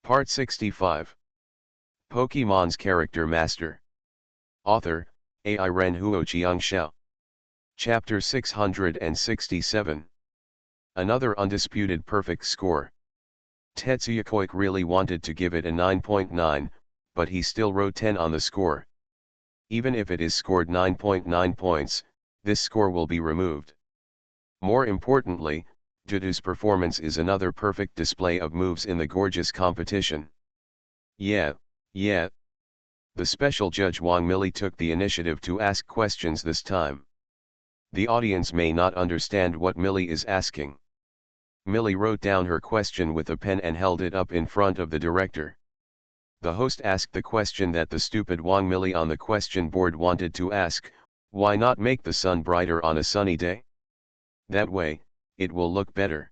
Part 65. Pokemon's Character Master. Author, Ai Ren Huo Chiang Xiao. Chapter 667. Another undisputed perfect score. Tetsuya Koike really wanted to give it a 9.9, but he still wrote 10 on the score. Even if it is scored 9.9 points, this score will be removed. More importantly, Dudu's performance is another perfect display of moves in the gorgeous competition. Yeah. The special judge Wang Millie took the initiative to ask questions this time. The audience may not understand what Millie is asking. Millie wrote down her question with a pen and held it up in front of the director. The host asked the question that the stupid Wang Millie on the question board wanted to ask: why not make the sun brighter on a sunny day? That way, it will look better.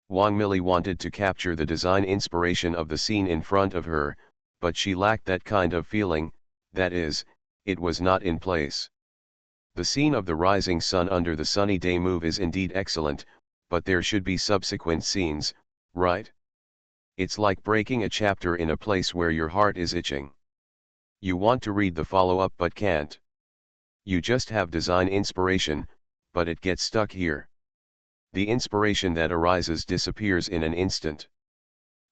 Wang Millie wanted to capture the design inspiration of the scene in front of her, but she lacked that kind of feeling, that is, it was not in place. The scene of the rising sun under the sunny day move is indeed excellent, but there should be subsequent scenes, right? It's like breaking a chapter in a place where your heart is itching. You want to read the follow-up but can't. You just have design inspiration, but it gets stuck here. The inspiration that arises disappears in an instant.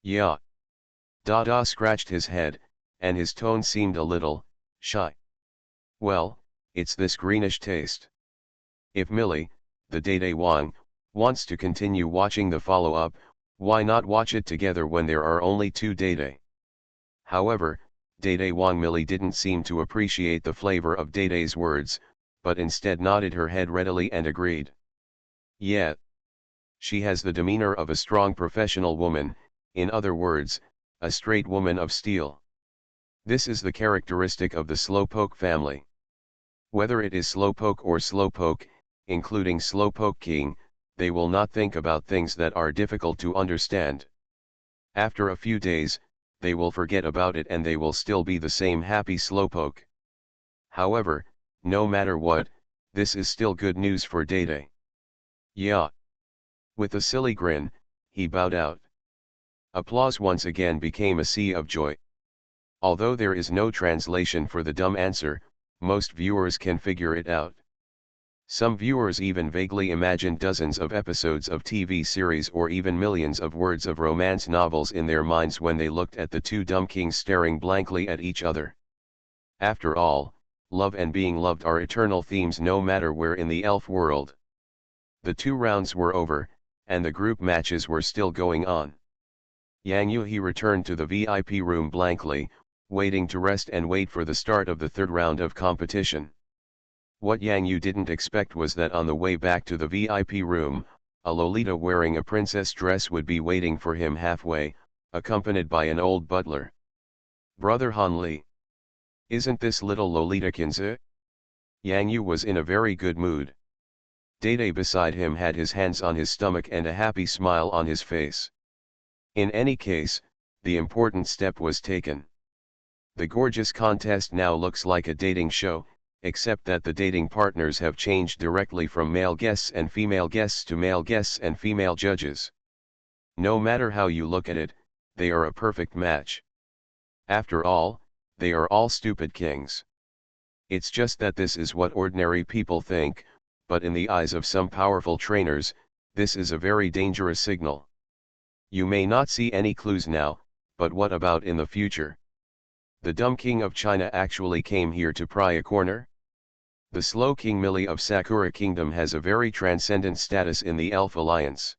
Yeah. Dada scratched his head, and his tone seemed a little shy. Well, it's this greenish taste. If Millie, the Dede Wang, wants to continue watching the follow-up, why not watch it together when there are only two Dede? However, Dede Wang Millie didn't seem to appreciate the flavor of Dede's words, but instead nodded her head readily and agreed. Yeah. She has the demeanor of a strong professional woman, in other words, a straight woman of steel. This is the characteristic of the Slowpoke family. Whether it is Slowpoke or Slowpoke, including Slowpoke King, they will not think about things that are difficult to understand. After a few days, they will forget about it and they will still be the same happy Slowpoke. However, no matter what, this is still good news for Dede. Yeah. With a silly grin, he bowed out. Applause once again became a sea of joy. Although there is no translation for the dumb answer, most viewers can figure it out. Some viewers even vaguely imagined dozens of episodes of TV series or even millions of words of romance novels in their minds when they looked at the two dumb kings staring blankly at each other. After all, love and being loved are eternal themes no matter where in the elf world. The 2 rounds were over, and the group matches were still going on. Yang Yu returned to the VIP room blankly, waiting to rest and wait for the start of the 3rd round of competition. What Yang Yu didn't expect was that on the way back to the VIP room, a Lolita wearing a princess dress would be waiting for him halfway, accompanied by an old butler. Brother Han Li. Isn't this little Lolita Kinze? Yang Yu was in a very good mood. Dede beside him had his hands on his stomach and a happy smile on his face. In any case, the important step was taken. The gorgeous contest now looks like a dating show, except that the dating partners have changed directly from male guests and female guests to male guests and female judges. No matter how you look at it, they are a perfect match. After all, they are all stupid kings. It's just that this is what ordinary people think, but in the eyes of some powerful trainers, this is a very dangerous signal. You may not see any clues now, but what about in the future? The dumb king of China actually came here to pry a corner? The slow King Millie of Sakura Kingdom has a very transcendent status in the Elf Alliance.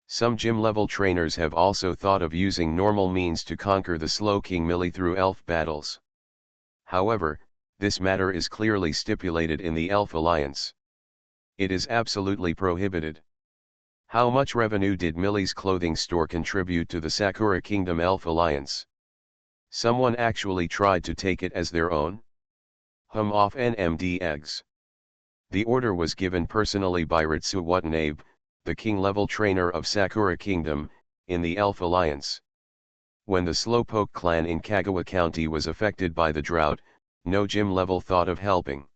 Some gym-level trainers have also thought of using normal means to conquer the slow King Millie through elf battles. However, this matter is clearly stipulated in the Elf Alliance. It is absolutely prohibited. How much revenue did Millie's clothing store contribute to the Sakura Kingdom Elf Alliance? Someone actually tried to take it as their own? Off NMD eggs. The order was given personally by Ritsu Watanabe, the king-level trainer of Sakura Kingdom, in the Elf Alliance. When the Slowpoke clan in Kagawa County was affected by the drought, no gym-level thought of helping.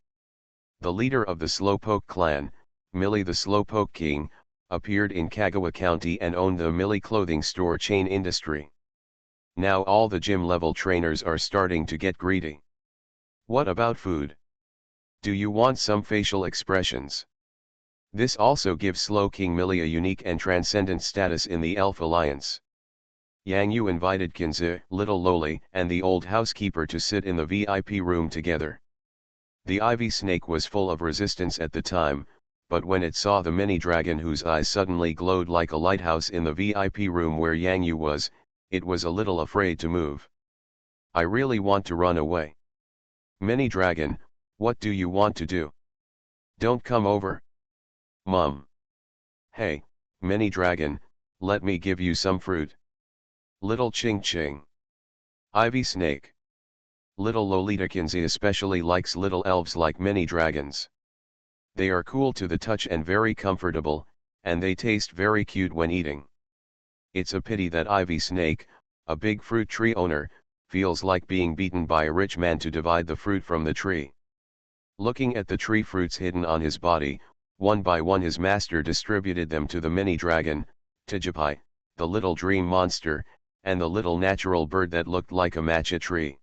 The leader of the Slowpoke clan, Millie the Slowpoke King, appeared in Kagawa County and owned the Millie clothing store chain industry. Now all the gym level trainers are starting to get greedy. What about food? Do you want some facial expressions? This also gives Slow King Millie a unique and transcendent status in the Elf Alliance. Yang Yu invited Kinzi, Little Loli, and the old housekeeper to sit in the VIP room together. The ivy snake was full of resistance at the time, but when it saw the mini dragon whose eyes suddenly glowed like a lighthouse in the VIP room where Yang Yu was, it was a little afraid to move. I really want to run away. Mini dragon, what do you want to do? Don't come over. Mum. Hey, mini dragon, let me give you some fruit. Little Ching Ching. Ivy snake. Little Lolita Kinzi especially likes little elves like mini dragons. They are cool to the touch and very comfortable, and they taste very cute when eating. It's a pity that Ivy Snake, a big fruit tree owner, feels like being beaten by a rich man to divide the fruit from the tree. Looking at the tree fruits hidden on his body, one by one his master distributed them to the mini dragon, Tijapai, the little dream monster, and the little natural bird that looked like a matcha tree.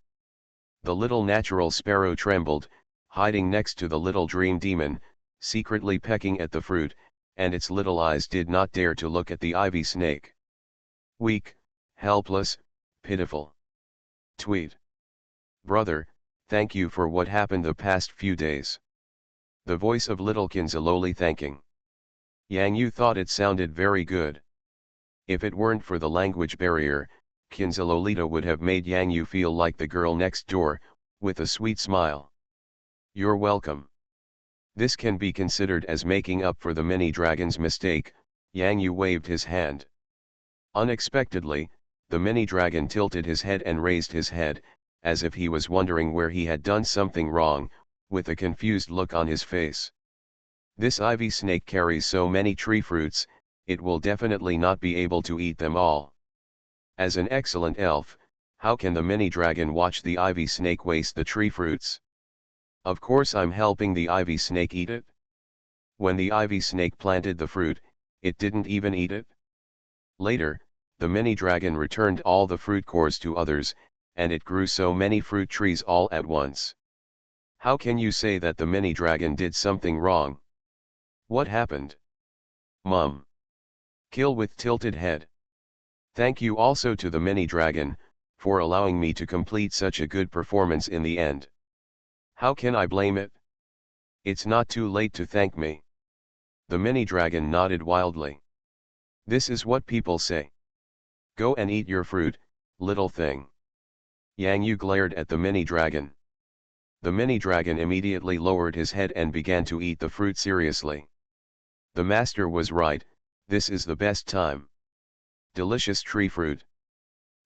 The little natural sparrow trembled, hiding next to the little dream demon, secretly pecking at the fruit, and its little eyes did not dare to look at the ivy snake. Weak, helpless, pitiful. Tweet. Brother, thank you for what happened the past few days. The voice of little Kinzaloli thanking. Yang Yu thought it sounded very good. If it weren't for the language barrier, Kinzalolita would have made Yang Yu feel like the girl next door, with a sweet smile. You're welcome. This can be considered as making up for the mini dragon's mistake. Yang Yu waved his hand. Unexpectedly, the mini dragon tilted his head and raised his head, as if he was wondering where he had done something wrong, with a confused look on his face. This ivy snake carries so many tree fruits, it will definitely not be able to eat them all. As an excellent elf, how can the mini dragon watch the ivy snake waste the tree fruits? Of course I'm helping the ivy snake eat it. When the ivy snake planted the fruit, it didn't even eat it. Later, the mini dragon returned all the fruit cores to others, and it grew so many fruit trees all at once. How can you say that the mini dragon did something wrong? What happened? Mum. Kill with tilted head. Thank you also to the mini dragon, for allowing me to complete such a good performance in the end. How can I blame it? It's not too late to thank me. The mini dragon nodded wildly. This is what people say. Go and eat your fruit, little thing. Yang Yu glared at the mini dragon. The mini dragon immediately lowered his head and began to eat the fruit seriously. The master was right, this is the best time. Delicious tree fruit.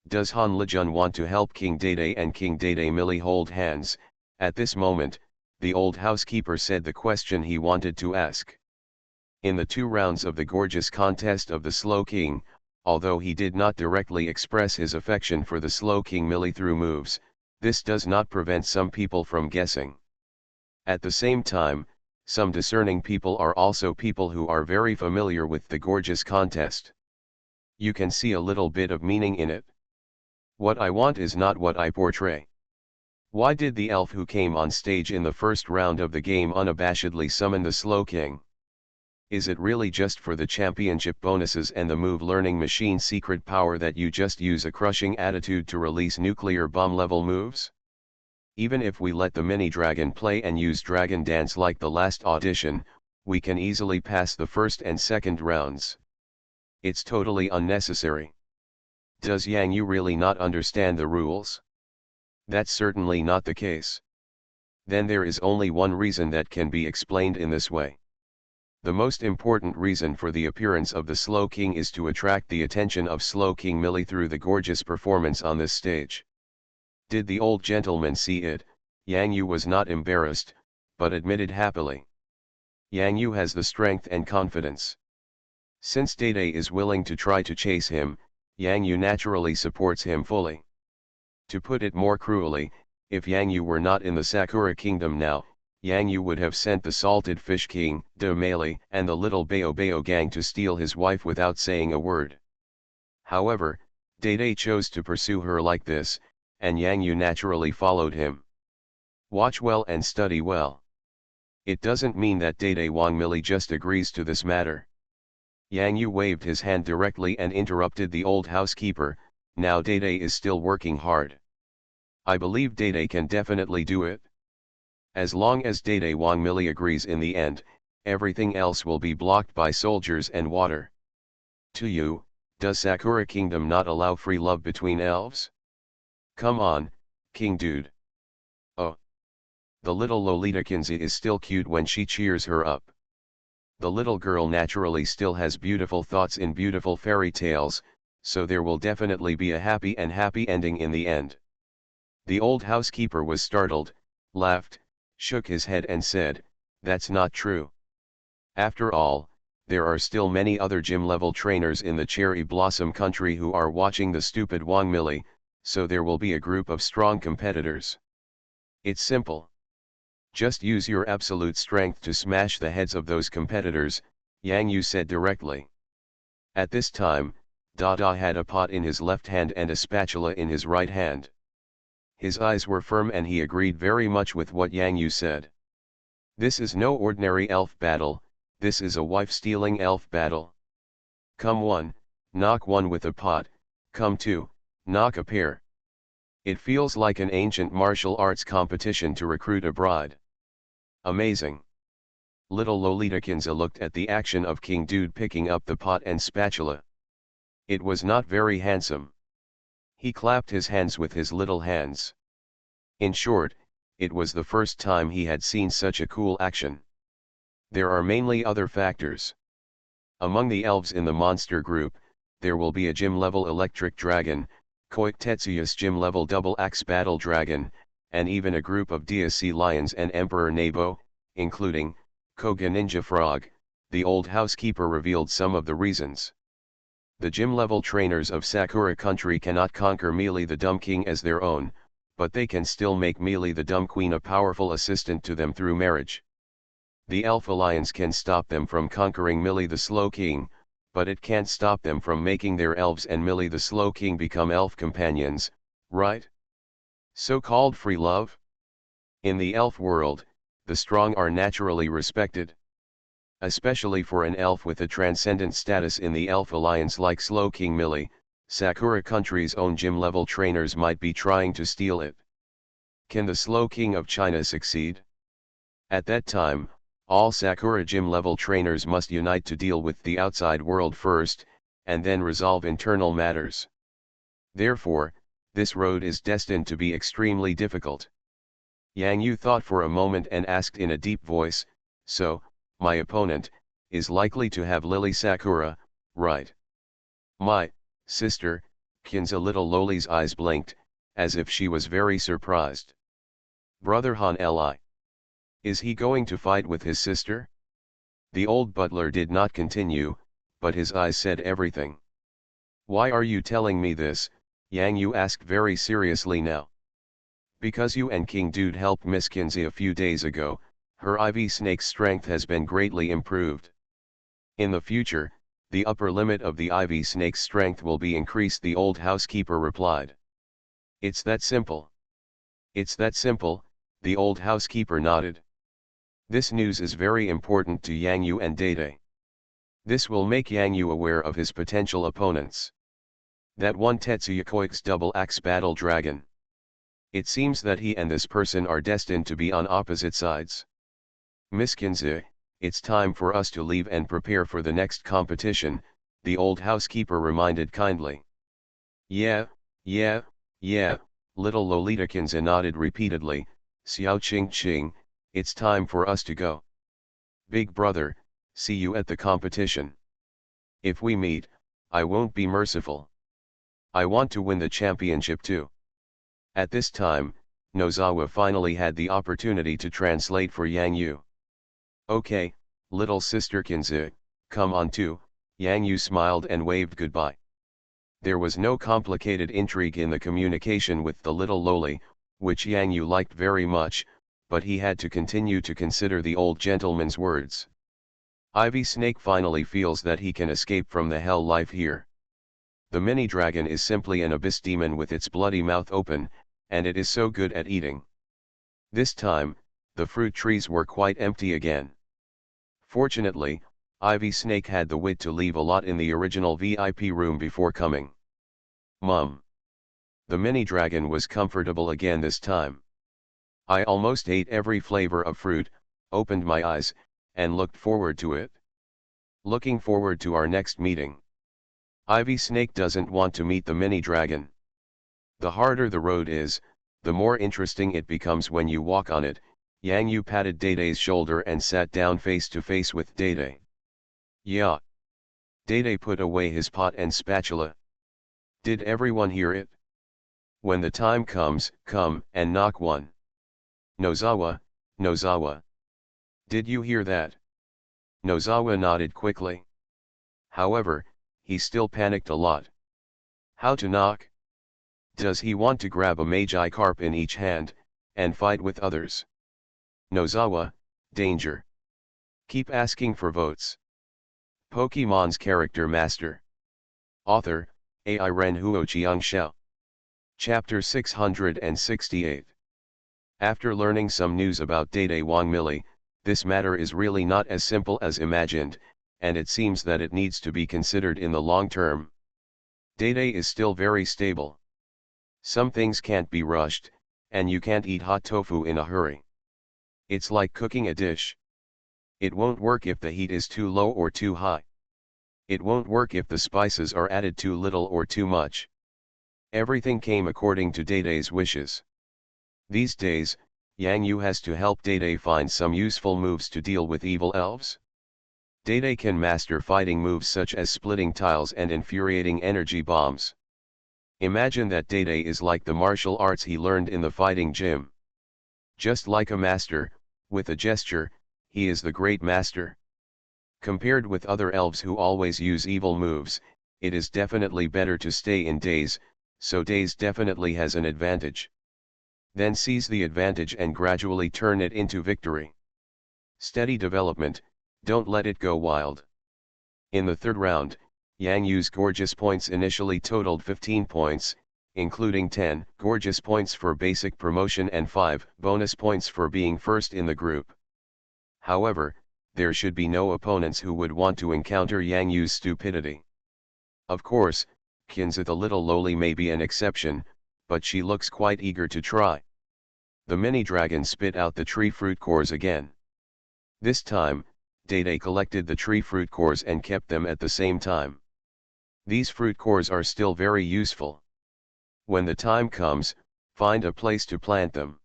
Does Han Lijun want to help King Dede and King Dede Millie hold hands? At this moment, the old housekeeper said the question he wanted to ask. In the 2 rounds of the gorgeous contest of the Slow King, although he did not directly express his affection for the Slow King Millie through moves, this does not prevent some people from guessing. At the same time, some discerning people are also people who are very familiar with the gorgeous contest. You can see a little bit of meaning in it. What I want is not what I portray. Why did the elf who came on stage in the first round of the game unabashedly summon the Slow King? Is it really just for the championship bonuses and the move learning machine secret power that you just use a crushing attitude to release nuclear bomb level moves? Even if we let the mini dragon play and use dragon dance like the last audition, we can easily pass the first and second rounds. It's totally unnecessary. Does Yang Yu really not understand the rules? That's certainly not the case. Then there is only one reason that can be explained in this way. The most important reason for the appearance of the Slow King is to attract the attention of Slow King Millie through the gorgeous performance on this stage. Did the old gentleman see it? Yang Yu was not embarrassed, but admitted happily. Yang Yu has the strength and confidence. Since Dede is willing to try to chase him, Yang Yu naturally supports him fully. To put it more cruelly, if Yang Yu were not in the Sakura Kingdom now, Yang Yu would have sent the Salted Fish King, De Mele, and the little Bayo Bayo gang to steal his wife without saying a word. However, Dede chose to pursue her like this, and Yang Yu naturally followed him. Watch well and study well. It doesn't mean that Dede Wang Mili just agrees to this matter. Yang Yu waved his hand directly and interrupted the old housekeeper. Now Dede is still working hard. I believe Dede can definitely do it. As long as Dede Wang Mili agrees in the end, everything else will be blocked by soldiers and water. To you, does Sakura Kingdom not allow free love between elves? Come on, King Dude. Oh. The little Lolita Kinzi is still cute when she cheers her up. The little girl naturally still has beautiful thoughts in beautiful fairy tales, so there will definitely be a happy ending in the end. The old housekeeper was startled, laughed, shook his head and said, "That's not true. After all, there are still many other gym-level trainers in the Cherry Blossom country who are watching the stupid Wang Mili, so there will be a group of strong competitors. It's simple. Just use your absolute strength to smash the heads of those competitors," Yang Yu said directly. At this time, Dada had a pot in his left hand and a spatula in his right hand. His eyes were firm and he agreed very much with what Yang Yu said. This is no ordinary elf battle, this is a wife-stealing elf battle. Come one, knock one with a pot, come two, knock a pair. It feels like an ancient martial arts competition to recruit a bride. Amazing. Little Lolita Kinza looked at the action of King Dude picking up the pot and spatula. It was not very handsome. He clapped his hands with his little hands. In short, it was the first time he had seen such a cool action. There are mainly other factors. Among the elves in the monster group, there will be a gym-level electric dragon, Koik Tetsuya's gym-level double-axe battle dragon, and even a group of DSC lions and Emperor Nabo, including Koga Ninja Frog. The old housekeeper revealed some of the reasons. The gym-level trainers of Sakura Country cannot conquer Mealy the Dumb King as their own, but they can still make Mealy the Dumb Queen a powerful assistant to them through marriage. The Elf Alliance can stop them from conquering Millie the Slow King, but it can't stop them from making their elves and Millie the Slow King become elf companions, right? So-called free love? In the elf world, the strong are naturally respected. Especially for an elf with a transcendent status in the Elf Alliance like Slow King Millie, Sakura Country's own gym-level trainers might be trying to steal it. Can the Slow King of China succeed? At that time, all Sakura gym-level trainers must unite to deal with the outside world first, and then resolve internal matters. Therefore, this road is destined to be extremely difficult. Yang Yu thought for a moment and asked in a deep voice, "So, my opponent is likely to have Lily Sakura, right?" "My sister," Kinza little Loli's eyes blinked, as if she was very surprised. "Brother Han Li. Is he going to fight with his sister?" The old butler did not continue, but his eyes said everything. "Why are you telling me this?" Yang Yu asked very seriously now. "Because you and King Dude helped Miss Kinza a few days ago, her Ivy Snake's strength has been greatly improved. In the future, the upper limit of the Ivy Snake's strength will be increased," the old housekeeper replied. "It's that simple." "It's that simple," the old housekeeper nodded. This news is very important to Yang Yu and Dede. This will make Yang Yu aware of his potential opponents. That one Tetsuya Koik's double-axe battle dragon. It seems that he and this person are destined to be on opposite sides. "Miss Kinza, it's time for us to leave and prepare for the next competition," the old housekeeper reminded kindly. Yeah, little Lolita Kinza nodded repeatedly. "Xiao Ching Ching, it's time for us to go. Big brother, see you at the competition. If we meet, I won't be merciful. I want to win the championship too." At this time, Nozawa finally had the opportunity to translate for Yang Yu. "Okay, little sister Kinza, come on too." Yang Yu smiled and waved goodbye. There was no complicated intrigue in the communication with the little Loli, which Yang Yu liked very much, but he had to continue to consider the old gentleman's words. Ivy Snake finally feels that he can escape from the hell life here. The mini dragon is simply an abyss demon with its bloody mouth open, and it is so good at eating. This time, the fruit trees were quite empty again. Fortunately, Ivy Snake had the wit to leave a lot in the original VIP room before coming. Mum. The mini dragon was comfortable again this time. I almost ate every flavor of fruit, opened my eyes, and looked forward to it. Looking forward to our next meeting. Ivy Snake doesn't want to meet the mini dragon. The harder the road is, the more interesting it becomes when you walk on it. Yang Yu patted Day's shoulder and sat down face to face with Day. Yeah. Day put away his pot and spatula. Did everyone hear it? When the time comes, come and knock one. Nozawa, Nozawa. Did you hear that? Nozawa nodded quickly. However, he still panicked a lot. How to knock? Does he want to grab a Magikarp in each hand, and fight with others? Nozawa, danger. Keep asking for votes. Pokemon's Character Master. Author, AI Ren Huoqiang Xiao. Chapter 668. After learning some news about Day Wang Mili, this matter is really not as simple as imagined, and it seems that it needs to be considered in the long term. Day is still very stable. Some things can't be rushed, and you can't eat hot tofu in a hurry. It's like cooking a dish. It won't work if the heat is too low or too high. It won't work if the spices are added too little or too much. Everything came according to Day's wishes. These days, Yang Yu has to help Day find some useful moves to deal with evil elves. Day can master fighting moves such as splitting tiles and infuriating energy bombs. Imagine that Day is like the martial arts he learned in the fighting gym. Just like a master, with a gesture, he is the great master. Compared with other elves who always use evil moves, it is definitely better to stay in Days, so Days definitely has an advantage. Then seize the advantage and gradually turn it into victory. Steady development, don't let it go wild. In the third round, Yang Yu's gorgeous points initially totaled 15 points, including 10 gorgeous points for basic promotion and 5 bonus points for being first in the group. However, there should be no opponents who would want to encounter Yang Yu's stupidity. Of course, Kinza the little lowly may be an exception, but she looks quite eager to try. The mini dragon spit out the tree fruit cores again. This time, Day collected the tree fruit cores and kept them at the same time. These fruit cores are still very useful. When the time comes, find a place to plant them.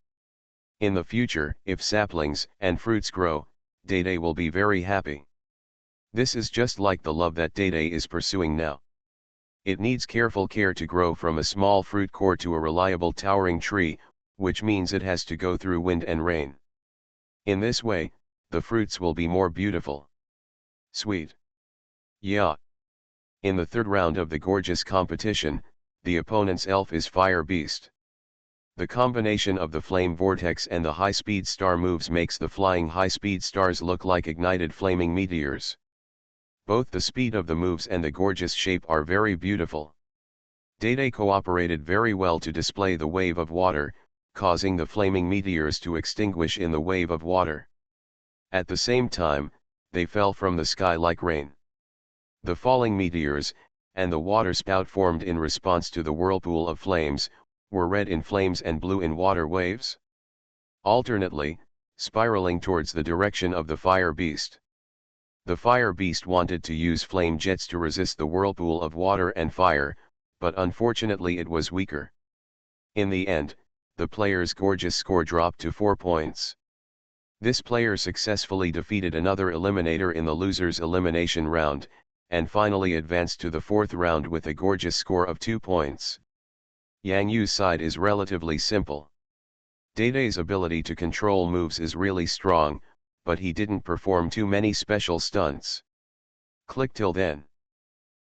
In the future, if saplings and fruits grow, Day will be very happy. This is just like the love that Day is pursuing now. It needs careful care to grow from a small fruit core to a reliable towering tree, which means it has to go through wind and rain. In this way, the fruits will be more beautiful. Sweet. Yeah. In the third round of the gorgeous competition, the opponent's elf is Fire Beast. The combination of the flame vortex and the high-speed star moves makes the flying high-speed stars look like ignited flaming meteors. Both the speed of the moves and the gorgeous shape are very beautiful. Day cooperated very well to display the wave of water, causing the flaming meteors to extinguish in the wave of water. At the same time, they fell from the sky like rain. The falling meteors, and the water spout formed in response to the whirlpool of flames, were red in flames and blue in water waves, alternately, spiraling towards the direction of the fire beast. The fire beast wanted to use flame jets to resist the whirlpool of water and fire, but unfortunately it was weaker. In the end, the player's gorgeous score dropped to 4 points. This player successfully defeated another eliminator in the loser's elimination round, and finally advanced to the fourth round with a gorgeous score of 2 points. Yang Yu's side is relatively simple. Day's ability to control moves is really strong, but he didn't perform too many special stunts. Click till then.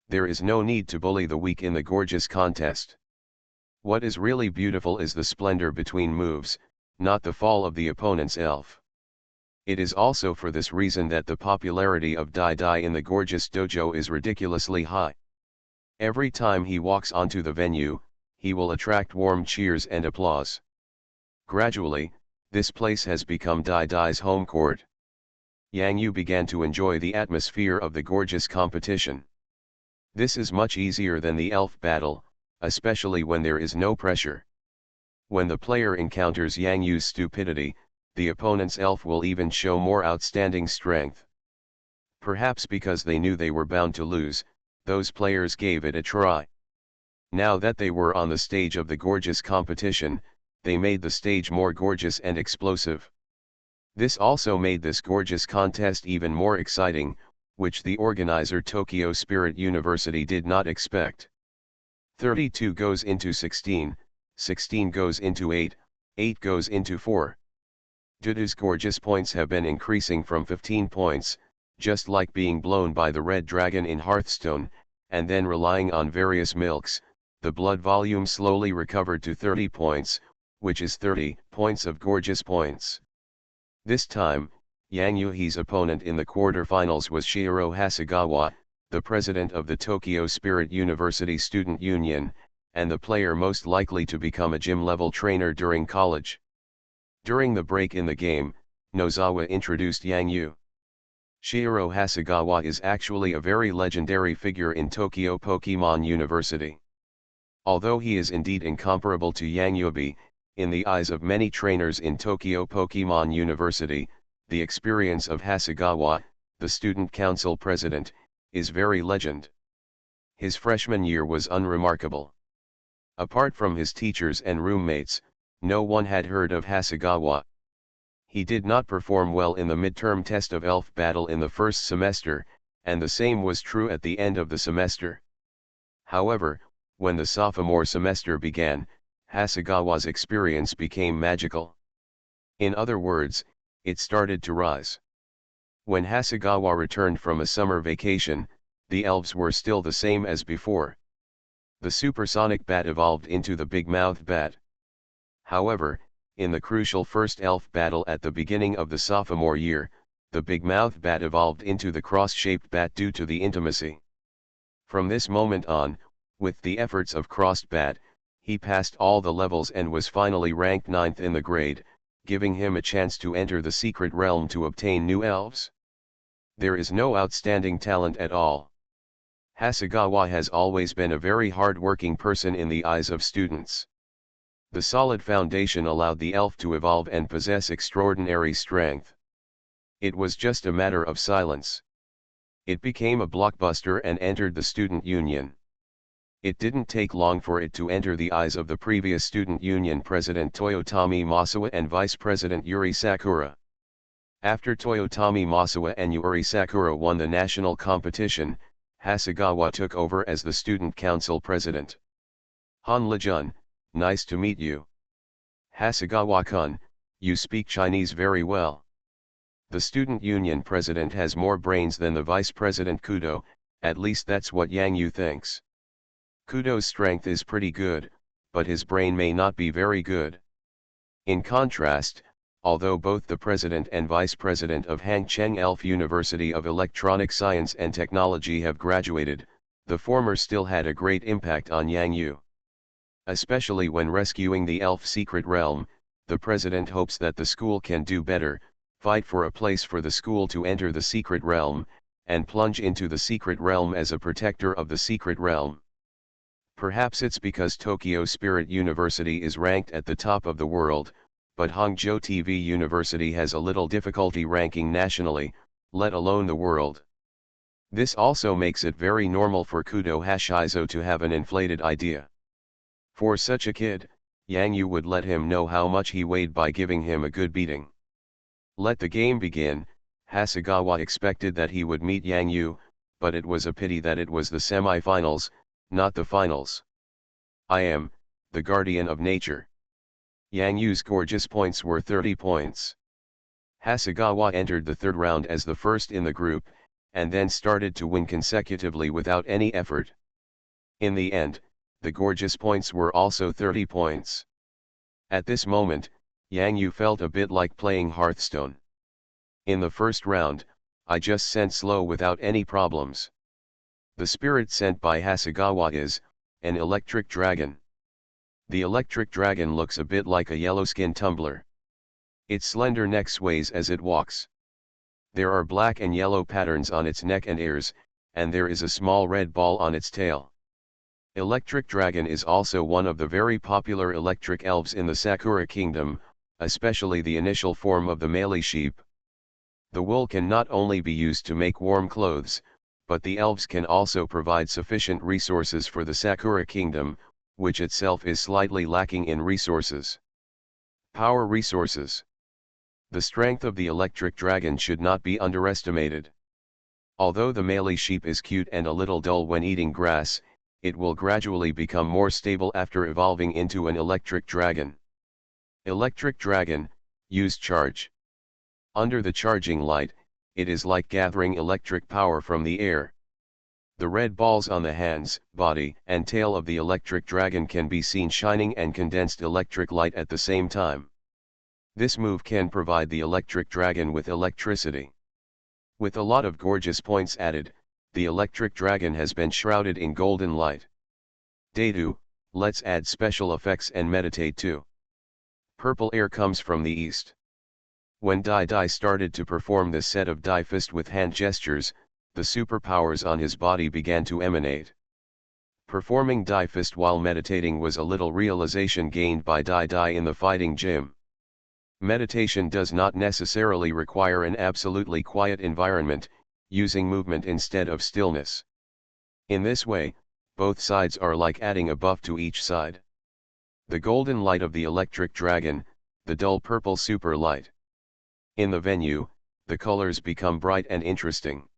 There is no need to bully the weak in the gorgeous contest. What is really beautiful is the splendor between moves, not the fall of the opponent's elf. It is also for this reason that the popularity of Dai in the gorgeous dojo is ridiculously high. Every time he walks onto the venue, he will attract warm cheers and applause. Gradually, this place has become Dai's home court. Yang Yu began to enjoy the atmosphere of the gorgeous competition. This is much easier than the elf battle, especially when there is no pressure. When the player encounters Yang Yu's stupidity, the opponent's elf will even show more outstanding strength. Perhaps because they knew they were bound to lose, those players gave it a try. Now that they were on the stage of the gorgeous competition, they made the stage more gorgeous and explosive. This also made this gorgeous contest even more exciting, which the organizer Tokyo Spirit University did not expect. 32 goes into 16, 16 goes into 8, 8 goes into 4. Dudu's gorgeous points have been increasing from 15 points, just like being blown by the red dragon in Hearthstone, and then relying on various milks, the blood volume slowly recovered to 30 points, which is 30 points of gorgeous points. This time, Yang Yuhi's opponent in the quarter-finals was Shihiro Hasegawa, the president of the Tokyo Spirit University Student Union, and the player most likely to become a gym-level trainer during college. During the break in the game, Nozawa introduced Yang Yu. Shihiro Hasegawa is actually a very legendary figure in Tokyo Pokemon University. Although he is indeed incomparable to Yang Yubi, in the eyes of many trainers in Tokyo Pokemon University, the experience of Hasegawa, the student council president, is very legend. His freshman year was unremarkable. Apart from his teachers and roommates, no one had heard of Hasegawa. He did not perform well in the midterm test of Elf Battle in the first semester, and the same was true at the end of the semester. However, when the sophomore semester began, Hasegawa's experience became magical. In other words, it started to rise. When Hasegawa returned from a summer vacation, the elves were still the same as before. The supersonic bat evolved into the big-mouthed bat. However, in the crucial first elf battle at the beginning of the sophomore year, the big-mouthed bat evolved into the cross-shaped bat due to the intimacy. From this moment on, with the efforts of Crossed Bat, he passed all the levels and was finally ranked 9th in the grade, giving him a chance to enter the secret realm to obtain new elves. There is no outstanding talent at all. Hasegawa has always been a very hard-working person in the eyes of students. The solid foundation allowed the elf to evolve and possess extraordinary strength. It was just a matter of silence. It became a blockbuster and entered the student union. It didn't take long for it to enter the eyes of the previous student union president Toyotomi Masawa and vice president Yuri Sakura. After Toyotomi Masawa and Yuri Sakura won the national competition, Hasegawa took over as the student council president. Han Lejun, nice to meet you. Hasegawa-kun, you speak Chinese very well. The student union president has more brains than the vice president Kudo, at least that's what Yang Yu thinks. Kudo's strength is pretty good, but his brain may not be very good. In contrast, although both the president and vice president of Hangcheng Elf University of Electronic Science and Technology have graduated, the former still had a great impact on Yang Yu. Especially when rescuing the elf secret realm, the president hopes that the school can do better, fight for a place for the school to enter the secret realm, and plunge into the secret realm as a protector of the secret realm. Perhaps it's because Tokyo Spirit University is ranked at the top of the world, but Hangzhou TV University has a little difficulty ranking nationally, let alone the world. This also makes it very normal for Kudo Hashizo to have an inflated idea. For such a kid, Yang Yu would let him know how much he weighed by giving him a good beating. Let the game begin. Hasegawa expected that he would meet Yang Yu, but it was a pity that it was the semi-finals, not the finals. I am the guardian of nature. Yang Yu's gorgeous points were 30 points. Hasegawa entered the third round as the first in the group, and then started to win consecutively without any effort. In the end, the gorgeous points were also 30 points. At this moment, Yang Yu felt a bit like playing Hearthstone. In the first round, I just sent slow without any problems. The spirit sent by Hasegawa is an electric dragon. The electric dragon looks a bit like a yellow-skinned tumbler. Its slender neck sways as it walks. There are black and yellow patterns on its neck and ears, and there is a small red ball on its tail. Electric dragon is also one of the very popular electric elves in the Sakura kingdom, especially the initial form of the male sheep. The wool can not only be used to make warm clothes, but the elves can also provide sufficient resources for the Sakura kingdom, which itself is slightly lacking in resources. Power resources. The strength of the electric dragon should not be underestimated. Although the male sheep is cute and a little dull when eating grass, it will gradually become more stable after evolving into an electric dragon. Electric dragon, use charge. Under the charging light, it is like gathering electric power from the air. The red balls on the hands, body, and tail of the electric dragon can be seen shining and condensed electric light at the same time. This move can provide the electric dragon with electricity. With a lot of gorgeous points added, the electric dragon has been shrouded in golden light. Dadu, let's add special effects and meditate too. Purple air comes from the east. When Dai started to perform this set of Dai fist with hand gestures, the superpowers on his body began to emanate. Performing Dai fist while meditating was a little realization gained by Dai in the fighting gym. Meditation does not necessarily require an absolutely quiet environment, using movement instead of stillness. In this way, both sides are like adding a buff to each side. The golden light of the electric dragon, the dull purple super light. In the venue, the colors become bright and interesting.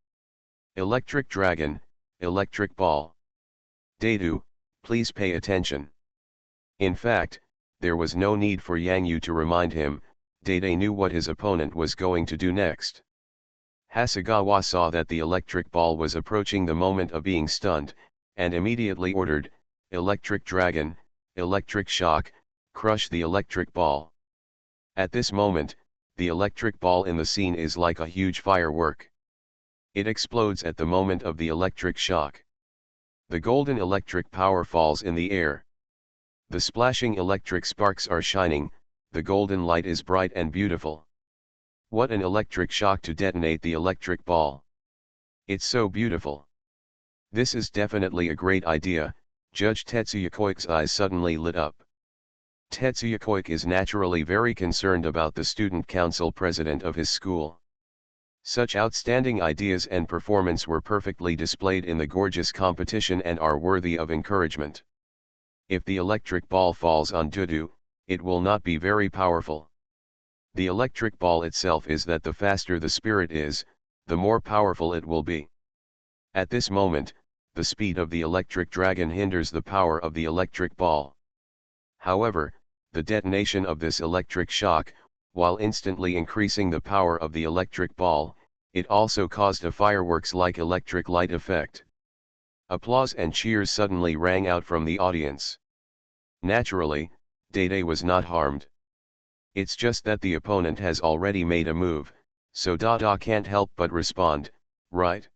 Electric dragon, electric ball. Dadu, please pay attention. In fact, there was no need for Yang Yu to remind him. Dai knew what his opponent was going to do next. Hasegawa saw that the electric ball was approaching the moment of being stunned, and immediately ordered, "Electric dragon, electric shock, crush the electric ball." At this moment, the electric ball in the scene is like a huge firework. It explodes at the moment of the electric shock. The golden electric power falls in the air. The splashing electric sparks are shining, the golden light is bright and beautiful. What an electric shock to detonate the electric ball. It's so beautiful. This is definitely a great idea. Judge Tetsuya Koike's eyes suddenly lit up. Tetsuya Koike is naturally very concerned about the student council president of his school. Such outstanding ideas and performance were perfectly displayed in the gorgeous competition and are worthy of encouragement. If the electric ball falls on Dudu, it will not be very powerful. The electric ball itself is that the faster the spirit is, the more powerful it will be. At this moment, the speed of the electric dragon hinders the power of the electric ball. However, the detonation of this electric shock, while instantly increasing the power of the electric ball, it also caused a fireworks-like electric light effect. Applause and cheers suddenly rang out from the audience. Naturally, Dai was not harmed. It's just that the opponent has already made a move, so Dada can't help but respond, right?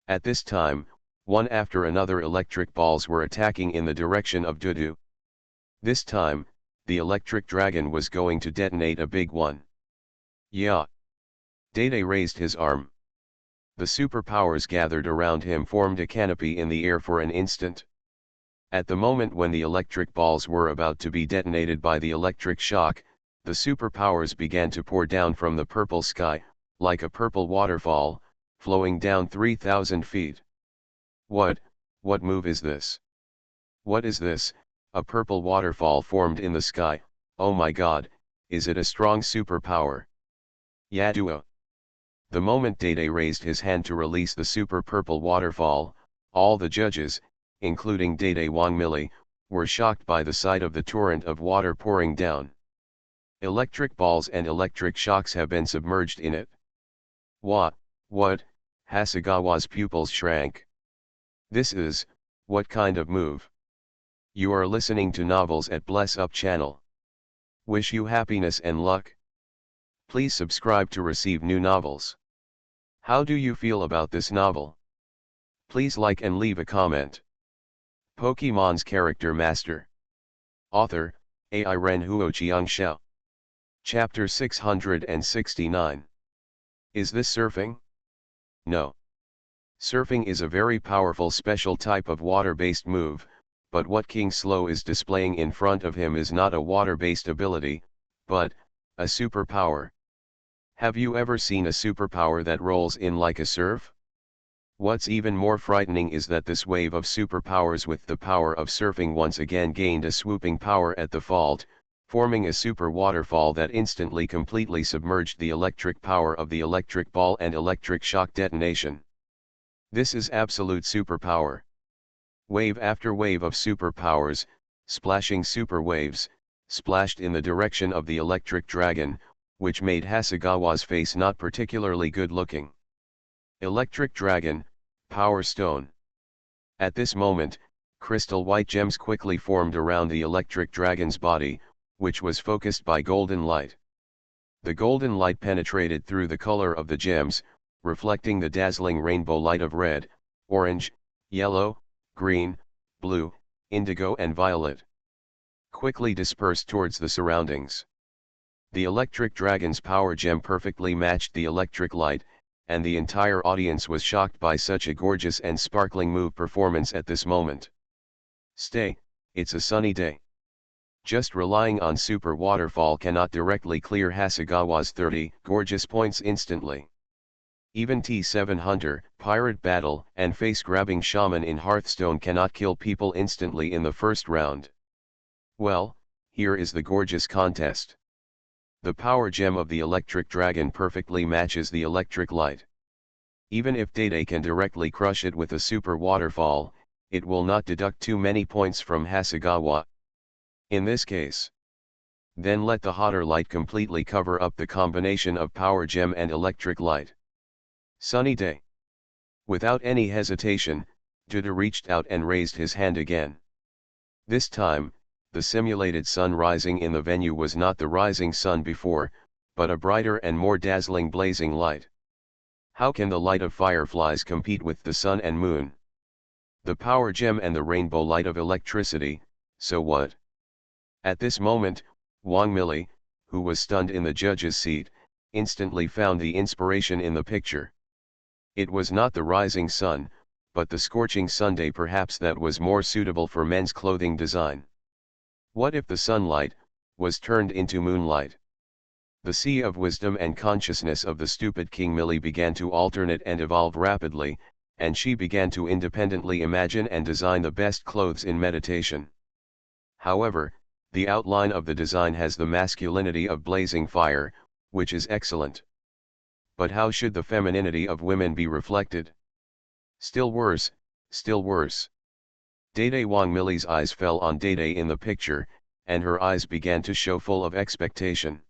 At this time, one after another electric balls were attacking in the direction of Dudu. This time, the electric dragon was going to detonate a big one. Yeah. Dai raised his arm. The superpowers gathered around him formed a canopy in the air for an instant. At the moment when the electric balls were about to be detonated by the electric shock, the superpowers began to pour down from the purple sky, like a purple waterfall, flowing down 3,000 feet. What move is this? What is this? A purple waterfall formed in the sky. Oh my god, is it a strong superpower? Yadua. The moment Dai raised his hand to release the super purple waterfall, all the judges, including Dai Wangmili, were shocked by the sight of the torrent of water pouring down. Electric balls and electric shocks have been submerged in it. What? Hasegawa's pupils shrank. This is, what kind of move? You are listening to Novels at Bless Up channel. Wish you happiness and luck. Please subscribe to receive new novels. How do you feel about this novel? Please like and leave a comment. Pokemon's Character Master. Author, AI Ren Huoqiang Xiao. Chapter 669. Is this surfing? No. Surfing is a very powerful special type of water-based move, but what King Slow is displaying in front of him is not a water-based ability, but a superpower. Have you ever seen a superpower that rolls in like a surf? What's even more frightening is that this wave of superpowers with the power of surfing once again gained a swooping power at the fault, forming a super waterfall that instantly completely submerged the electric power of the electric ball and electric shock detonation. This is absolute superpower. Wave after wave of superpowers, splashing super waves, splashed in the direction of the electric dragon, which made Hasegawa's face not particularly good looking. Electric Dragon, Power Stone. At this moment, crystal white gems quickly formed around the electric dragon's body, which was focused by golden light. The golden light penetrated through the color of the gems, reflecting the dazzling rainbow light of red, orange, yellow, green, blue, indigo and violet. Quickly dispersed towards the surroundings. The electric dragon's power gem perfectly matched the electric light, and the entire audience was shocked by such a gorgeous and sparkling move performance at this moment. Stay, it's a sunny day. Just relying on super waterfall cannot directly clear Hasegawa's 30 gorgeous points instantly. Even T7 Hunter, Pirate Battle, and face-grabbing Shaman in Hearthstone cannot kill people instantly in the first round. Well, here is the gorgeous contest. The power gem of the electric dragon perfectly matches the electric light. Even if Dede can directly crush it with a super waterfall, it will not deduct too many points from Hasegawa. In this case, then let the hotter light completely cover up the combination of power gem and electric light. Sunny day. Without any hesitation, Dede reached out and raised his hand again. This time, the simulated sun rising in the venue was not the rising sun before, but a brighter and more dazzling blazing light. How can the light of fireflies compete with the sun and moon? The power gem and the rainbow light of electricity, so what? At this moment, Wang Mili, who was stunned in the judge's seat, instantly found the inspiration in the picture. It was not the rising sun, but the scorching Sunday perhaps that was more suitable for men's clothing design. What if the sunlight was turned into moonlight? The sea of wisdom and consciousness of the stupid King Mili began to alternate and evolve rapidly, and she began to independently imagine and design the best clothes in meditation. However, the outline of the design has the masculinity of blazing fire, which is excellent. But how should the femininity of women be reflected? Still worse, still worse. Dede Wang Mili's eyes fell on Dede in the picture, and her eyes began to show full of expectation.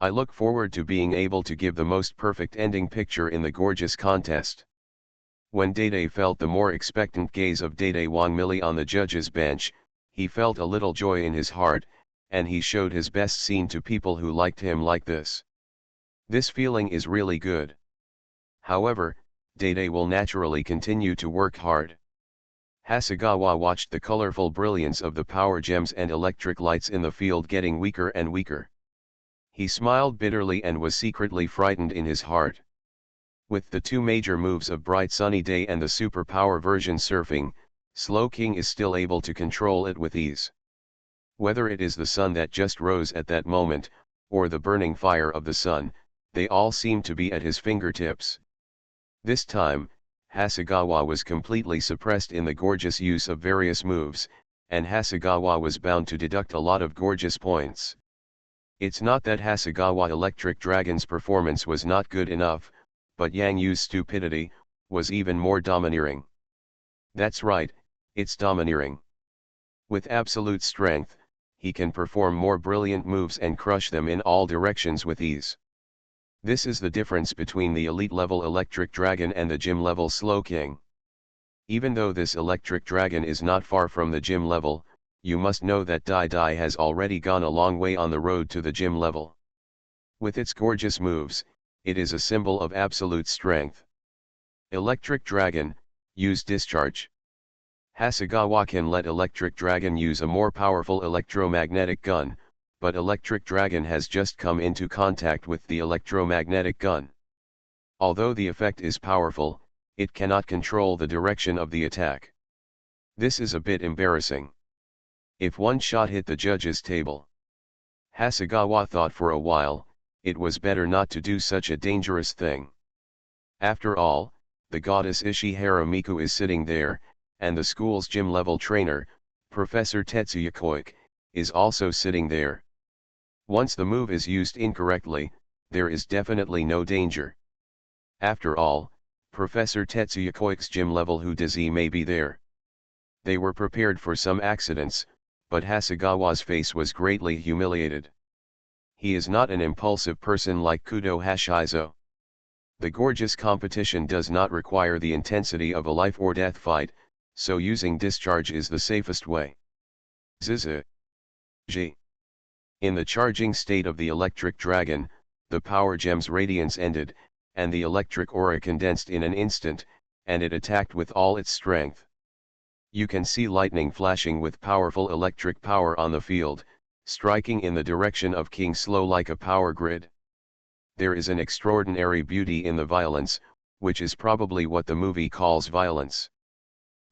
I look forward to being able to give the most perfect ending picture in the gorgeous contest. When Dede felt the more expectant gaze of Dede Wang Mili on the judge's bench, he felt a little joy in his heart, and he showed his best scene to people who liked him like this. This feeling is really good. However, Dede will naturally continue to work hard. Hasegawa watched the colorful brilliance of the power gems and electric lights in the field getting weaker and weaker. He smiled bitterly and was secretly frightened in his heart. With the two major moves of Bright Sunny Day and the superpower version surfing, Slow King is still able to control it with ease. Whether it is the sun that just rose at that moment, or the burning fire of the sun, they all seem to be at his fingertips. This time, Hasegawa was completely suppressed in the gorgeous use of various moves, and Hasegawa was bound to deduct a lot of gorgeous points. It's not that Hasegawa Electric Dragon's performance was not good enough, but Yang Yu's stupidity was even more domineering. That's right, it's domineering. With absolute strength, he can perform more brilliant moves and crush them in all directions with ease. This is the difference between the elite-level Electric Dragon and the gym-level Slow King. Even though this Electric Dragon is not far from the gym level, you must know that Dai has already gone a long way on the road to the gym level. With its gorgeous moves, it is a symbol of absolute strength. Electric Dragon, Use discharge. Hasegawa can let Electric Dragon use a more powerful electromagnetic gun, but Electric Dragon has just come into contact with the electromagnetic gun. Although the effect is powerful, it cannot control the direction of the attack. This is a bit embarrassing. If one shot hit the judge's table. Hasegawa thought for a while, it was better not to do such a dangerous thing. After all, the goddess Ishihara Miku is sitting there, and the school's gym-level trainer, Professor Tetsuya Koike, is also sitting there. Once the move is used incorrectly, there is definitely no danger. After all, Professor Tetsuya Koike's gym-level Hudizi may be there. They were prepared for some accidents, but Hasegawa's face was greatly humiliated. He is not an impulsive person like Kudo Hashizo. The gorgeous competition does not require the intensity of a life-or-death fight, so using discharge is the safest way. Zizi. G. In the charging state of the Electric Dragon, the power gem's radiance ended, and the electric aura condensed in an instant, and it attacked with all its strength. You can see lightning flashing with powerful electric power on the field, striking in the direction of King Slow like a power grid. There is an extraordinary beauty in the violence, which is probably what the movie calls violence.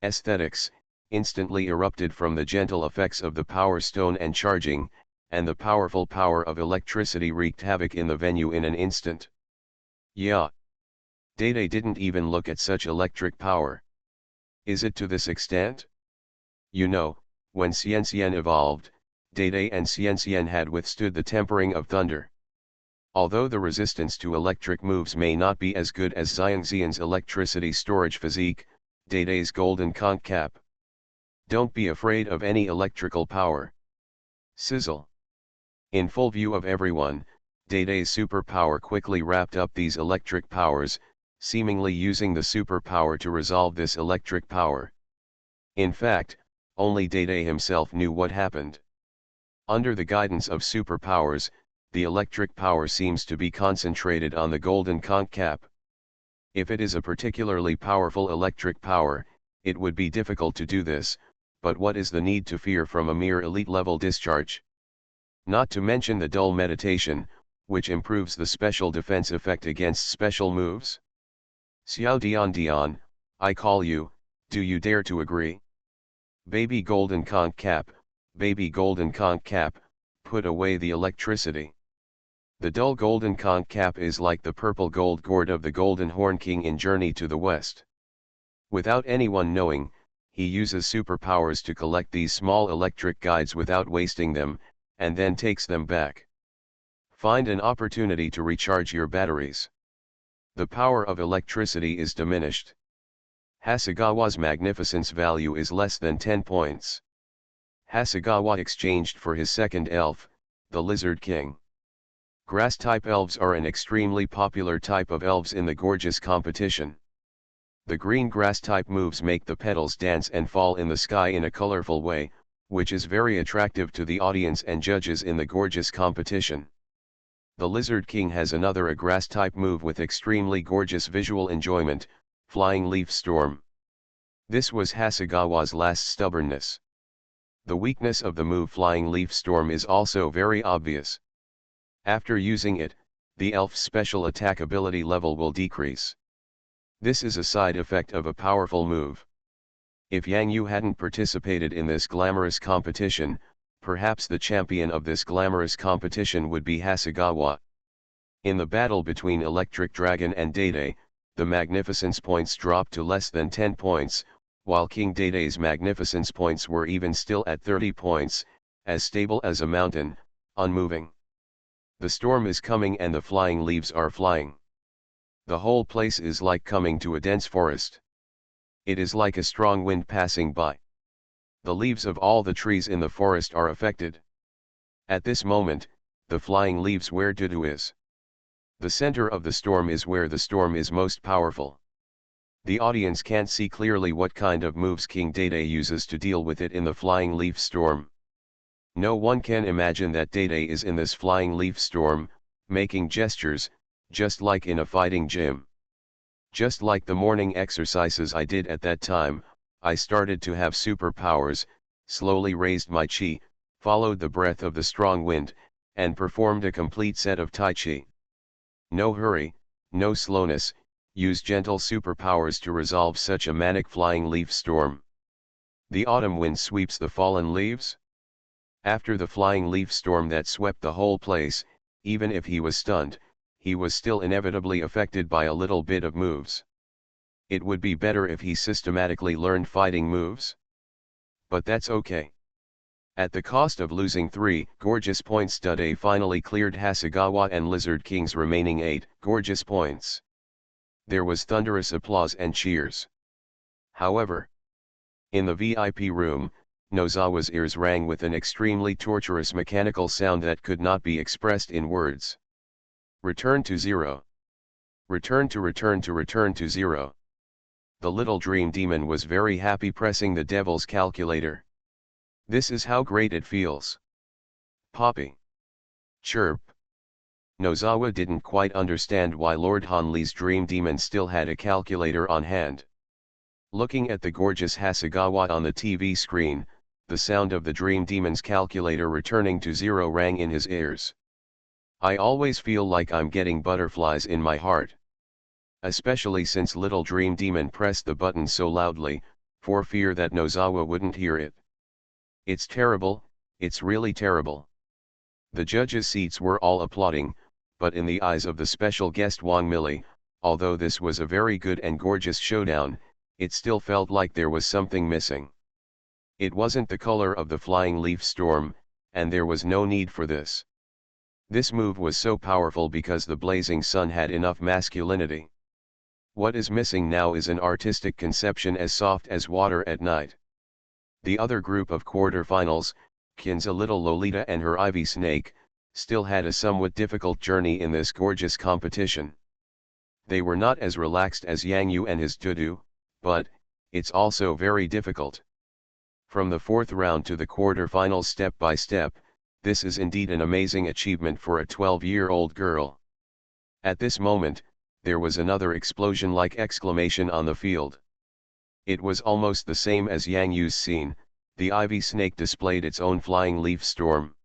Aesthetics, instantly erupted from the gentle effects of the Power Stone and charging, and the powerful power of electricity wreaked havoc in the venue in an instant. Yeah. Dede didn't even look at such electric power. Is it to this extent? You know, when Xianxian evolved, Dede and Xianxian had withstood the tempering of thunder. Although the resistance to electric moves may not be as good as Xianxian's electricity storage physique, Dede's golden conch cap. Don't be afraid of any electrical power. Sizzle. In full view of everyone, Dede's superpower quickly wrapped up these electric powers, seemingly using the superpower to resolve this electric power. In fact, only Dede himself knew what happened. Under the guidance of superpowers, the electric power seems to be concentrated on the golden conch cap. If it is a particularly powerful electric power, it would be difficult to do this, but what is the need to fear from a mere elite-level discharge? Not to mention the dull meditation, which improves the special defense effect against special moves. Xiao Dian, I call you, do you dare to agree? Baby golden conch cap, baby golden conch cap, put away the electricity. The dull golden conch cap is like the purple gold gourd of the Golden Horn King in Journey to the West. Without anyone knowing, he uses superpowers to collect these small electric guides without wasting them, and then takes them back. Find an opportunity to recharge your batteries. The power of electricity is diminished. Hasegawa's magnificence value is less than 10 points. Hasegawa exchanged for his second elf, the Lizard King. Grass-type elves are an extremely popular type of elves in the gorgeous competition. The green grass-type moves make the petals dance and fall in the sky in a colorful way, which is very attractive to the audience and judges in the gorgeous competition. The Lizard King has another a grass-type move with extremely gorgeous visual enjoyment, Flying Leaf Storm. This was Hasegawa's last stubbornness. The weakness of the move Flying Leaf Storm is also very obvious. After using it, the elf's special attack ability level will decrease. This is a side effect of a powerful move. If Yang Yu hadn't participated in this glamorous competition, perhaps the champion of this glamorous competition would be Hasegawa. In the battle between Electric Dragon and Dede, the magnificence points dropped to less than 10 points, while King Dede's magnificence points were even still at 30 points, as stable as a mountain, unmoving. The storm is coming and the flying leaves are flying. The whole place is like coming to a dense forest. It is like a strong wind passing by. The leaves of all the trees in the forest are affected. At this moment, the flying leaves where Dudu is. The center of the storm is where the storm is most powerful. The audience can't see clearly what kind of moves King Dede uses to deal with it in the flying leaf storm. No one can imagine that Dede is in this flying leaf storm, making gestures, just like in a fighting gym. Just like the morning exercises I did at that time, I started to have superpowers, slowly raised my chi, followed the breath of the strong wind, and performed a complete set of Tai Chi. No hurry, no slowness, use gentle superpowers to resolve such a manic flying leaf storm. The autumn wind sweeps the fallen leaves. After the flying leaf storm that swept the whole place, even if he was stunned, he was still inevitably affected by a little bit of moves. It would be better if he systematically learned fighting moves. But that's okay. At the cost of losing 3 gorgeous points, Dude finally cleared Hasegawa and Lizard King's remaining 8 gorgeous points. There was thunderous applause and cheers. However, in the VIP room, Nozawa's ears rang with an extremely torturous mechanical sound that could not be expressed in words. Return to 0. Return to 0. The little dream demon was very happy, pressing the devil's calculator. This is how great it feels. Poppy. Chirp. Nozawa didn't quite understand why Lord Hanli's dream demon still had a calculator on hand. Looking at the gorgeous Hasegawa on the TV screen, the sound of the dream demon's calculator returning to 0 rang in his ears. I always feel like I'm getting butterflies in my heart. Especially since little dream demon pressed the button so loudly, for fear that Nozawa wouldn't hear it. It's terrible, it's really terrible. The judges' seats were all applauding, but in the eyes of the special guest Wang Mili, although this was a very good and gorgeous showdown, it still felt like there was something missing. It wasn't the color of the flying leaf storm, and there was no need for this. This move was so powerful because the blazing sun had enough masculinity. What is missing now is an artistic conception as soft as water at night. The other group of quarterfinals, Kinza Little Lolita and her Ivy Snake, still had a somewhat difficult journey in this gorgeous competition. They were not as relaxed as Yang Yu and his Dudu, but it's also very difficult. From the 4th round to the quarterfinals step by step, this is indeed an amazing achievement for a 12-year-old girl. At this moment, there was another explosion-like exclamation on the field. It was almost the same as Yang Yu's scene. The Ivy Snake displayed its own flying leaf storm.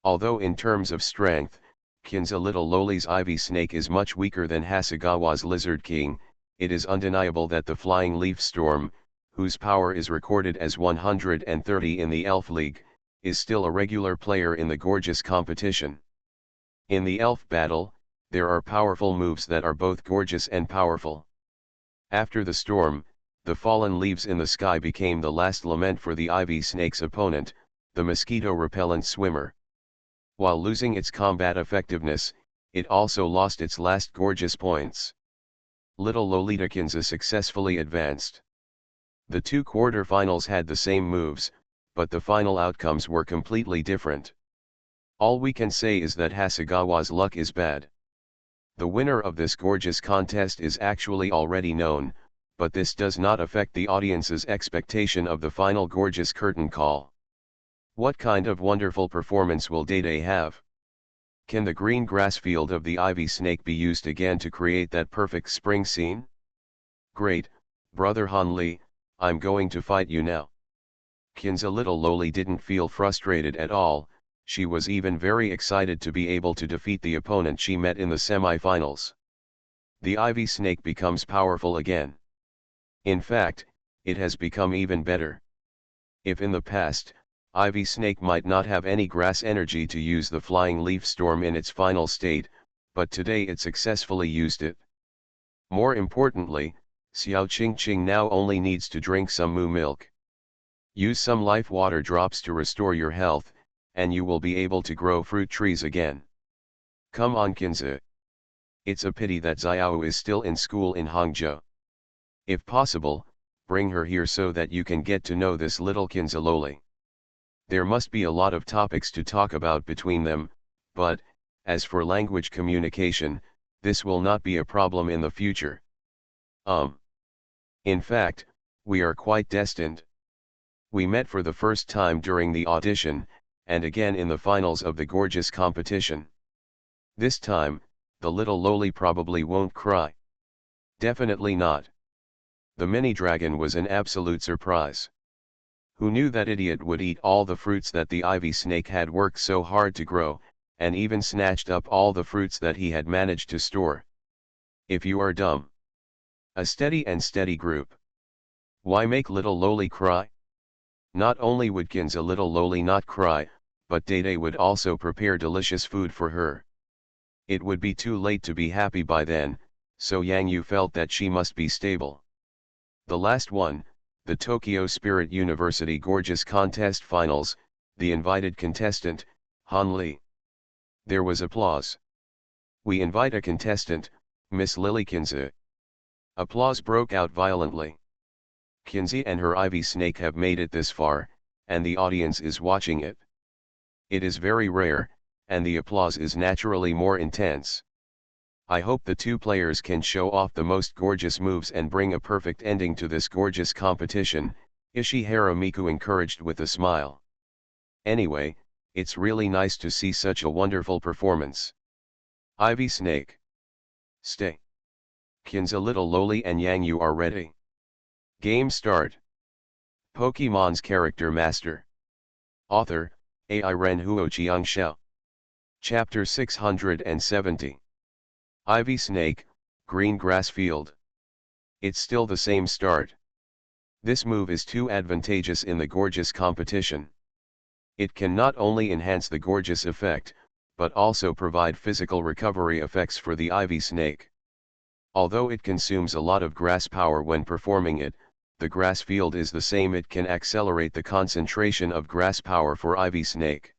Although in terms of strength, Kinza Little Loli's Ivy Snake is much weaker than Hasegawa's Lizard King, it is undeniable that the flying leaf storm, whose power is recorded as 130 in the Elf League, is still a regular player in the gorgeous competition. In the Elf battle, there are powerful moves that are both gorgeous and powerful. After the storm, the fallen leaves in the sky became the last lament for the Ivy Snake's opponent, the mosquito-repellent swimmer. While losing its combat effectiveness, it also lost its last gorgeous points. Little Lolita Kinza successfully advanced. The 2 quarterfinals had the same moves, but the final outcomes were completely different. All we can say is that Hasegawa's luck is bad. The winner of this gorgeous contest is actually already known, but this does not affect the audience's expectation of the final gorgeous curtain call. What kind of wonderful performance will Dede have? Can the green grass field of the Ivy Snake be used again to create that perfect spring scene? Great, brother Hanli, I'm going to fight you now. Kinza Little Loli didn't feel frustrated at all, she was even very excited to be able to defeat the opponent she met in the semi-finals. The Ivy Snake becomes powerful again. In fact, it has become even better. If in the past, Ivy Snake might not have any grass energy to use the flying leaf storm in its final state, but today it successfully used it. More importantly, Xiao Qingqing now only needs to drink some moo milk. Use some life water drops to restore your health, and you will be able to grow fruit trees again. Come on Kinza. It's a pity that Xiao is still in school in Hangzhou. If possible, bring her here so that you can get to know this little Kinza Loli. There must be a lot of topics to talk about between them, but, as for language communication, this will not be a problem in the future. In fact, we are quite destined. We met for the first time during the audition, and again in the finals of the gorgeous competition. This time, the little Loli probably won't cry. Definitely not. The mini-dragon was an absolute surprise. Who knew that idiot would eat all the fruits that the ivy snake had worked so hard to grow, and even snatched up all the fruits that he had managed to store? If you are dumb. A steady and steady group. Why make little Loli cry? Not only would Kinza little Loli not cry, but Dede would also prepare delicious food for her. It would be too late to be happy by then, so Yang Yu felt that she must be stable. The last one, the Tokyo Spirit University Gorgeous Contest Finals, the invited contestant, Han Li. There was applause. We invite a contestant, Miss Lily Kinza. Applause broke out violently. Kinza and her ivy snake have made it this far, and the audience is watching it. It is very rare, and the applause is naturally more intense. I hope the two players can show off the most gorgeous moves and bring a perfect ending to this gorgeous competition, Ishihara Miku encouraged with a smile. Anyway, it's really nice to see such a wonderful performance. Ivy Snake. Stay. Kinza Little Loli and Yang Yu are ready. Game start. Pokemon's Character Master. Author, Ai Ren Huo Shao. Chapter 670. Ivy Snake, Green Grass Field. It's still the same start. This move is too advantageous in the gorgeous competition. It can not only enhance the gorgeous effect, but also provide physical recovery effects for the Ivy Snake. Although it consumes a lot of grass power when performing it, the grass field is the same. It can accelerate the concentration of grass power for Ivy Snake.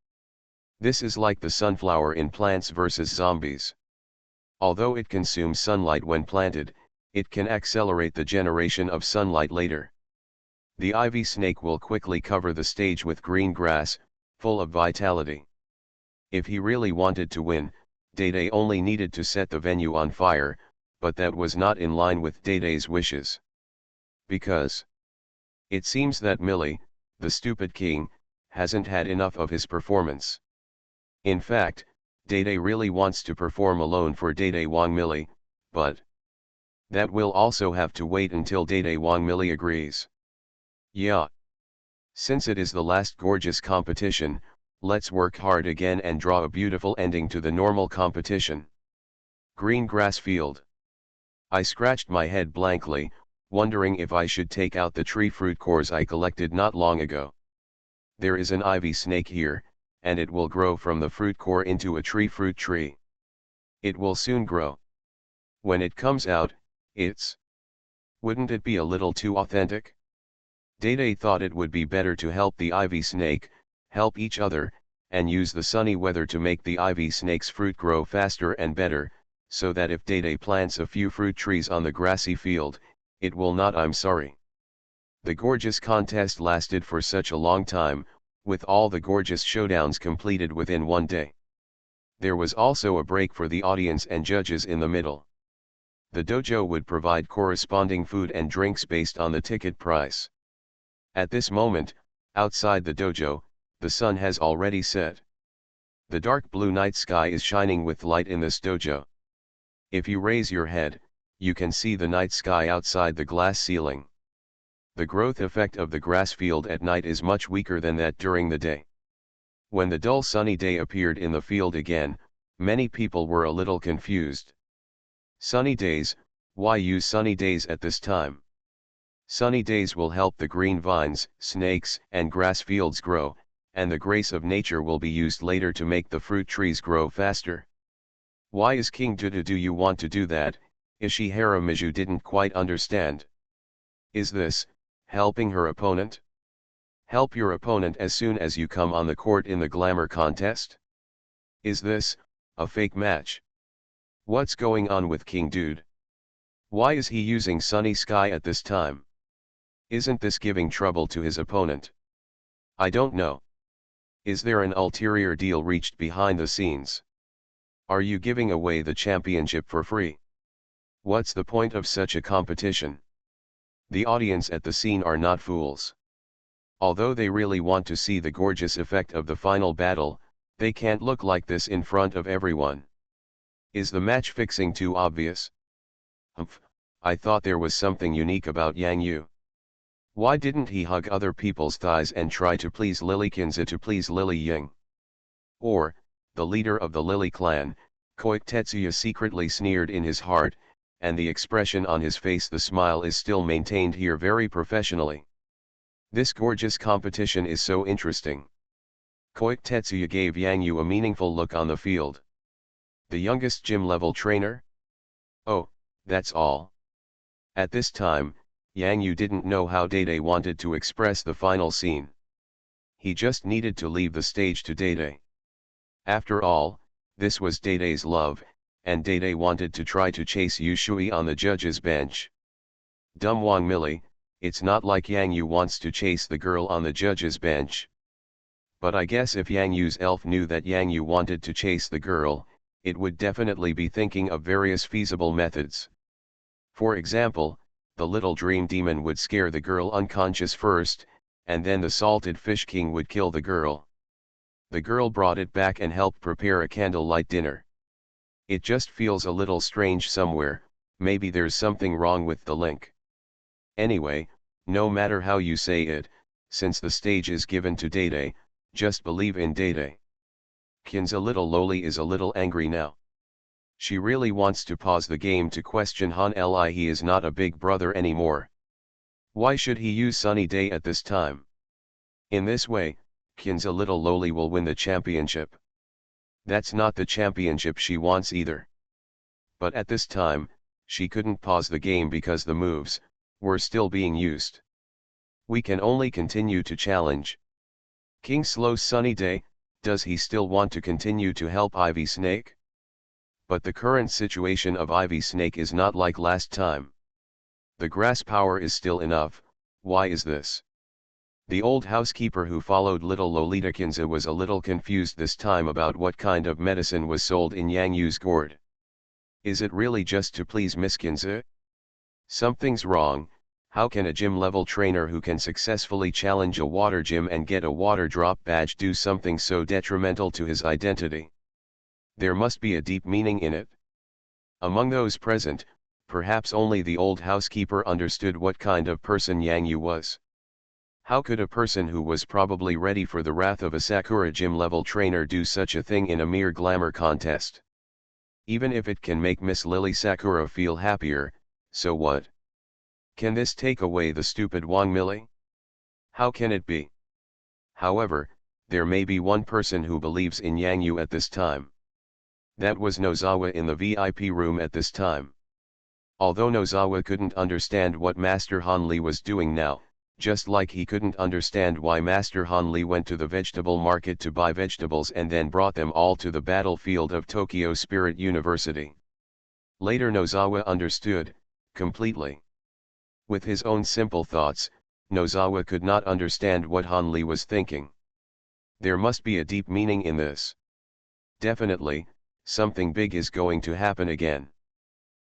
This is like the sunflower in Plants vs. Zombies. Although it consumes sunlight when planted, it can accelerate the generation of sunlight later. The ivy snake will quickly cover the stage with green grass, full of vitality. If he really wanted to win, Dede only needed to set the venue on fire, but that was not in line with Dede's wishes. Because it seems that Millie, the stupid king, hasn't had enough of his performance. In fact, Dede really wants to perform alone for Dede Wong Millie, but that will also have to wait until Dede Wong Millie agrees. Yeah. Since it is the last gorgeous competition, let's work hard again and draw a beautiful ending to the normal competition. Green grass field. I scratched my head blankly, wondering if I should take out the tree fruit cores I collected not long ago. There is an ivy snake here, and it will grow from the fruit core into a fruit tree. It will soon grow. When it comes out, wouldn't it be a little too authentic? Dede thought it would be better to help the ivy snake, help each other, and use the sunny weather to make the ivy snake's fruit grow faster and better, so that if Dede plants a few fruit trees on the grassy field, it will not. I'm sorry. The gorgeous contest lasted for such a long time, with all the gorgeous showdowns completed within one day. There was also a break for the audience and judges in the middle. The dojo would provide corresponding food and drinks based on the ticket price. At this moment, outside the dojo, the sun has already set. The dark blue night sky is shining with light in this dojo. If you raise your head, you can see the night sky outside the glass ceiling. The growth effect of the grass field at night is much weaker than that during the day. When the dull sunny day appeared in the field again, many people were a little confused. Sunny days, why use sunny days at this time? Sunny days will help the green vines, snakes, and grass fields grow, and the grace of nature will be used later to make the fruit trees grow faster. Why is King Dudu do you want to do that? Ishihara Miju didn't quite understand. Is this helping her opponent? Help your opponent as soon as you come on the court in the glamour contest? Is this a fake match? What's going on with King Dude? Why is he using sunny sky at this time? Isn't this giving trouble to his opponent? I don't know. Is there an ulterior deal reached behind the scenes? Are you giving away the championship for free? What's the point of such a competition? The audience at the scene are not fools. Although they really want to see the gorgeous effect of the final battle, they can't look like this in front of everyone. Is the match fixing too obvious? I thought there was something unique about Yang Yu. Why didn't he hug other people's thighs and try to please Lily Kinza to please Lily Ying? Or, the leader of the Lily clan, Koik Tetsuya secretly sneered in his heart, and the expression on his face, the smile, is still maintained here very professionally. This gorgeous competition is so interesting. Koik Tetsuya gave Yang Yu a meaningful look on the field. The youngest gym level trainer? Oh, that's all. At this time, Yang Yu didn't know how Dede wanted to express the final scene. He just needed to leave the stage to Dede. After all, this was Dede's love, and Dede wanted to try to chase Yu Shui on the judges' bench. Dumb Wang Mili, it's not like Yang Yu wants to chase the girl on the judges' bench. But I guess if Yang Yu's elf knew that Yang Yu wanted to chase the girl, it would definitely be thinking of various feasible methods. For example, the little dream demon would scare the girl unconscious first, and then the salted fish king would kill the girl. The girl brought it back and helped prepare a candlelight dinner. It just feels a little strange somewhere. Maybe there's something wrong with the link. Anyway, no matter how you say it, since the stage is given to Dede, just believe in Dede. Kinza little Loli is a little angry now. She really wants to pause the game to question Han Li. He is not a big brother anymore. Why should he use Sunny Day at this time? In this way, Kinza little Loli will win the championship. That's not the championship she wants either. But at this time, she couldn't pause the game because the moves were still being used. We can only continue to challenge. King Slow Sunny Day, does he still want to continue to help Ivy Snake? But the current situation of Ivy Snake is not like last time. The grass power is still enough. Why is this? The old housekeeper who followed little Lolita Kinza was a little confused this time about what kind of medicine was sold in Yang Yu's gourd. Is it really just to please Miss Kinza? Something's wrong. How can a gym level trainer who can successfully challenge a water gym and get a water drop badge do something so detrimental to his identity? There must be a deep meaning in it. Among those present, perhaps only the old housekeeper understood what kind of person Yang Yu was. How could a person who was probably ready for the wrath of a Sakura gym level trainer do such a thing in a mere glamour contest? Even if it can make Miss Lily Sakura feel happier, so what? Can this take away the stupid Wang Mili? How can it be? However, there may be one person who believes in Yang Yu at this time. That was Nozawa in the VIP room at this time. Although Nozawa couldn't understand what Master Hanli was doing now, just like he couldn't understand why Master Hanli went to the vegetable market to buy vegetables and then brought them all to the battlefield of Tokyo Spirit University. Later Nozawa understood, completely. With his own simple thoughts, Nozawa could not understand what Hanli was thinking. There must be a deep meaning in this. Definitely, something big is going to happen again.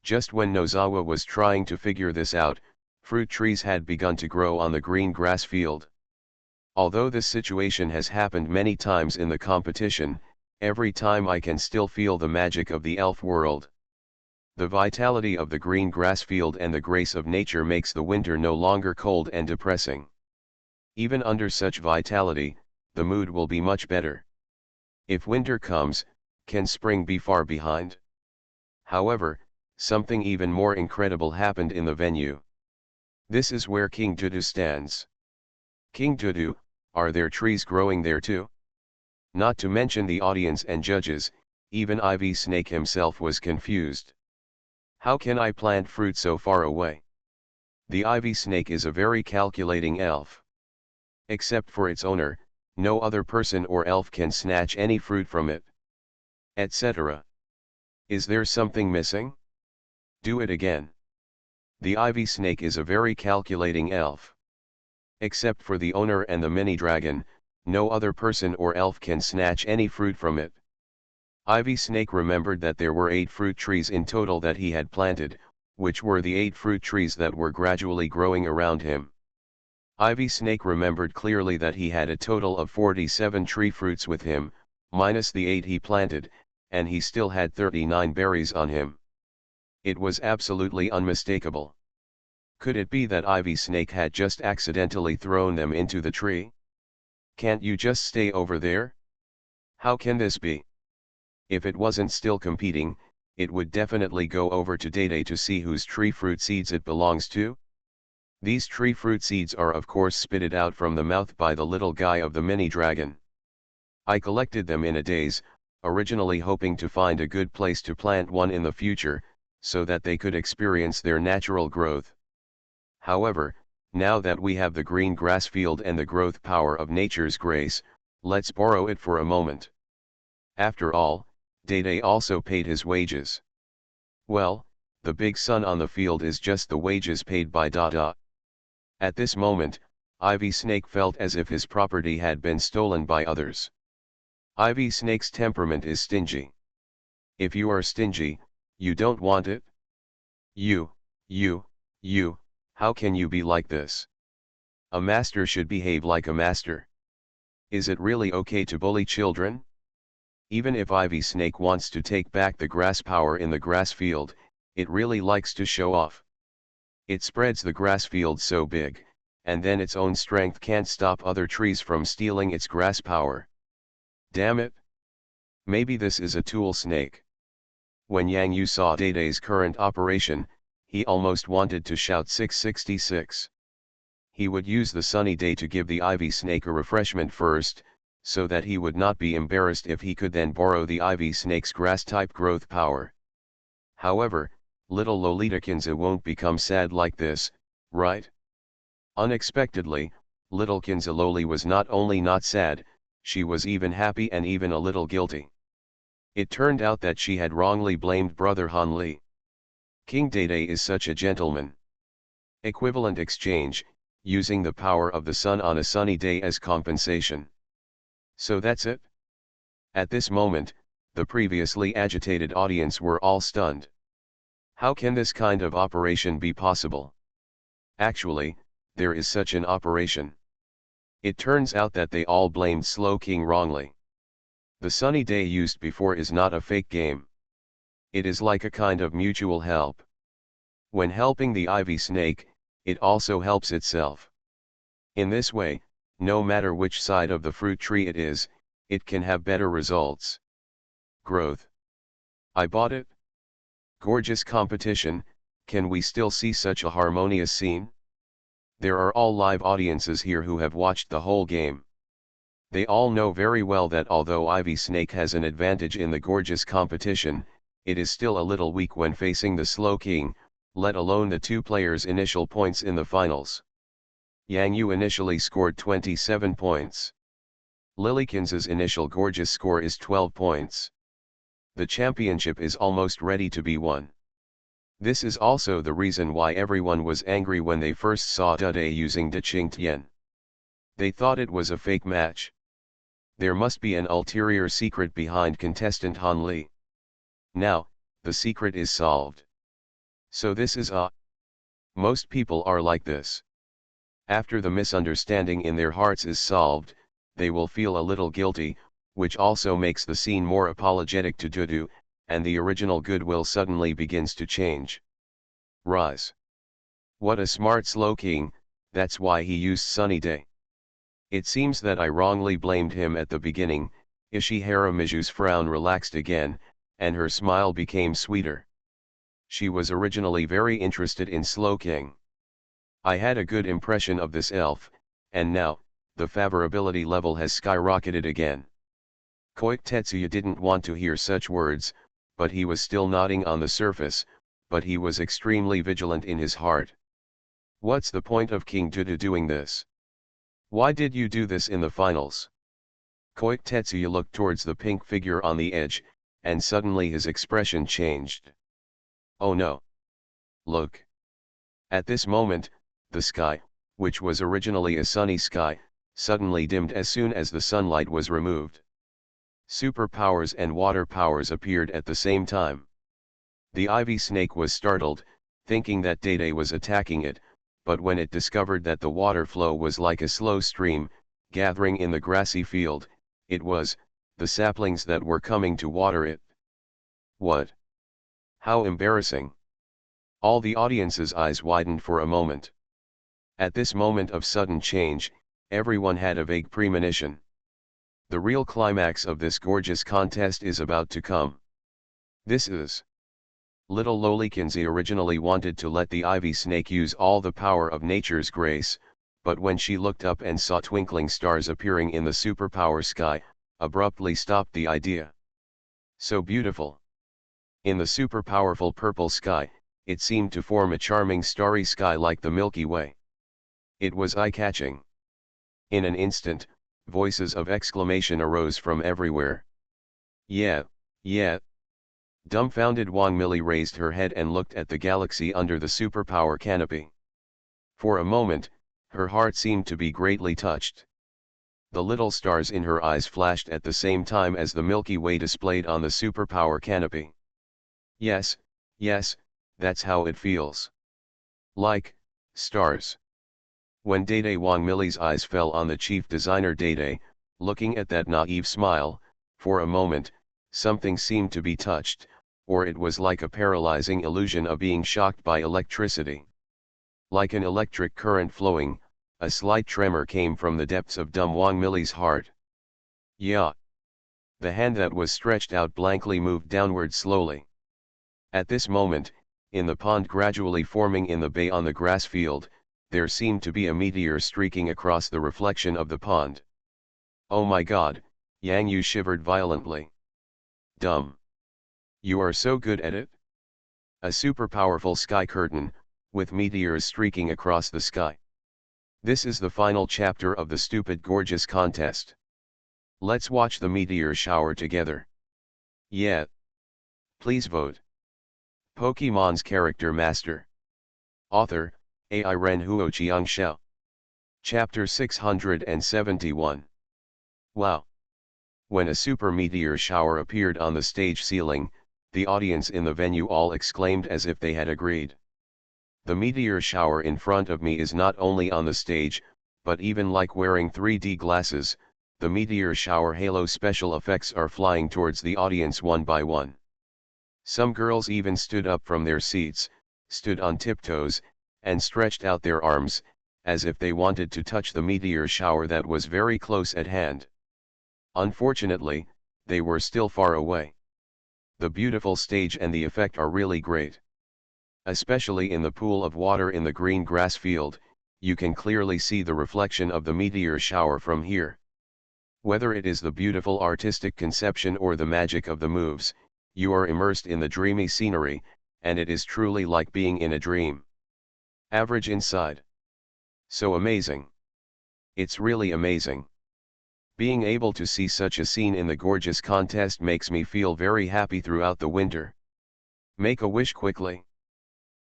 Just when Nozawa was trying to figure this out, fruit trees had begun to grow on the green grass field. Although this situation has happened many times in the competition, every time I can still feel the magic of the elf world. The vitality of the green grass field and the grace of nature makes the winter no longer cold and depressing. Even under such vitality, the mood will be much better. If winter comes, can spring be far behind? However, something even more incredible happened in the venue. This is where King Dudu stands. King Dudu, are there trees growing there too? Not to mention the audience and judges, even Ivy Snake himself was confused. How can I plant fruit so far away? The Ivy Snake is a very calculating elf. Except for its owner, no other person or elf can snatch any fruit from it. Etc. Is there something missing? Do it again. The Ivy Snake is a very calculating elf. Except for the owner and the mini dragon, no other person or elf can snatch any fruit from it. Ivy Snake remembered that there were 8 fruit trees in total that he had planted, which were the 8 fruit trees that were gradually growing around him. Ivy Snake remembered clearly that he had a total of 47 tree fruits with him, minus the 8 he planted, and he still had 39 berries on him. It was absolutely unmistakable. Could it be that Ivy Snake had just accidentally thrown them into the tree? Can't you just stay over there? How can this be? If it wasn't still competing, it would definitely go over to Day to see whose tree fruit seeds it belongs to. These tree fruit seeds are of course spitted out from the mouth by the little guy of the mini dragon. I collected them in a daze, originally hoping to find a good place to plant one in the future, so that they could experience their natural growth. However, now that we have the green grass field and the growth power of nature's grace, let's borrow it for a moment. After all, Day also paid his wages. Well, the big sun on the field is just the wages paid by Dada. At this moment, Ivy Snake felt as if his property had been stolen by others. Ivy Snake's temperament is stingy. If you are stingy, you don't want it? You, how can you be like this? A master should behave like a master. Is it really okay to bully children? Even if Ivy Snake wants to take back the grass power in the grass field, it really likes to show off. It spreads the grass field so big, and then its own strength can't stop other trees from stealing its grass power. Damn it! Maybe this is a tool snake. When Yang Yu saw Day's current operation, he almost wanted to shout 666. He would use the sunny day to give the Ivy Snake a refreshment first, so that he would not be embarrassed if he could then borrow the Ivy Snake's grass-type growth power. However, little Lolita Kinza won't become sad like this, right? Unexpectedly, little Kinza Loli was not only not sad, she was even happy and even a little guilty. It turned out that she had wrongly blamed brother Han Li. King Day is such a gentleman. Equivalent exchange, using the power of the sun on a sunny day as compensation. So that's it? At this moment, the previously agitated audience were all stunned. How can this kind of operation be possible? Actually, there is such an operation. It turns out that they all blamed Slow King wrongly. The sunny day used before is not a fake game. It is like a kind of mutual help. When helping the Ivy Snake, it also helps itself. In this way, no matter which side of the fruit tree it is, it can have better results. Growth. I bought it. Gorgeous competition. Can we still see such a harmonious scene? There are all live audiences here who have watched the whole game. They all know very well that although Ivy Snake has an advantage in the gorgeous competition, it is still a little weak when facing the Slow King, let alone the two players' initial points in the finals. Yang Yu initially scored 27 points. Lilykin's initial gorgeous score is 12 points. The championship is almost ready to be won. This is also the reason why everyone was angry when they first saw Dade using De Qingtian. They thought it was a fake match. There must be an ulterior secret behind contestant Han Li. Now, the secret is solved. So this is most people are like this. After the misunderstanding in their hearts is solved, they will feel a little guilty, which also makes the scene more apologetic to Dudu, and the original goodwill suddenly begins to change. Rise. What a smart Slow King, that's why he used Sunny Day. It seems that I wrongly blamed him at the beginning. Ishihara Miju's frown relaxed again, and her smile became sweeter. She was originally very interested in Slow King. I had a good impression of this elf, and now, the favorability level has skyrocketed again. Koike Tetsuya didn't want to hear such words, but he was still nodding on the surface, but he was extremely vigilant in his heart. What's the point of King Dudu doing this? Why did you do this in the finals? Koike Tetsuya looked towards the pink figure on the edge, and suddenly his expression changed. Oh no! Look! At this moment, the sky, which was originally a sunny sky, suddenly dimmed as soon as the sunlight was removed. Superpowers and water powers appeared at the same time. The Ivy Snake was startled, thinking that Dede was attacking it, but when it discovered that the water flow was like a slow stream, gathering in the grassy field, it was the saplings that were coming to water it. What? How embarrassing! All the audience's eyes widened for a moment. At this moment of sudden change, everyone had a vague premonition. The real climax of this gorgeous contest is about to come. This is. Little lowly Kinsey originally wanted to let the ivy snake use all the power of nature's grace, but when she looked up and saw twinkling stars appearing in the superpower sky, abruptly stopped the idea. So beautiful. In the super powerful purple sky, it seemed to form a charming starry sky like the Milky Way. It was eye-catching. In an instant, voices of exclamation arose from everywhere. Yeah, yeah. Dumbfounded Wang Mili raised her head and looked at the galaxy under the superpower canopy. For a moment, her heart seemed to be greatly touched. The little stars in her eyes flashed at the same time as the Milky Way displayed on the superpower canopy. Yes, yes, that's how it feels. Like stars. When Dede Wang Mili's eyes fell on the chief designer Dede, looking at that naive smile, for a moment, something seemed to be touched, or it was like a paralyzing illusion of being shocked by electricity. Like an electric current flowing, a slight tremor came from the depths of dumb Wang Mili's heart. Yeah. The hand that was stretched out blankly moved downward slowly. At this moment, in the pond gradually forming in the bay on the grass field, there seemed to be a meteor streaking across the reflection of the pond. Oh my God, Yang Yu shivered violently. Dumb. You are so good at it? A super powerful sky curtain, with meteors streaking across the sky. This is the final chapter of the stupid gorgeous contest. Let's watch the meteor shower together. Yeah. Please vote. Pokemon's Character Master. Author, AI Ren Huo Chiang Xiao. Chapter 671. Wow. When a super meteor shower appeared on the stage ceiling, the audience in the venue all exclaimed as if they had agreed. The meteor shower in front of me is not only on the stage, but even like wearing 3D glasses, the meteor shower halo special effects are flying towards the audience one by one. Some girls even stood up from their seats, stood on tiptoes, and stretched out their arms, as if they wanted to touch the meteor shower that was very close at hand. Unfortunately, they were still far away. The beautiful stage and the effect are really great. Especially in the pool of water in the green grass field, you can clearly see the reflection of the meteor shower from here. Whether it is the beautiful artistic conception or the magic of the moves, you are immersed in the dreamy scenery, and it is truly like being in a dream. Average inside. So amazing. It's really amazing. Being able to see such a scene in the gorgeous contest makes me feel very happy throughout the winter. Make a wish quickly.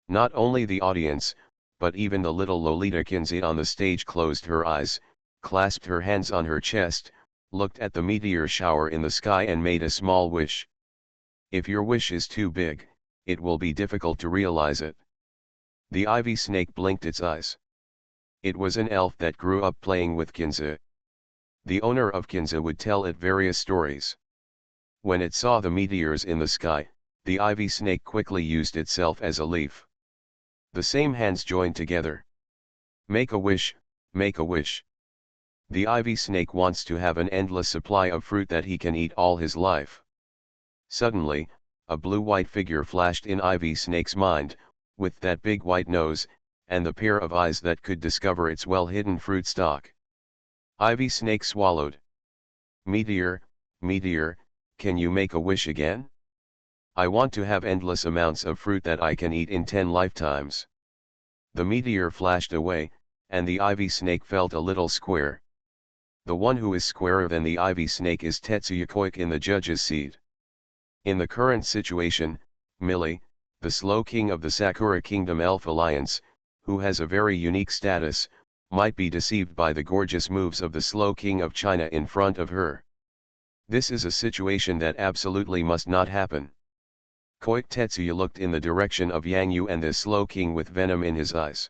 Not only the audience, but even the little Lolita Kinsey on the stage closed her eyes, clasped her hands on her chest, looked at the meteor shower in the sky and made a small wish. If your wish is too big, it will be difficult to realize it. The ivy snake blinked its eyes. It was an elf that grew up playing with Kinsey. The owner of Kinsey would tell it various stories. When it saw the meteors in the sky, the ivy snake quickly used itself as a leaf. The same hands joined together. Make a wish, make a wish. The ivy snake wants to have an endless supply of fruit that he can eat all his life. Suddenly, a blue-white figure flashed in ivy snake's mind, with that big white nose, and the pair of eyes that could discover its well-hidden fruit stock. Ivy snake swallowed. Meteor, meteor, can you make a wish again? I want to have endless amounts of fruit that I can eat in 10 lifetimes. The meteor flashed away, and the ivy snake felt a little square. The one who is squarer than the ivy snake is Tetsuya Koike in the judge's seat. In the current situation, Mili, the slow king of the Sakura Kingdom Elf Alliance, who has a very unique status, might be deceived by the gorgeous moves of the slow king of China in front of her. This is a situation that absolutely must not happen. Koike Tetsuya looked in the direction of Yang Yu and the slow king with venom in his eyes.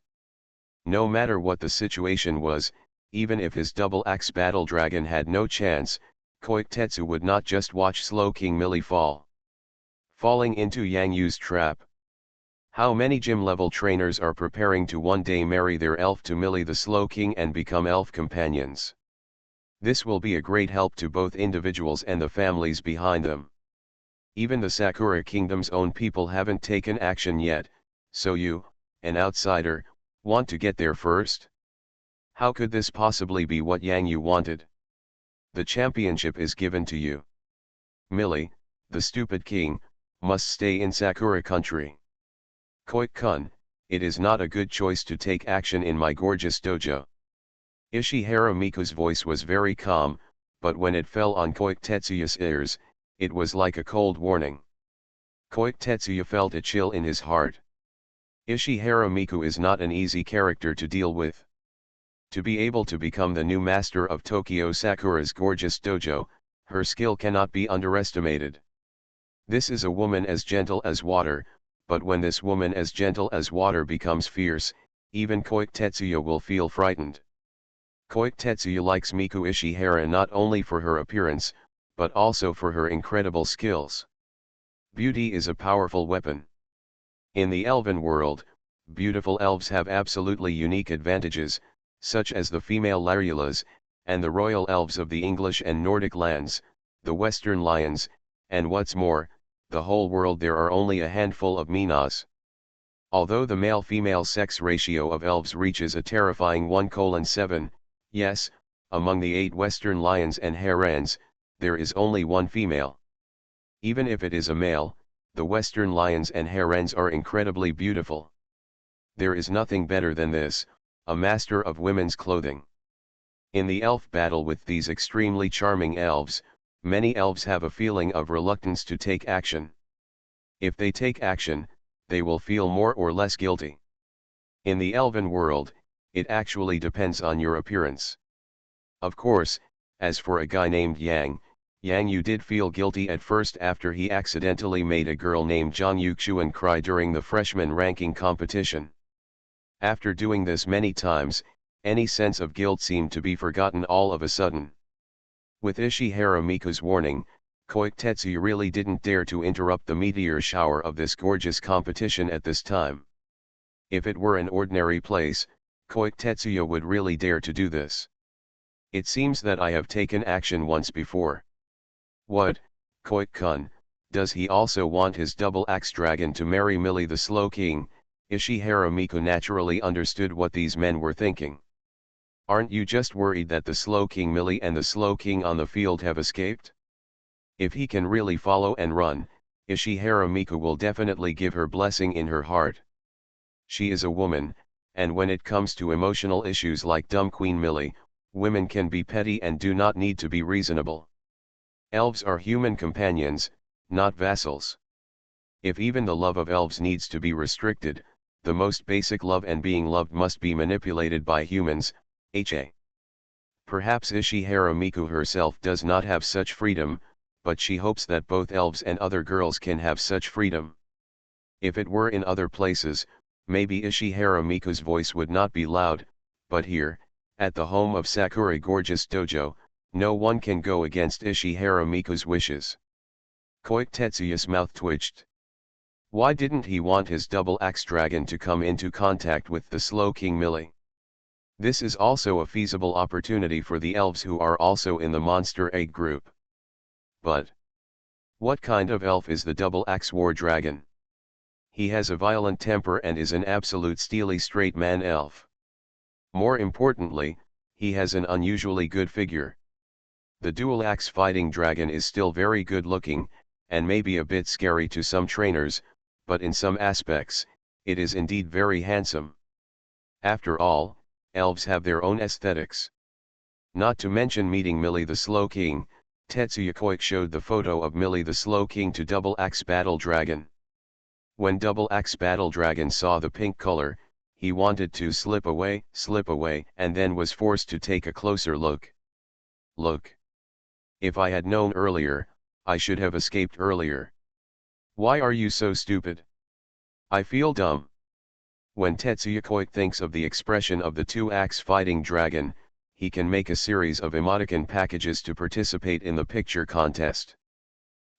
No matter what the situation was, even if his double-axe battle dragon had no chance, Koike Tetsu would not just watch slow king Mili fall. Falling into Yang Yu's trap. How many gym-level trainers are preparing to one day marry their elf to Millie the Slow King and become elf companions? This will be a great help to both individuals and the families behind them. Even the Sakura Kingdom's own people haven't taken action yet, so you, an outsider, want to get there first? How could this possibly be what Yang Yu wanted? The championship is given to you. Millie, the stupid king, must stay in Sakura country. Koik-kun, it is not a good choice to take action in my gorgeous dojo. Ishihara Miku's voice was very calm, but when it fell on Koik Tetsuya's ears, it was like a cold warning. Koik Tetsuya felt a chill in his heart. Ishihara Miku is not an easy character to deal with. To be able to become the new master of Tokyo Sakura's gorgeous dojo, her skill cannot be underestimated. This is a woman as gentle as water, but when this woman as gentle as water becomes fierce, even Koik Tetsuya will feel frightened. Koik Tetsuya likes Miku Ishihara not only for her appearance, but also for her incredible skills. Beauty is a powerful weapon. In the elven world, beautiful elves have absolutely unique advantages, such as the female Larulas, and the royal elves of the English and Nordic lands, the Western lions, and what's more, the whole world there are only a handful of Minas. Although the male-female sex ratio of elves reaches a terrifying 1:7, yes, among the 8 Western lions and herons, there is only one female. Even if it is a male, the Western lions and herons are incredibly beautiful. There is nothing better than this, a master of women's clothing. In the elf battle with these extremely charming elves, many elves have a feeling of reluctance to take action. If they take action, they will feel more or less guilty. In the elven world, it actually depends on your appearance. Of course, as for a guy named Yang Yu did feel guilty at first after he accidentally made a girl named Zhang Yuxuan cry during the freshman ranking competition. After doing this many times, any sense of guilt seemed to be forgotten all of a sudden. With Ishihara Miku's warning, Koik Tetsuya really didn't dare to interrupt the meteor shower of this gorgeous competition at this time. If it were an ordinary place, Koik Tetsuya would really dare to do this. It seems that I have taken action once before. What, Koik-kun, does he also want his double-axe dragon to marry Millie the Slow King? Ishihara Miku naturally understood what these men were thinking. Aren't you just worried that the Slow King Millie and the Slow King on the field have escaped? If he can really follow and run, Ishihara Miku will definitely give her blessing in her heart. She is a woman, and when it comes to emotional issues like dumb Queen Millie, women can be petty and do not need to be reasonable. Elves are human companions, not vassals. If even the love of elves needs to be restricted, the most basic love and being loved must be manipulated by humans, Perhaps Ishihara Miku herself does not have such freedom, but she hopes that both elves and other girls can have such freedom. If it were in other places, maybe Ishihara Miku's voice would not be loud, but here, at the home of Sakura Gorgeous Dojo, no one can go against Ishihara Miku's wishes. Koik Tetsuya's mouth twitched. Why didn't he want his double-axe dragon to come into contact with the Slow King Millie? This is also a feasible opportunity for the elves who are also in the Monster Egg group. But what kind of elf is the double-axe war dragon? He has a violent temper and is an absolute steely straight man elf. More importantly, he has an unusually good figure. The dual-axe fighting dragon is still very good looking, and may be a bit scary to some trainers, but in some aspects, it is indeed very handsome. After all, elves have their own aesthetics. Not to mention meeting Millie the Slow King, Tetsuya Koik showed the photo of Millie the Slow King to Double Axe Battle Dragon. When Double Axe Battle Dragon saw the pink color, he wanted to slip away, and then was forced to take a closer look. Look. If I had known earlier, I should have escaped earlier. Why are you so stupid? I feel dumb. When Tetsuya Koik thinks of the expression of the two-axe fighting dragon, he can make a series of emoticon packages to participate in the picture contest.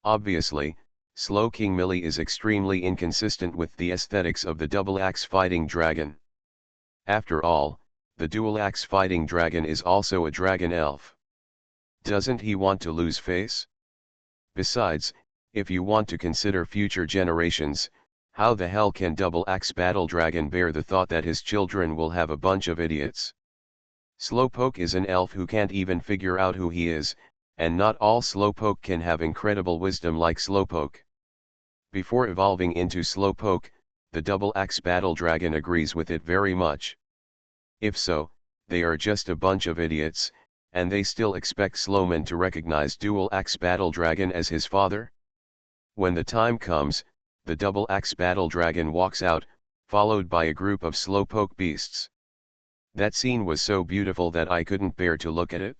Obviously, Slow King Millie is extremely inconsistent with the aesthetics of the double-axe fighting dragon. After all, the dual-axe fighting dragon is also a dragon elf. Doesn't he want to lose face? Besides, if you want to consider future generations, how the hell can double-axe battle dragon bear the thought that his children will have a bunch of idiots? Slowpoke is an elf who can't even figure out who he is, and not all Slowpoke can have incredible wisdom like Slowpoke. Before evolving into Slowpoke, the double-axe battle dragon agrees with it very much. If so, they are just a bunch of idiots, and they still expect Slowman to recognize dual-axe battle dragon as his father? When the time comes, the double-axe battle dragon walks out, followed by a group of Slowpoke beasts. That scene was so beautiful that I couldn't bear to look at it.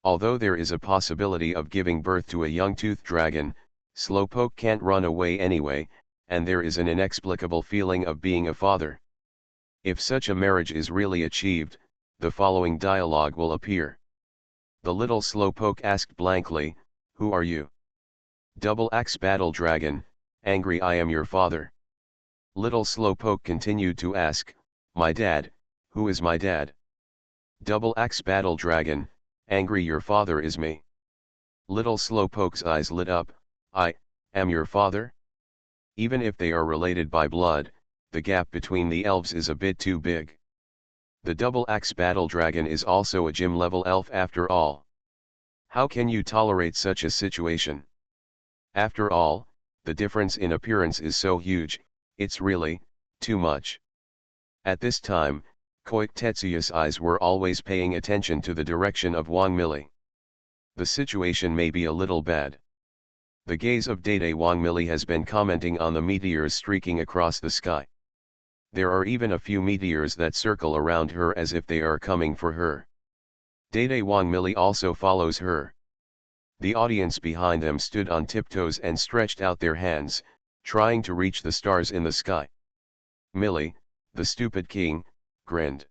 Although there is a possibility of giving birth to a young toothed dragon, Slowpoke can't run away anyway, and there is an inexplicable feeling of being a father. If such a marriage is really achieved, the following dialogue will appear. The little Slowpoke asked blankly, "Who are you?" Double-axe battle dragon, angry, "I am your father." Little Slowpoke continued to ask, "My dad, who is my dad?" Double-axe battle dragon, angry, "Your father is me." Little Slowpoke's eyes lit up, "I am your father?" Even if they are related by blood, the gap between the elves is a bit too big. The double-axe battle dragon is also a gym-level elf after all. How can you tolerate such a situation? After all, the difference in appearance is so huge, it's really too much. At this time, Koik Tetsuya's eyes were always paying attention to the direction of Wang Millie. The situation may be a little bad. The gaze of Dede Wang Millie has been commenting on the meteors streaking across the sky. There are even a few meteors that circle around her as if they are coming for her. Dede Wang Millie also follows her. The audience behind them stood on tiptoes and stretched out their hands, trying to reach the stars in the sky. Millie, the stupid king, grinned.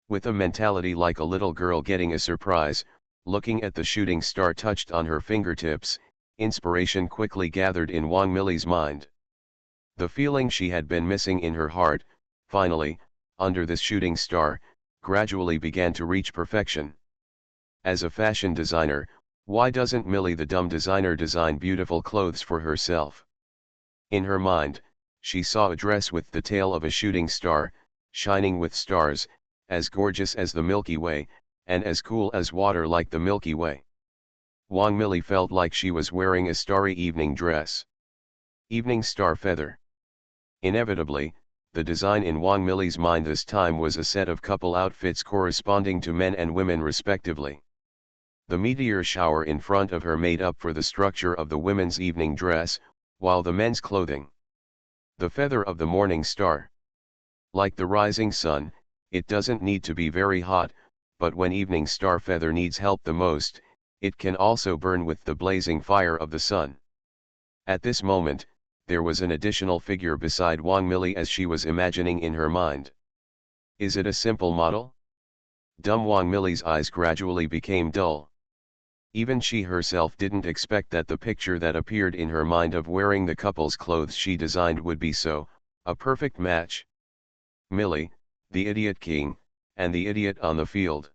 With a mentality like a little girl getting a surprise, looking at the shooting star touched on her fingertips, inspiration quickly gathered in Wang Millie's mind. The feeling she had been missing in her heart, finally, under this shooting star, gradually began to reach perfection. As a fashion designer, why doesn't Millie the dumb designer design beautiful clothes for herself? In her mind, she saw a dress with the tail of a shooting star, shining with stars, as gorgeous as the Milky Way, and as cool as water like the Milky Way. Wang Millie felt like she was wearing a starry evening dress. Evening star feather. Inevitably, the design in Wang Millie's mind this time was a set of couple outfits corresponding to men and women respectively. The meteor shower in front of her made up for the structure of the women's evening dress, while the men's clothing. The feather of the morning star. Like the rising sun, it doesn't need to be very hot, but when evening star feather needs help the most, it can also burn with the blazing fire of the sun. At this moment, there was an additional figure beside Wang Millie as she was imagining in her mind. Is it a simple model? Dumb Wang Millie's eyes gradually became dull. Even she herself didn't expect that the picture that appeared in her mind of wearing the couple's clothes she designed would be a perfect match. Millie, the idiot king, and the idiot on the field.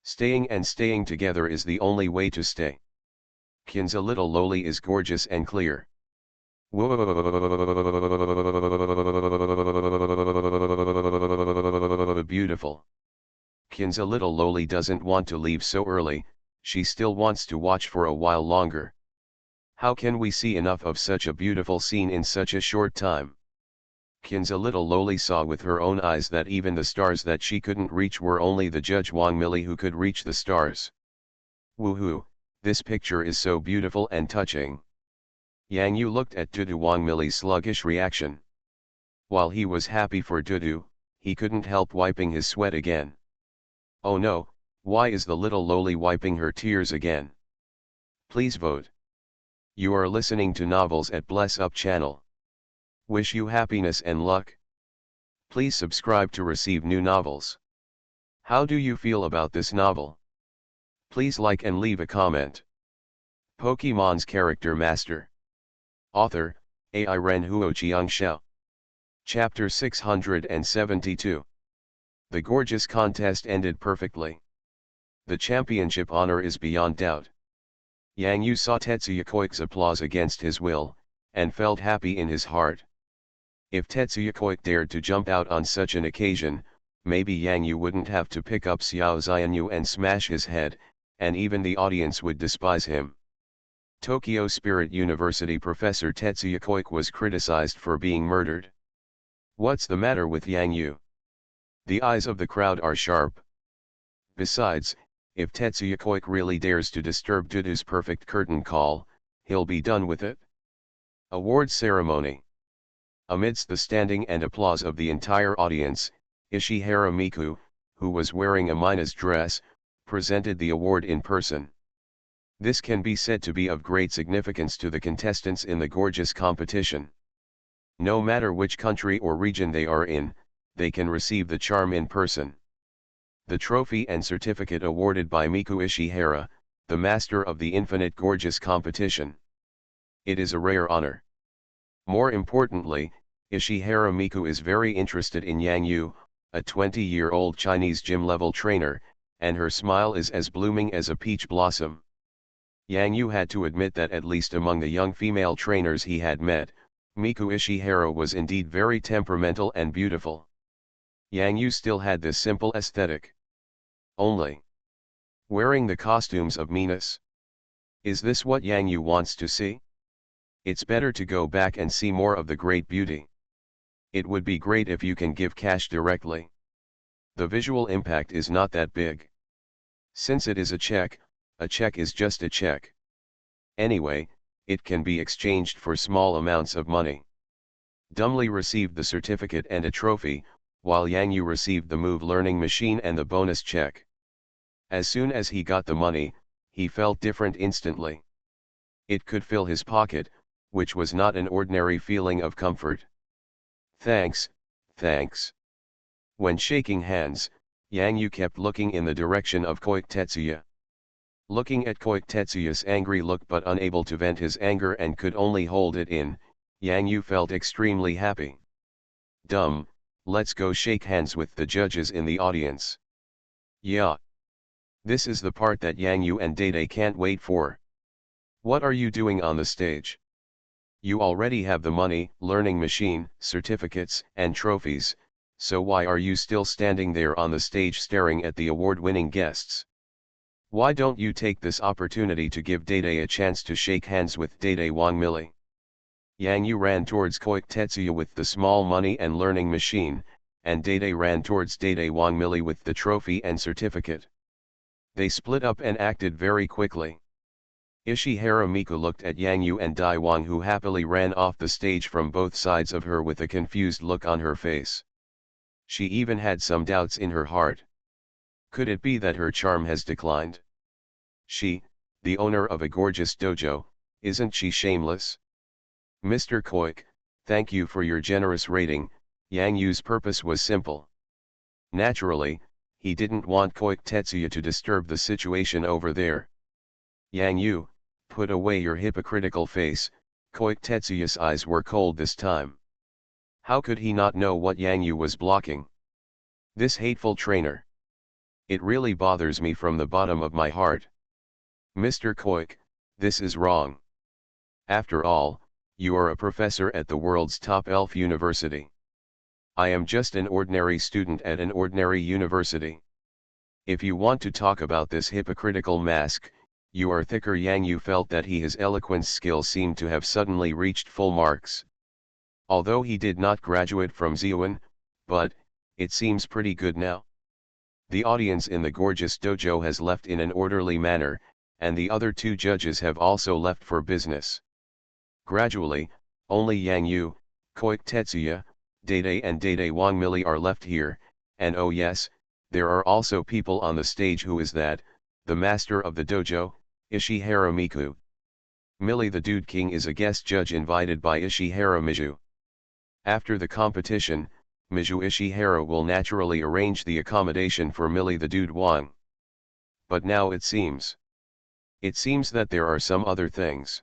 Staying and staying together is the only way to stay. Kinza little lowly is gorgeous and clear. Beautiful. Kinza little lowly doesn't want to leave so early, she still wants to watch for a while longer. How can we see enough of such a beautiful scene in such a short time? Kinza little lowly saw with her own eyes that even the stars that she couldn't reach were only the judge Wang Millie who could reach the stars. Woohoo, this picture is so beautiful and touching. Yang Yu looked at Dudu Wang Millie's sluggish reaction. While he was happy for Dudu, he couldn't help wiping his sweat again. Oh no, why is the little lowly wiping her tears again? Please vote. You are listening to Novels at Bless Up channel. Wish you happiness and luck. Please subscribe to receive new novels. How do you feel about this novel? Please like and leave a comment. Pokemon's Character Master. Author, Ai Ren Huo Chiang Shao. Chapter 672. The gorgeous contest ended perfectly. The championship honor is beyond doubt. Yang Yu saw Tetsuya Koike's applause against his will, and felt happy in his heart. If Tetsuya Koike dared to jump out on such an occasion, maybe Yang Yu wouldn't have to pick up Xiao Xianyu and smash his head, and even the audience would despise him. Tokyo Spirit University professor Tetsuya Koike was criticized for being murdered. What's the matter with Yang Yu? The eyes of the crowd are sharp. Besides, if Tetsuya Koike really dares to disturb Dudu's perfect curtain call, he'll be done with it. Award ceremony. Amidst the standing and applause of the entire audience, Ishihara Miku, who was wearing a Mina's dress, presented the award in person. This can be said to be of great significance to the contestants in the gorgeous competition. No matter which country or region they are in, they can receive the charm in person. The trophy and certificate awarded by Miku Ishihara, the master of the infinite gorgeous competition. It is a rare honor. More importantly, Ishihara Miku is very interested in Yang Yu, a 20-year-old Chinese gym-level trainer, and her smile is as blooming as a peach blossom. Yang Yu had to admit that at least among the young female trainers he had met, Miku Ishihara was indeed very temperamental and beautiful. Yang Yu still had this simple aesthetic. Only wearing the costumes of meanness. Is this what Yang Yu wants to see? It's better to go back and see more of the great beauty. It would be great if you can give cash directly. The visual impact is not that big. Since it is a check is just a check. Anyway, it can be exchanged for small amounts of money. Dumbly received the certificate and a trophy, while Yang Yu received the move learning machine and the bonus check. As soon as he got the money, he felt different instantly. It could fill his pocket, which was not an ordinary feeling of comfort. Thanks, thanks. When shaking hands, Yang Yu kept looking in the direction of Koike Tetsuya. Looking at Koike Tetsuya's angry look but unable to vent his anger and could only hold it in, Yang Yu felt extremely happy. Dumb, let's go shake hands with the judges in the audience. Yeah. This is the part that Yang Yu and Dede can't wait for. What are you doing on the stage? You already have the money, learning machine, certificates, and trophies, so why are you still standing there on the stage staring at the award-winning guests? Why don't you take this opportunity to give Dede a chance to shake hands with Dede Wangmili? Yang Yu ran towards Koike Tetsuya with the small money and learning machine, and Dede ran towards Dede Wangmili with the trophy and certificate. They split up and acted very quickly. Ishihara Miku looked at Yang Yu and Dai Wang, who happily ran off the stage from both sides of her with a confused look on her face. She even had some doubts in her heart. Could it be that her charm has declined? She, the owner of a gorgeous dojo, isn't she shameless? Mr. Koike, thank you for your generous rating. Yang Yu's purpose was simple. Naturally, he didn't want Koike Tetsuya to disturb the situation over there. Yang Yu, put away your hypocritical face. Koike Tetsuya's eyes were cold this time. How could he not know what Yang Yu was blocking? This hateful trainer. It really bothers me from the bottom of my heart. Mr. Koike, this is wrong. After all, you are a professor at the world's top elf university. I am just an ordinary student at an ordinary university. If you want to talk about this hypocritical mask, you are thicker. Yang Yu felt that his eloquence skills seemed to have suddenly reached full marks. Although he did not graduate from Ziyuan, but, it seems pretty good now. The audience in the gorgeous dojo has left in an orderly manner, and the other two judges have also left for business. Gradually, only Yang Yu, Koike Tetsuya, Dede and Dede Wangmili are left here, and oh yes, there are also people on the stage. Who is that? The master of the dojo, Ishihara Miku. Millie the Dude King is a guest judge invited by Ishihara Miju. After the competition, Miju Ishihara will naturally arrange the accommodation for Millie the Dude Wang. But now it seems that there are some other things.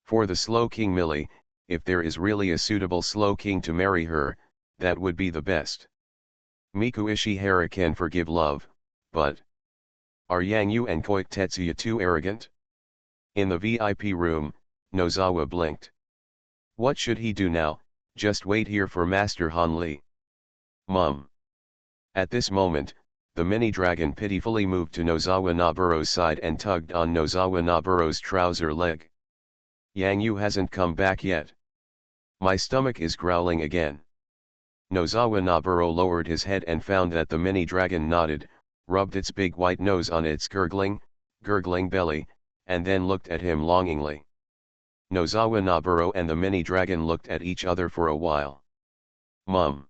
For the Slow King Millie, if there is really a suitable Slow King to marry her, that would be the best. Miku Ishihara can forgive love, but are Yang Yu and Koike Tetsuya too arrogant? In the VIP room, Nozawa blinked. What should he do now? Just wait here for Master Han Li. Mum. At this moment, the mini-dragon pitifully moved to Nozawa Noburo's side and tugged on Nozawa Noburo's trouser leg. Yang Yu hasn't come back yet. My stomach is growling again. Nozawa Noburo lowered his head and found that the mini-dragon nodded, rubbed its big white nose on its gurgling belly, and then looked at him longingly. Nozawa Noburo and the mini-dragon looked at each other for a while. Mum.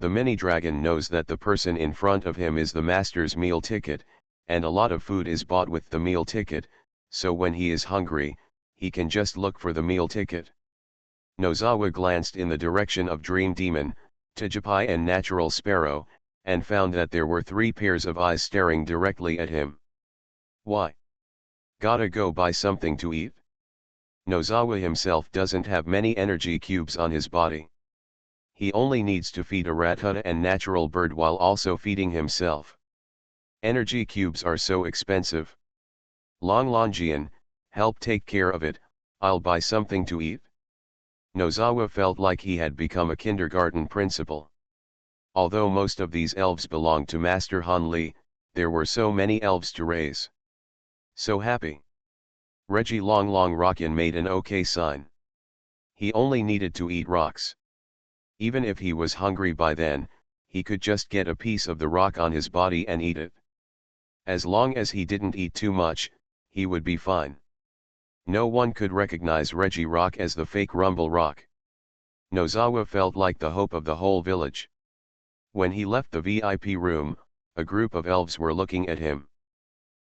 The mini-dragon knows that the person in front of him is the master's meal ticket, and a lot of food is bought with the meal ticket, so when he is hungry, he can just look for the meal ticket. Nozawa glanced in the direction of Dream Demon, Tajapai and Natural Sparrow, and found that there were 3 pairs of eyes staring directly at him. Why? Gotta go buy something to eat? Nozawa himself doesn't have many energy cubes on his body. He only needs to feed a Ratutta and Natural Bird while also feeding himself. Energy cubes are so expensive. Long Longian, help take care of it, I'll buy something to eat. Nozawa felt like he had become a kindergarten principal. Although most of these elves belonged to Master Han Li, there were so many elves to raise. So happy. Reggie Long Rockin made an OK sign. He only needed to eat rocks. Even if he was hungry by then, he could just get a piece of the rock on his body and eat it. As long as he didn't eat too much, he would be fine. No one could recognize Reggie Rock as the fake Rumble Rock. Nozawa felt like the hope of the whole village. When he left the VIP room, a group of elves were looking at him.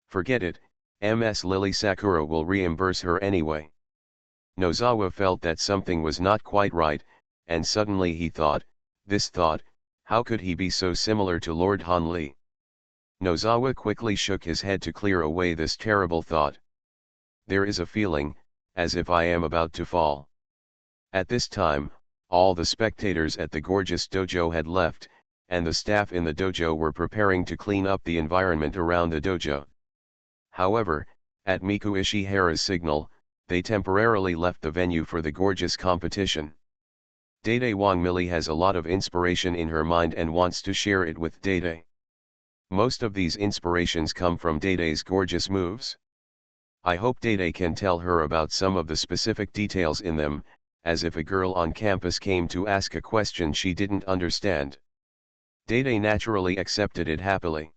Forget it, Ms. Lily Sakura will reimburse her anyway. Nozawa felt that something was not quite right, and suddenly he thought, how could he be so similar to Lord Han Li? Nozawa quickly shook his head to clear away this terrible thought. There is a feeling, as if I am about to fall. At this time, all the spectators at the gorgeous dojo had left, and the staff in the dojo were preparing to clean up the environment around the dojo. However, at Miku Ishihara's signal, they temporarily left the venue for the gorgeous competition. Dede Wang Millie has a lot of inspiration in her mind and wants to share it with Dede. Most of these inspirations come from Dede's gorgeous moves. I hope Dede can tell her about some of the specific details in them, as if a girl on campus came to ask a question she didn't understand. Dede naturally accepted it happily.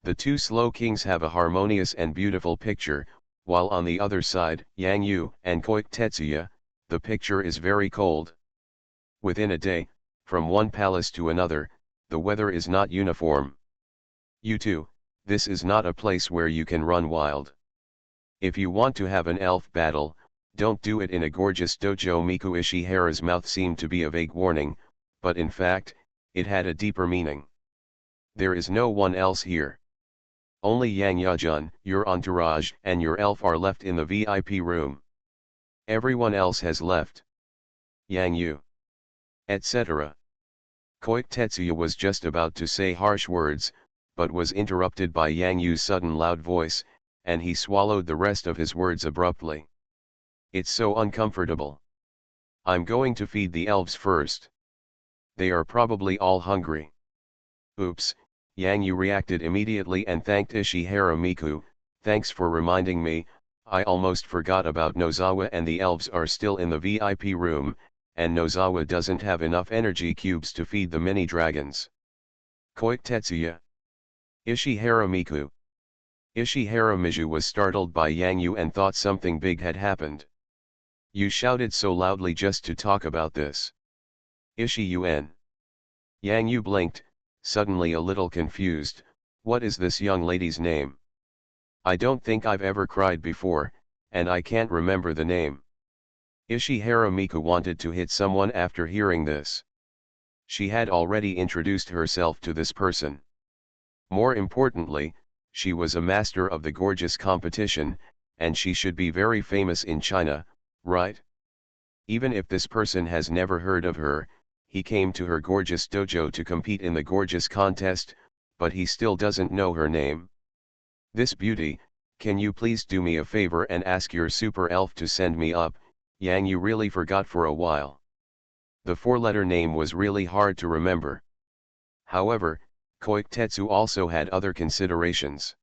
The 2 Slow Kings have a harmonious and beautiful picture, while on the other side, Yang Yu and Koike Tetsuya, the picture is very cold. Within a day, from one palace to another, the weather is not uniform. You too, this is not a place where you can run wild. If you want to have an elf battle, don't do it in a gorgeous dojo. Miku Ishihara's mouth seemed to be a vague warning, but in fact, it had a deeper meaning. There is no one else here. Only Yang Yajun, your entourage, and your elf are left in the VIP room. Everyone else has left. Yang Yu, etc. Koike Tetsuya was just about to say harsh words, but was interrupted by Yang Yu's sudden loud voice, and he swallowed the rest of his words abruptly. It's so uncomfortable. I'm going to feed the elves first. They are probably all hungry. Oops, Yang Yu reacted immediately and thanked Ishihara. Miku, thanks for reminding me, I almost forgot about Nozawa, and the elves are still in the VIP room, and Nozawa doesn't have enough energy cubes to feed the mini dragons. Koike Tetsuya. Ishihara. Miku. Ishihara Miju was startled by Yang Yu and thought something big had happened. You shouted so loudly just to talk about this. Ishi-un. Yang Yu blinked, suddenly a little confused. What is this young lady's name? I don't think I've ever cried before, and I can't remember the name. Ishihara Miku wanted to hit someone after hearing this. She had already introduced herself to this person. More importantly, she was a master of the gorgeous competition, and she should be very famous in China, right? Even if this person has never heard of her, he came to her gorgeous dojo to compete in the gorgeous contest, but he still doesn't know her name. This beauty, can you please do me a favor and ask your super elf to send me up? Yang Yu really forgot for a while. The four-letter name was really hard to remember. However, Koiktetsu also had other considerations.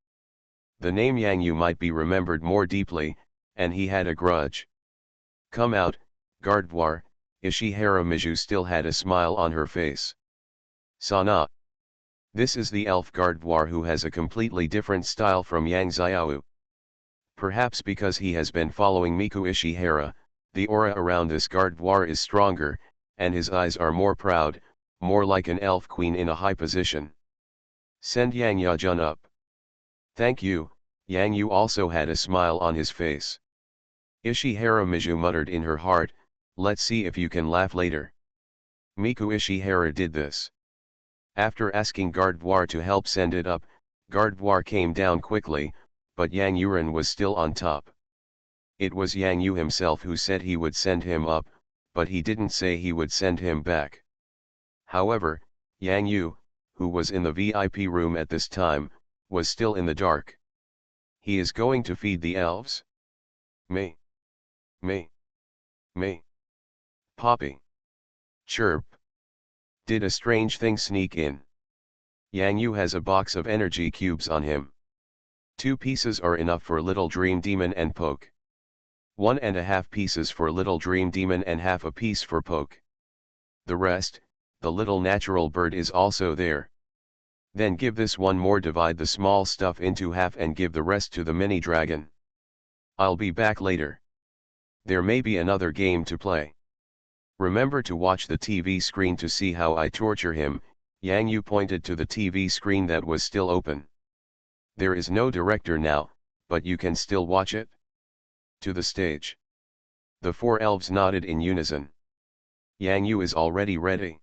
The name Yang Yu might be remembered more deeply, and he had a grudge. Come out, Gardwar. Ishihara Miju still had a smile on her face. Sana. This is the elf Gardwar who has a completely different style from Yang Xiao. Perhaps because he has been following Miku Ishihara, the aura around this Gardwar is stronger, and his eyes are more proud, more like an elf queen in a high position. Send Yang Yajun up. Thank you. Yang Yu also had a smile on his face. Ishihara Miju muttered in her heart, let's see if you can laugh later. Miku Ishihara did this. After asking Gardwar to help send it up, Gardwar came down quickly, but Yang Yuren was still on top. It was Yang Yu himself who said he would send him up, but he didn't say he would send him back. However, Yang Yu, who was in the VIP room at this time, was still in the dark. He is going to feed the elves? Me. Me. Me. Poppy. Chirp. Did a strange thing sneak in? Yang Yu has a box of energy cubes on him. 2 pieces are enough for Little Dream Demon and Poke. 1.5 pieces for Little Dream Demon and half a piece for Poke. The rest, the little natural bird is also there. Then give this one more, divide the small stuff into half and give the rest to the mini dragon. I'll be back later. There may be another game to play. Remember to watch the TV screen to see how I torture him. Yang Yu pointed to the TV screen that was still open. There is no director now, but you can still watch it. To the stage. The 4 elves nodded in unison. Yang Yu is already ready.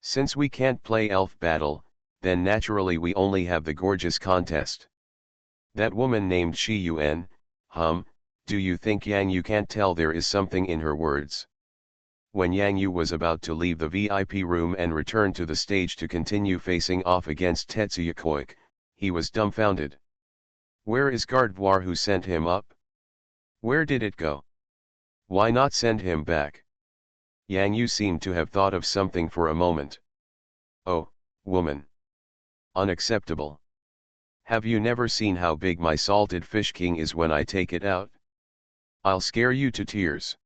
Since we can't play elf battle, then naturally we only have the gorgeous contest. That woman named Shi Yuan, do you think Yang Yu can't tell there is something in her words? When Yang Yu was about to leave the VIP room and return to the stage to continue facing off against Tetsuya Koike, he was dumbfounded. Where is Gardwar who sent him up? Where did it go? Why not send him back? Yang Yu seemed to have thought of something for a moment. Oh, woman. Unacceptable. Have you never seen how big my salted fish king is when I take it out? I'll scare you to tears.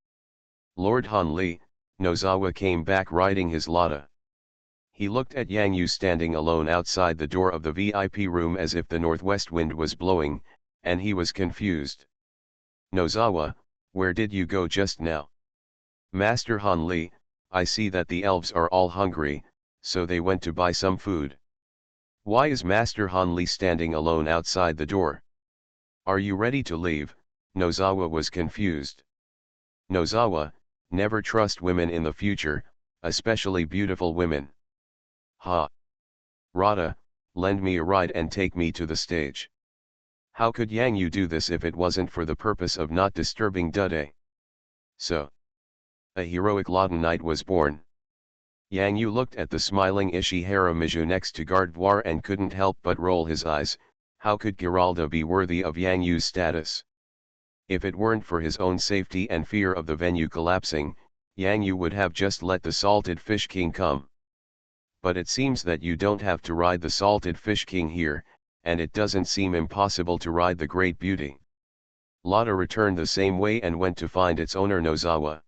Lord Hanli, Nozawa came back riding his Lada. He looked at Yang Yu standing alone outside the door of the VIP room as if the northwest wind was blowing, and he was confused. Nozawa, where did you go just now? Master Hanli, I see that the elves are all hungry, so they went to buy some food. Why is Master Hanli standing alone outside the door? Are you ready to leave? Nozawa was confused. Nozawa, never trust women in the future, especially beautiful women. Ha! Rada, lend me a ride and take me to the stage. How could Yang Yu do this if it wasn't for the purpose of not disturbing Dude? So, a heroic Laden knight was born. Yang Yu looked at the smiling Ishihara Miju next to Gardwar and couldn't help but roll his eyes. How could Giralda be worthy of Yang Yu's status? If it weren't for his own safety and fear of the venue collapsing, Yang Yu would have just let the Salted Fish King come. But it seems that you don't have to ride the Salted Fish King here, and it doesn't seem impossible to ride the Great Beauty. Lada returned the same way and went to find its owner Nozawa.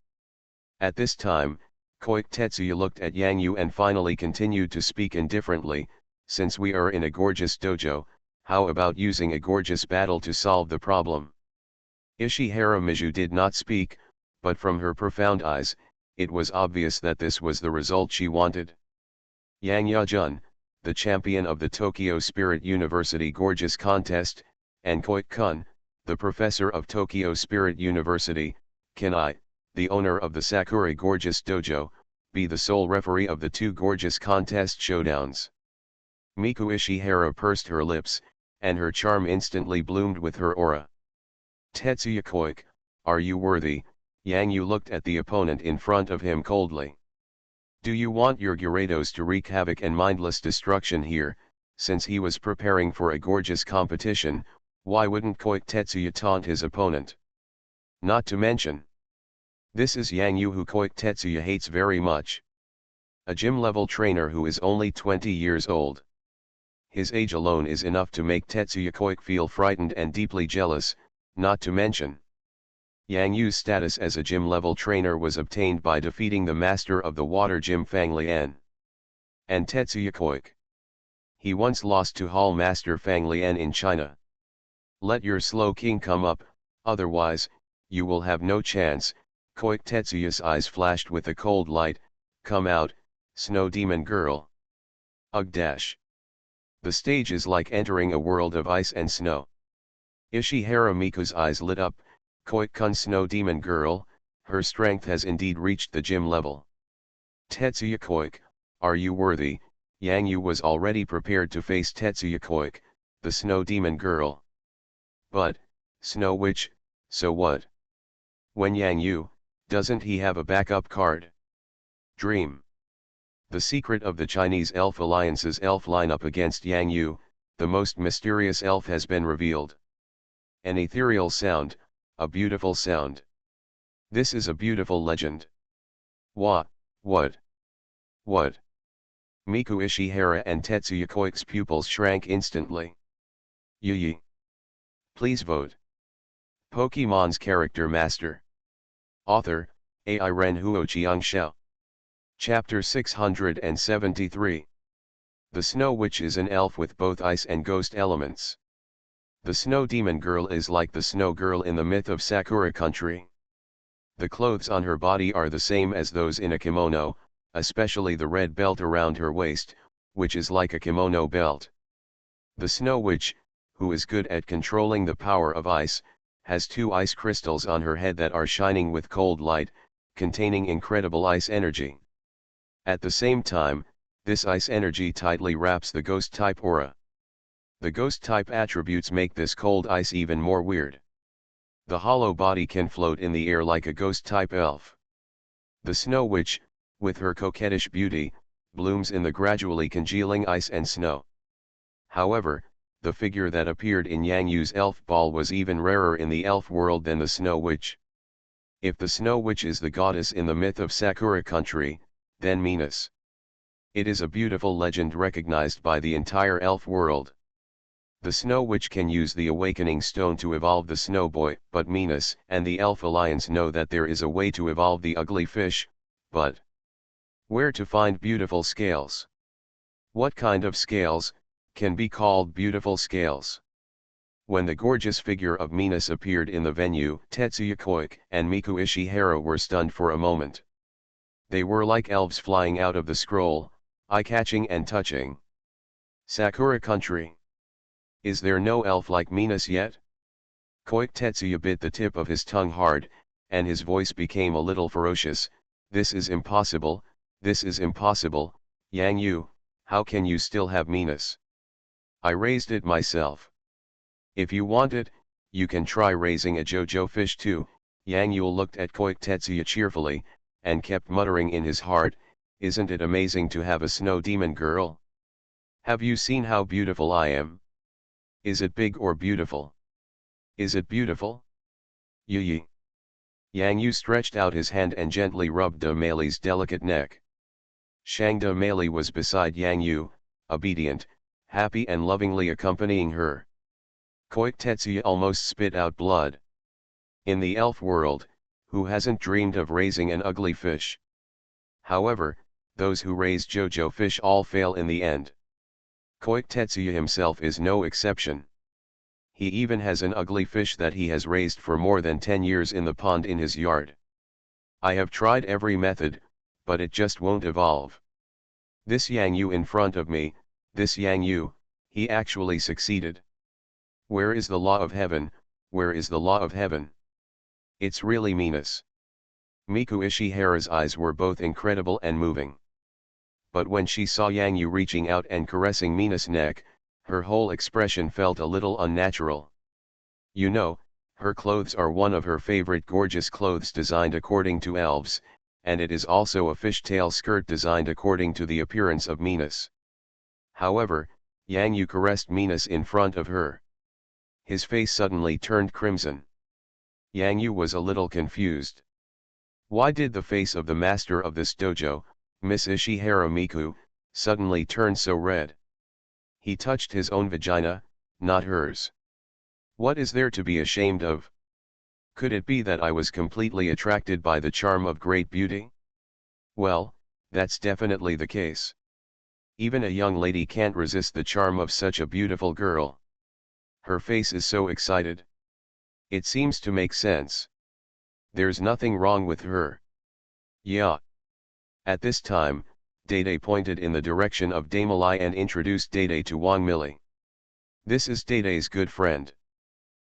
At this time, Koike Tetsuya looked at Yang Yu and finally continued to speak indifferently, since we are in a gorgeous dojo, how about using a gorgeous battle to solve the problem? Ishihara Miju did not speak, but from her profound eyes, it was obvious that this was the result she wanted. Yang Yajun, the champion of the Tokyo Spirit University Gorgeous Contest, and Koike-kun, the professor of Tokyo Spirit University, can I, the owner of the Sakura Gorgeous Dojo, be the sole referee of the 2 gorgeous contest showdowns? Miku Ishihara pursed her lips, and her charm instantly bloomed with her aura. Tetsuya Koike, are you worthy? Yang Yu looked at the opponent in front of him coldly. Do you want your Gyarados to wreak havoc and mindless destruction here? Since he was preparing for a gorgeous competition, why wouldn't Koike Tetsuya taunt his opponent? Not to mention, this is Yang Yu who Koike Tetsuya hates very much. A gym-level trainer who is only 20 years old. His age alone is enough to make Tetsuya Koike feel frightened and deeply jealous, not to mention, Yang Yu's status as a gym-level trainer was obtained by defeating the master of the water gym Fang Lian. And Tetsuya Koike. He once lost to Hall Master Fang Lian in China. Let your slow king come up, otherwise, you will have no chance. Koike Tetsuya's eyes flashed with a cold light. Come out, Snow Demon Girl. Ugh dash. The stage is like entering a world of ice and snow. Ishihara Miku's eyes lit up. Koike-kun Snow Demon Girl, her strength has indeed reached the gym level. Tetsuya Koike, are you worthy? Yang Yu was already prepared to face Tetsuya Koike, the Snow Demon Girl. But, Snow Witch, so what? When Yang Yu, doesn't he have a backup card? Dream. The secret of the Chinese Elf Alliance's elf lineup against Yang Yu, the most mysterious elf, has been revealed. An ethereal sound, a beautiful sound. This is a beautiful legend. What? What? Miku Ishihara and Tetsuya Koike's pupils shrank instantly. Yi. Please vote. Pokemon's Character Master. Author, AI Renhuo Xiangxiao. Chapter 673. The Snow Witch is an elf with both ice and ghost elements. The Snow Demon Girl is like the Snow Girl in the myth of Sakura Country. The clothes on her body are the same as those in a kimono, especially the red belt around her waist, which is like a kimono belt. The Snow Witch, who is good at controlling the power of ice, has 2 ice crystals on her head that are shining with cold light, containing incredible ice energy. At the same time, this ice energy tightly wraps the ghost-type aura. The ghost-type attributes make this cold ice even more weird. The hollow body can float in the air like a ghost-type elf. The Snow Witch, with her coquettish beauty, blooms in the gradually congealing ice and snow. However, the figure that appeared in Yang Yu's elf ball was even rarer in the elf world than the Snow Witch. If the Snow Witch is the goddess in the myth of Sakura Country, then Venus. It is a beautiful legend recognized by the entire elf world. The Snow Witch can use the Awakening Stone to evolve the Snow Boy, but Venus and the Elf Alliance know that there is a way to evolve the ugly fish, but where to find beautiful scales? What kind of scales can be called beautiful scales? When the gorgeous figure of Venus appeared in the venue, Tetsuya Koike and Miku Ishihara were stunned for a moment. They were like elves flying out of the scroll, eye-catching and touching. Sakura Country. Is there no elf like Venus yet? Koike Tetsuya bit the tip of his tongue hard, and his voice became a little ferocious. This is impossible, Yang Yu, how can you still have Venus? I raised it myself. If you want it, you can try raising a JoJo fish too. Yang Yu looked at Koike Tetsuya cheerfully, and kept muttering in his heart, isn't it amazing to have a Snow Demon Girl? Have you seen how beautiful I am? Is it big or beautiful? Is it beautiful? Yi. Yang Yu stretched out his hand and gently rubbed De Mei's delicate neck. Shang De Mei was beside Yang Yu, obedient, happy and lovingly accompanying her. Koike Tetsuya almost spit out blood. In the elf world, who hasn't dreamed of raising an ugly fish? However, those who raise JoJo fish all fail in the end. Koike Tetsuya himself is no exception. He even has an ugly fish that he has raised for more than 10 years in the pond in his yard. I have tried every method, but it just won't evolve. This Yang Yu in front of me, this Yang Yu, he actually succeeded. Where is the law of heaven, where is the law of heaven? It's really Venus. Miku Ishihara's eyes were both incredible and moving. But when she saw Yang Yu reaching out and caressing Mina's neck, her whole expression felt a little unnatural. You know, Her clothes are one of her favorite gorgeous clothes designed according to elves, and it is also a fishtail skirt designed according to the appearance of Minos. However, Yang Yu caressed Minos in front of her. His face suddenly turned crimson. Yang Yu was a little confused. Why did the face of the master of this dojo, Miss Ishihara Miku, suddenly turn so red? He touched his own vagina, not hers. What is there to be ashamed of? Could it be that I was completely attracted by the charm of great beauty? Well, that's definitely the case. Even a young lady can't resist the charm of such a beautiful girl. Her face is so excited. It seems to make sense. There's nothing wrong with her. Yeah. At this time, Dede pointed in the direction of Damalai and introduced Dede to Wang Mili. This is Dede's good friend.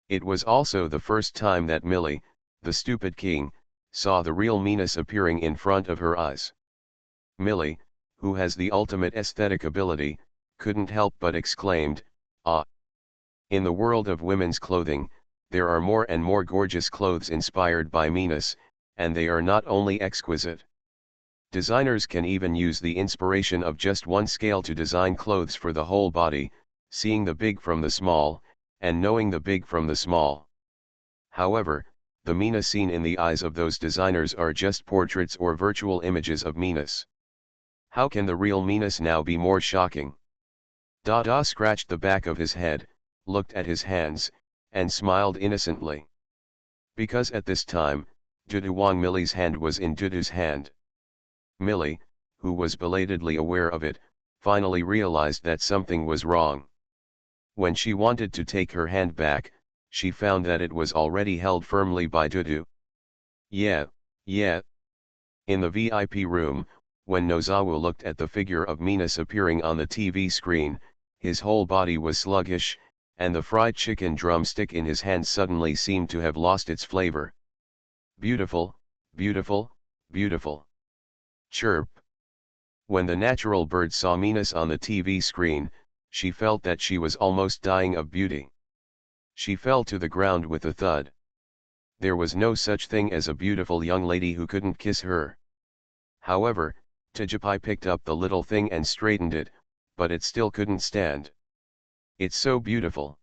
It was also the first time that Mili, the stupid king, saw the real Minos appearing in front of her eyes. Mili, who has the ultimate aesthetic ability, couldn't help but exclaimed, "Ah!" In the world of women's clothing, there are more and more gorgeous clothes inspired by Minos, and they are not only exquisite. Designers can even use the inspiration of just one scale to design clothes for the whole body, seeing the big from the small, and knowing the big from the small. However, the Minos seen in the eyes of those designers are just portraits or virtual images of Minos. How can the real Minos now be more shocking? Dada scratched the back of his head, looked at his hands, and smiled innocently. Because at this time, Dudu Wang Mili's hand was in Dudu's hand. Mili, who was belatedly aware of it, finally realized that something was wrong. When she wanted to take her hand back, she found that it was already held firmly by Dudu. Yeah. In the VIP room, when Nozawa looked at the figure of Minos appearing on the TV screen, his whole body was sluggish, and the fried chicken drumstick in his hand suddenly seemed to have lost its flavor. Beautiful, beautiful, beautiful. Chirp. When the natural bird saw Minos on the TV screen, she felt that she was almost dying of beauty. She fell to the ground with a thud. There was no such thing as a beautiful young lady who couldn't kiss her. However, Tajapai picked up the little thing and straightened it, but it still couldn't stand. It's so beautiful.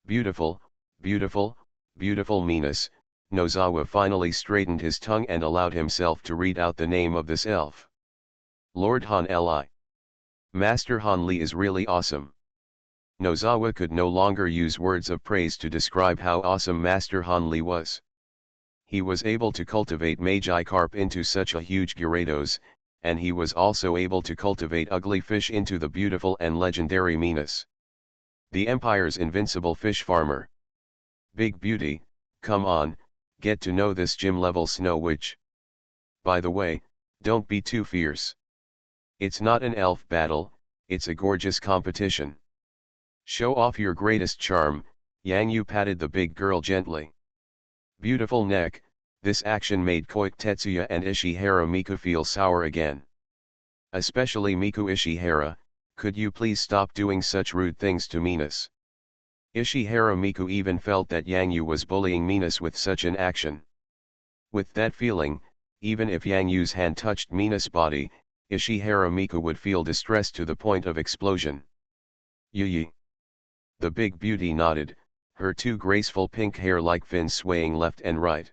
Beautiful, beautiful, beautiful Minos. Nozawa finally straightened his tongue and allowed himself to read out the name of this elf. Lord Han Li. Master Han Li is really awesome. Nozawa could no longer use words of praise to describe how awesome Master Han Li was. He was able to cultivate Magikarp into such a huge Gyarados, and he was also able to cultivate ugly fish into the beautiful and legendary Minos. The Empire's invincible fish farmer. Big beauty, come on, get to know this gym-level Snow Witch. By the way, don't be too fierce. It's not an elf battle, it's a gorgeous competition. Show off your greatest charm. Yang Yu patted the big girl gently. Beautiful neck. This action made Koike Tetsuya and Ishihara Miku feel sour again. Especially Miku Ishihara, could you please stop doing such rude things to Minos? Ishihara Miku even felt that Yang Yu was bullying Minos with such an action. With that feeling, even if Yang Yu's hand touched Minos' body, Ishihara Miku would feel distressed to the point of explosion. Yi. The big beauty nodded, her two graceful pink hair like fins swaying left and right.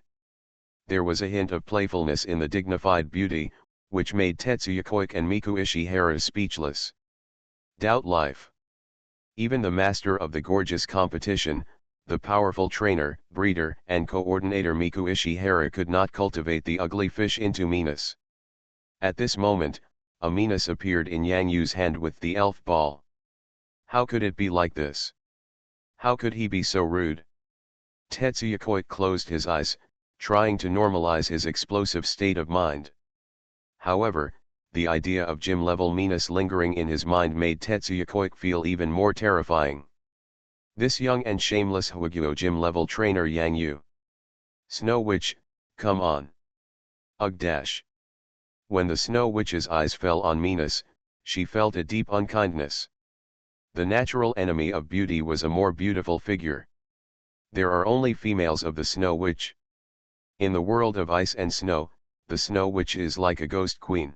There was a hint of playfulness in the dignified beauty, which made Tetsuya Koike and Miku Ishihara speechless. Doubt life. Even the master of the gorgeous competition, the powerful trainer, breeder, and coordinator Miku Ishihara could not cultivate the ugly fish into Minos. At this moment, a Minos appeared in Yang Yu's hand with the elf ball. How could it be like this? How could he be so rude? Tetsuya Koike closed his eyes, trying to normalize his explosive state of mind. However, the idea of gym-level Minos lingering in his mind made Tetsuya Koike feel even more terrifying. This young and shameless Hwagyo gym-level trainer Yang Yu. Snow Witch, come on. Ugh dash. When the Snow Witch's eyes fell on Minos, she felt a deep unkindness. The natural enemy of beauty was a more beautiful figure. There are only females of the Snow Witch. In the world of ice and snow, the Snow Witch is like a ghost queen.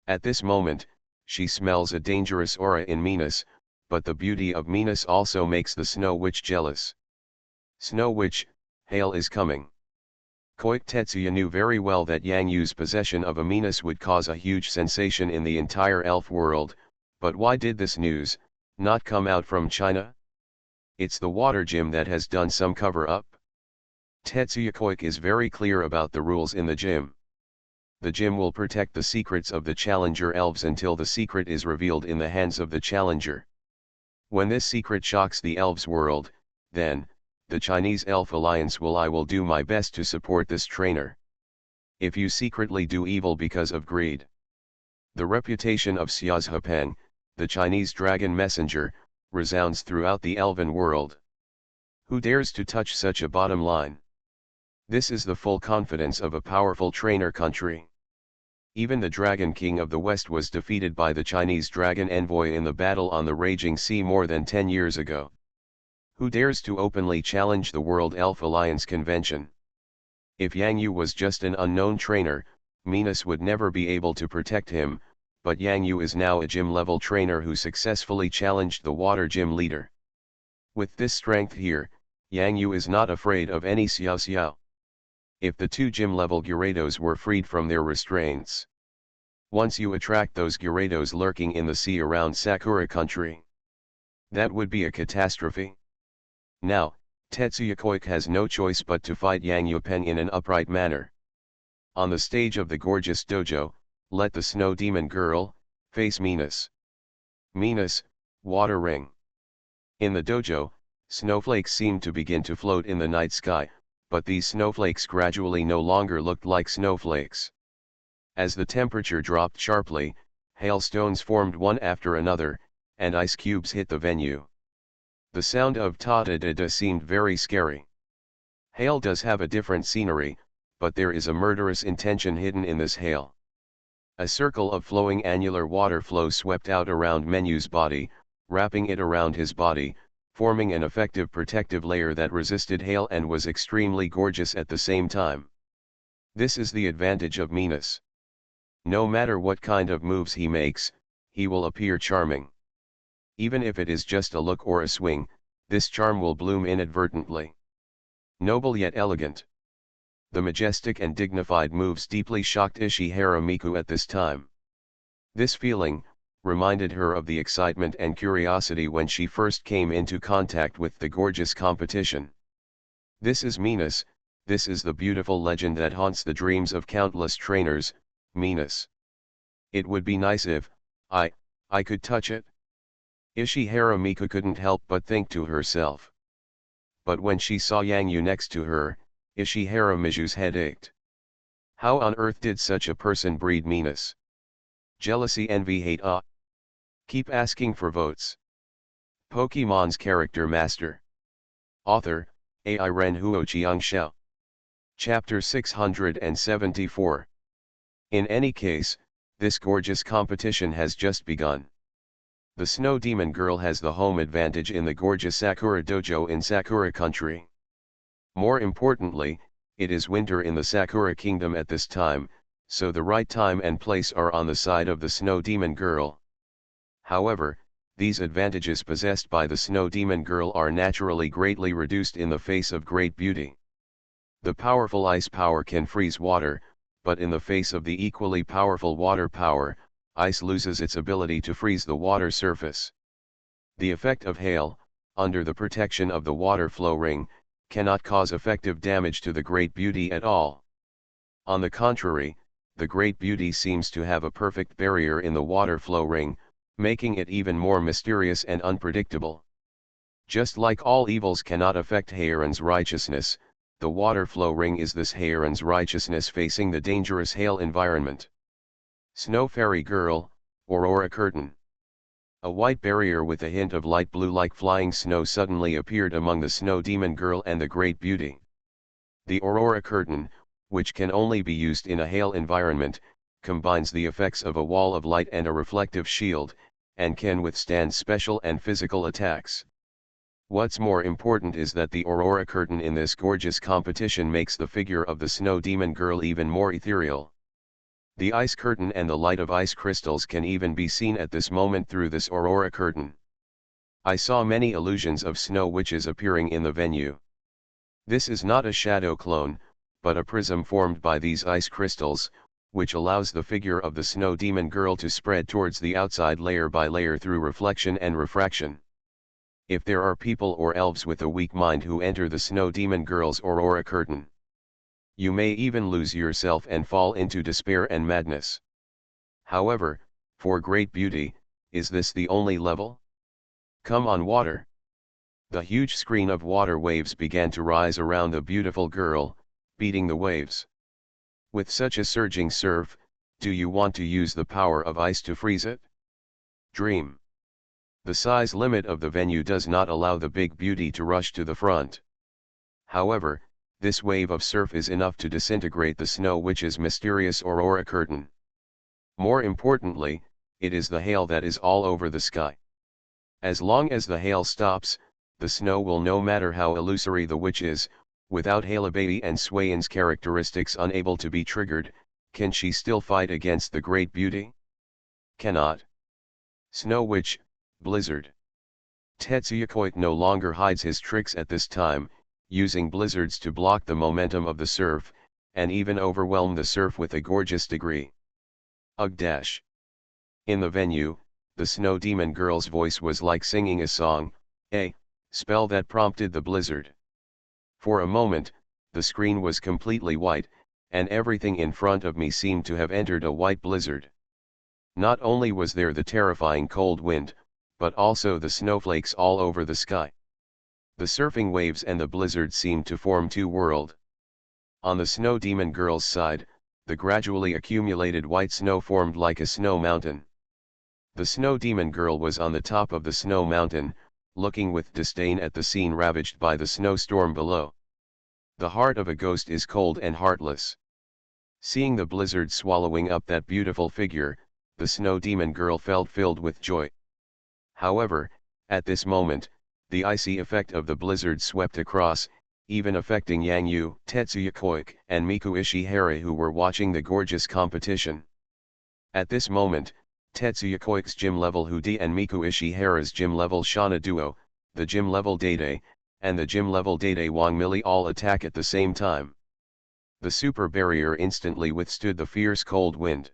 At this moment, she smells a dangerous aura in Minas, but the beauty of Minas also makes the Snow Witch jealous. Snow Witch, hail is coming. Koik Tetsuya knew very well that Yang Yu's possession of a Minas would cause a huge sensation in the entire elf world, but why did this news not come out from China? It's the water gym that has done some cover-up. Tetsuya Koik is very clear about the rules in the gym. The gym will protect the secrets of the Challenger elves until the secret is revealed in the hands of the Challenger. When this secret shocks the elves world, then, the Chinese Elf Alliance I will do my best to support this trainer. If you secretly do evil because of greed. The reputation of Xiazhepeng, the Chinese dragon messenger, resounds throughout the elven world. Who dares to touch such a bottom line? This is the full confidence of a powerful trainer country. Even the Dragon King of the West was defeated by the Chinese dragon envoy in the battle on the Raging Sea more than 10 years ago. Who dares to openly challenge the World Elf Alliance Convention? If Yang Yu was just an unknown trainer, Minas would never be able to protect him, but Yang Yu is now a gym-level trainer who successfully challenged the water gym leader. With this strength here, Yang Yu is not afraid of any Xiao Xiao. If the two gym-level Gyarados were freed from their restraints. Once you attract those Gyarados lurking in the sea around Sakura country. That would be a catastrophe. Now, Tetsuya Koik has no choice but to fight Yang Yupeng in an upright manner. On the stage of the gorgeous dojo, let the Snow Demon Girl face Minas. Minas, water ring. In the dojo, snowflakes seemed to begin to float in the night sky, but these snowflakes gradually no longer looked like snowflakes. As the temperature dropped sharply, hailstones formed one after another, and ice cubes hit the venue. The sound of ta-da-da-da seemed very scary. Hail does have a different scenery, but there is a murderous intention hidden in this hail. A circle of flowing annular water flow swept out around Menyu's body, wrapping it around his body, forming an effective protective layer that resisted hail and was extremely gorgeous at the same time. This is the advantage of Minas. No matter what kind of moves he makes, he will appear charming. Even if it is just a look or a swing, this charm will bloom inadvertently. Noble yet elegant. The majestic and dignified moves deeply shocked Ishihara Miku at this time. This feeling reminded her of the excitement and curiosity when she first came into contact with the gorgeous competition. This is Minas, this is the beautiful legend that haunts the dreams of countless trainers, Minas. It would be nice if I could touch it. Ishihara Miku couldn't help but think to herself. But when she saw Yang Yu next to her, Ishihara Miju's head ached. How on earth did such a person breed Minas? Jealousy, envy, hate. Keep asking for votes. Pokemon's Character Master. Author, Ai Ren Huoqiang Xiao. Chapter 674. In any case, this gorgeous competition has just begun. The Snow Demon Girl has the home advantage in the gorgeous Sakura Dojo in Sakura Country. More importantly, it is winter in the Sakura Kingdom at this time, so the right time and place are on the side of the Snow Demon Girl. However, these advantages possessed by the Snow Demon Girl are naturally greatly reduced in the face of great beauty. The powerful ice power can freeze water, but in the face of the equally powerful water power, ice loses its ability to freeze the water surface. The effect of hail, under the protection of the water flow ring, cannot cause effective damage to the Great Beauty at all. On the contrary, the Great Beauty seems to have a perfect barrier in the water flow ring, making it even more mysterious and unpredictable. Just like all evils cannot affect Heiran's righteousness, the water flow ring is this Heiran's righteousness facing the dangerous hail environment. Snow Fairy Girl, Aurora Curtain. A white barrier with a hint of light blue like flying snow suddenly appeared among the Snow Demon Girl and the Great Beauty. The Aurora Curtain, which can only be used in a hail environment, combines the effects of a wall of light and a reflective shield, and can withstand special and physical attacks. What's more important is that the aurora curtain in this gorgeous competition makes the figure of the snow demon girl even more ethereal. The ice curtain and the light of ice crystals can even be seen at this moment through this aurora curtain. I saw many illusions of snow witches appearing in the venue. This is not a shadow clone, but a prism formed by these ice crystals, which allows the figure of the snow demon girl to spread towards the outside layer by layer through reflection and refraction. If there are people or elves with a weak mind who enter the snow demon girl's aurora curtain, you may even lose yourself and fall into despair and madness. However, for great beauty, is this the only level? Come on, water! The huge screen of water waves began to rise around the beautiful girl, beating the waves. With such a surging surf, do you want to use the power of ice to freeze it? Dream. The size limit of the venue does not allow the big beauty to rush to the front. However, this wave of surf is enough to disintegrate the snow witch's mysterious aurora curtain. More importantly, it is the hail that is all over the sky. As long as the hail stops, the snow will, no matter how illusory the witch is, without Halebaby and Swayan's characteristics unable to be triggered, can she still fight against the great beauty? Cannot. Snow Witch, Blizzard. Tetsuya no longer hides his tricks at this time, using blizzards to block the momentum of the surf, and even overwhelm the surf with a gorgeous degree. Ugh dash. In the venue, the snow demon girl's voice was like singing a song, a spell that prompted the blizzard. For a moment, the screen was completely white, and everything in front of me seemed to have entered a white blizzard. Not only was there the terrifying cold wind, but also the snowflakes all over the sky. The surfing waves and the blizzard seemed to form two worlds. On the snow demon girl's side, the gradually accumulated white snow formed like a snow mountain. The snow demon girl was on the top of the snow mountain, looking with disdain at the scene ravaged by the snowstorm below. The heart of a ghost is cold and heartless. Seeing the blizzard swallowing up that beautiful figure, the snow demon girl felt filled with joy. However, at this moment, the icy effect of the blizzard swept across, even affecting Yang Yu, Tetsuya and Miku Ishihara, who were watching the gorgeous competition. At this moment, Tetsuya gym level Hudi and Miku Ishihara's gym level Shana Duo, the gym level Dede, and the gym level Dede Wang Mili all attack at the same time. The super barrier instantly withstood the fierce cold wind.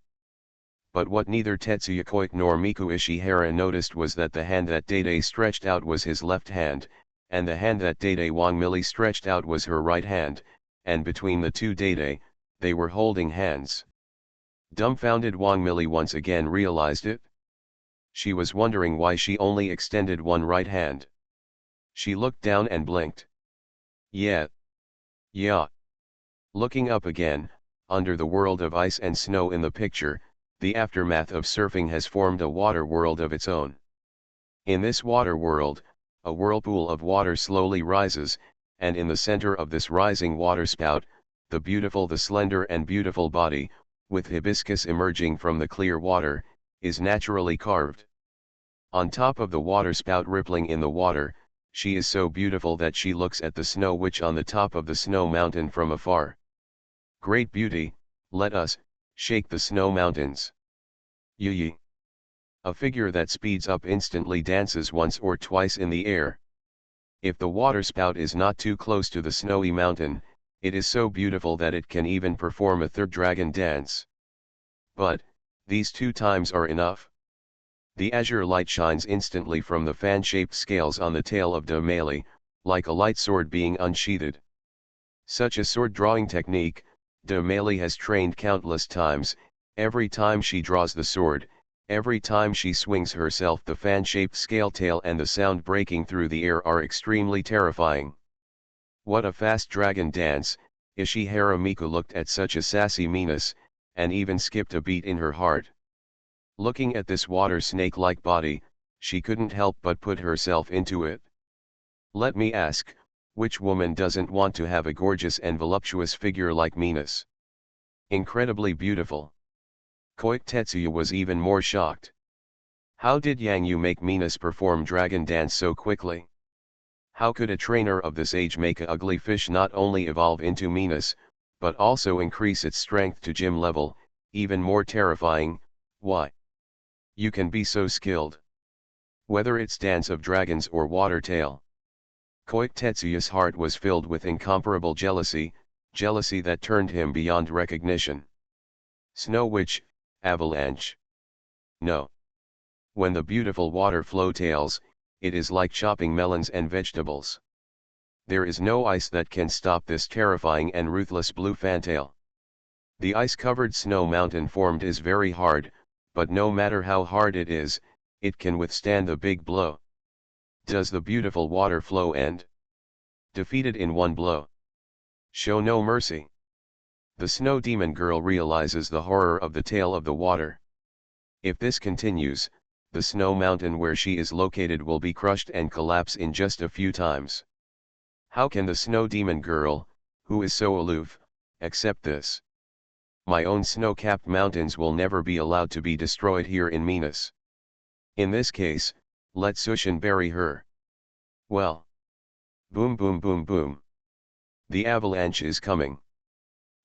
But what neither Tetsuya nor Miku Ishihara noticed was that the hand that Dede stretched out was his left hand, and the hand that Dede Wang Mili stretched out was her right hand, and between the two Dede, they were holding hands. Dumbfounded Wang Mili once again realized it. She was wondering why she only extended one right hand. She looked down and blinked. Yeah. Looking up again, under the world of ice and snow in the picture, the aftermath of surfing has formed a water world of its own. In this water world, a whirlpool of water slowly rises, and in the center of this rising waterspout, the slender and beautiful body, with hibiscus emerging from the clear water, is naturally carved. On top of the waterspout rippling in the water, she is so beautiful that she looks at the snow witch on the top of the snow mountain from afar. Great beauty, let us shake the snow mountains. Yi. A figure that speeds up instantly dances once or twice in the air. If the waterspout is not too close to the snowy mountain, it is so beautiful that it can even perform a third dragon dance. But, these 2 times are enough. The azure light shines instantly from the fan-shaped scales on the tail of Domali, like a light sword being unsheathed. Such a sword drawing technique, Domali has trained countless times. Every time she draws the sword, every time she swings herself, the fan-shaped scale tail and the sound breaking through the air are extremely terrifying. What a fast dragon dance! Ishihara Miku looked at such a sassy meanness, and even skipped a beat in her heart. Looking at this water snake-like body, she couldn't help but put herself into it. Let me ask, which woman doesn't want to have a gorgeous and voluptuous figure like Minas? Incredibly beautiful. Tetsuya was even more shocked. How did Yang Yu make Minas perform dragon dance so quickly? How could a trainer of this age make a ugly fish not only evolve into meanness, but also increase its strength to gym level? Even more terrifying, why? You can be so skilled. Whether it's Dance of Dragons or Water Tale. Koike heart was filled with incomparable jealousy, jealousy that turned him beyond recognition. Snow Witch, Avalanche. No. When the beautiful water flow tails, it is like chopping melons and vegetables. There is no ice that can stop this terrifying and ruthless blue fantail. The ice-covered snow mountain formed is very hard, but no matter how hard it is, it can withstand the big blow. Does the beautiful water flow end? Defeated in one blow. Show no mercy. The snow demon girl realizes the horror of the tale of the water. If this continues, the snow mountain where she is located will be crushed and collapse in just a few times. How can the snow demon girl, who is so aloof, accept this? My own snow-capped mountains will never be allowed to be destroyed here in Minas. In this case, let Sushin bury her. Well. Boom boom boom boom. The avalanche is coming.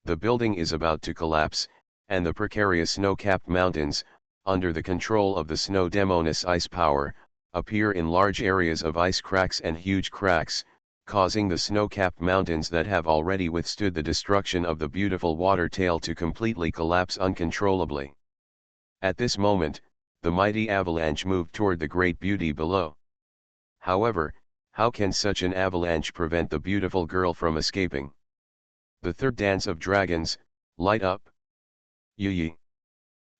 The building is about to collapse, and the precarious snow-capped mountains, under the control of the snow demoness ice power, appear in large areas of ice cracks and huge cracks, causing the snow-capped mountains that have already withstood the destruction of the beautiful water tail to completely collapse uncontrollably. At this moment, the mighty avalanche moved toward the great beauty below. However, how can such an avalanche prevent the beautiful girl from escaping? The third dance of dragons, light up. Yi.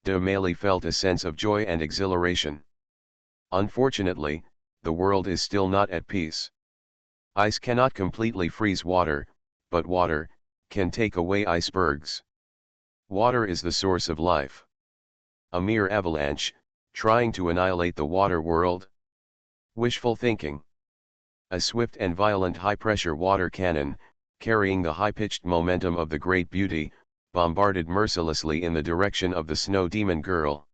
Male felt a sense of joy and exhilaration. Unfortunately, the world is still not at peace. Ice cannot completely freeze water, but water can take away icebergs. Water is the source of life. A mere avalanche, trying to annihilate the water world? Wishful thinking. A swift and violent high-pressure water cannon, carrying the high-pitched momentum of the great beauty, bombarded mercilessly in the direction of the snow demon girl.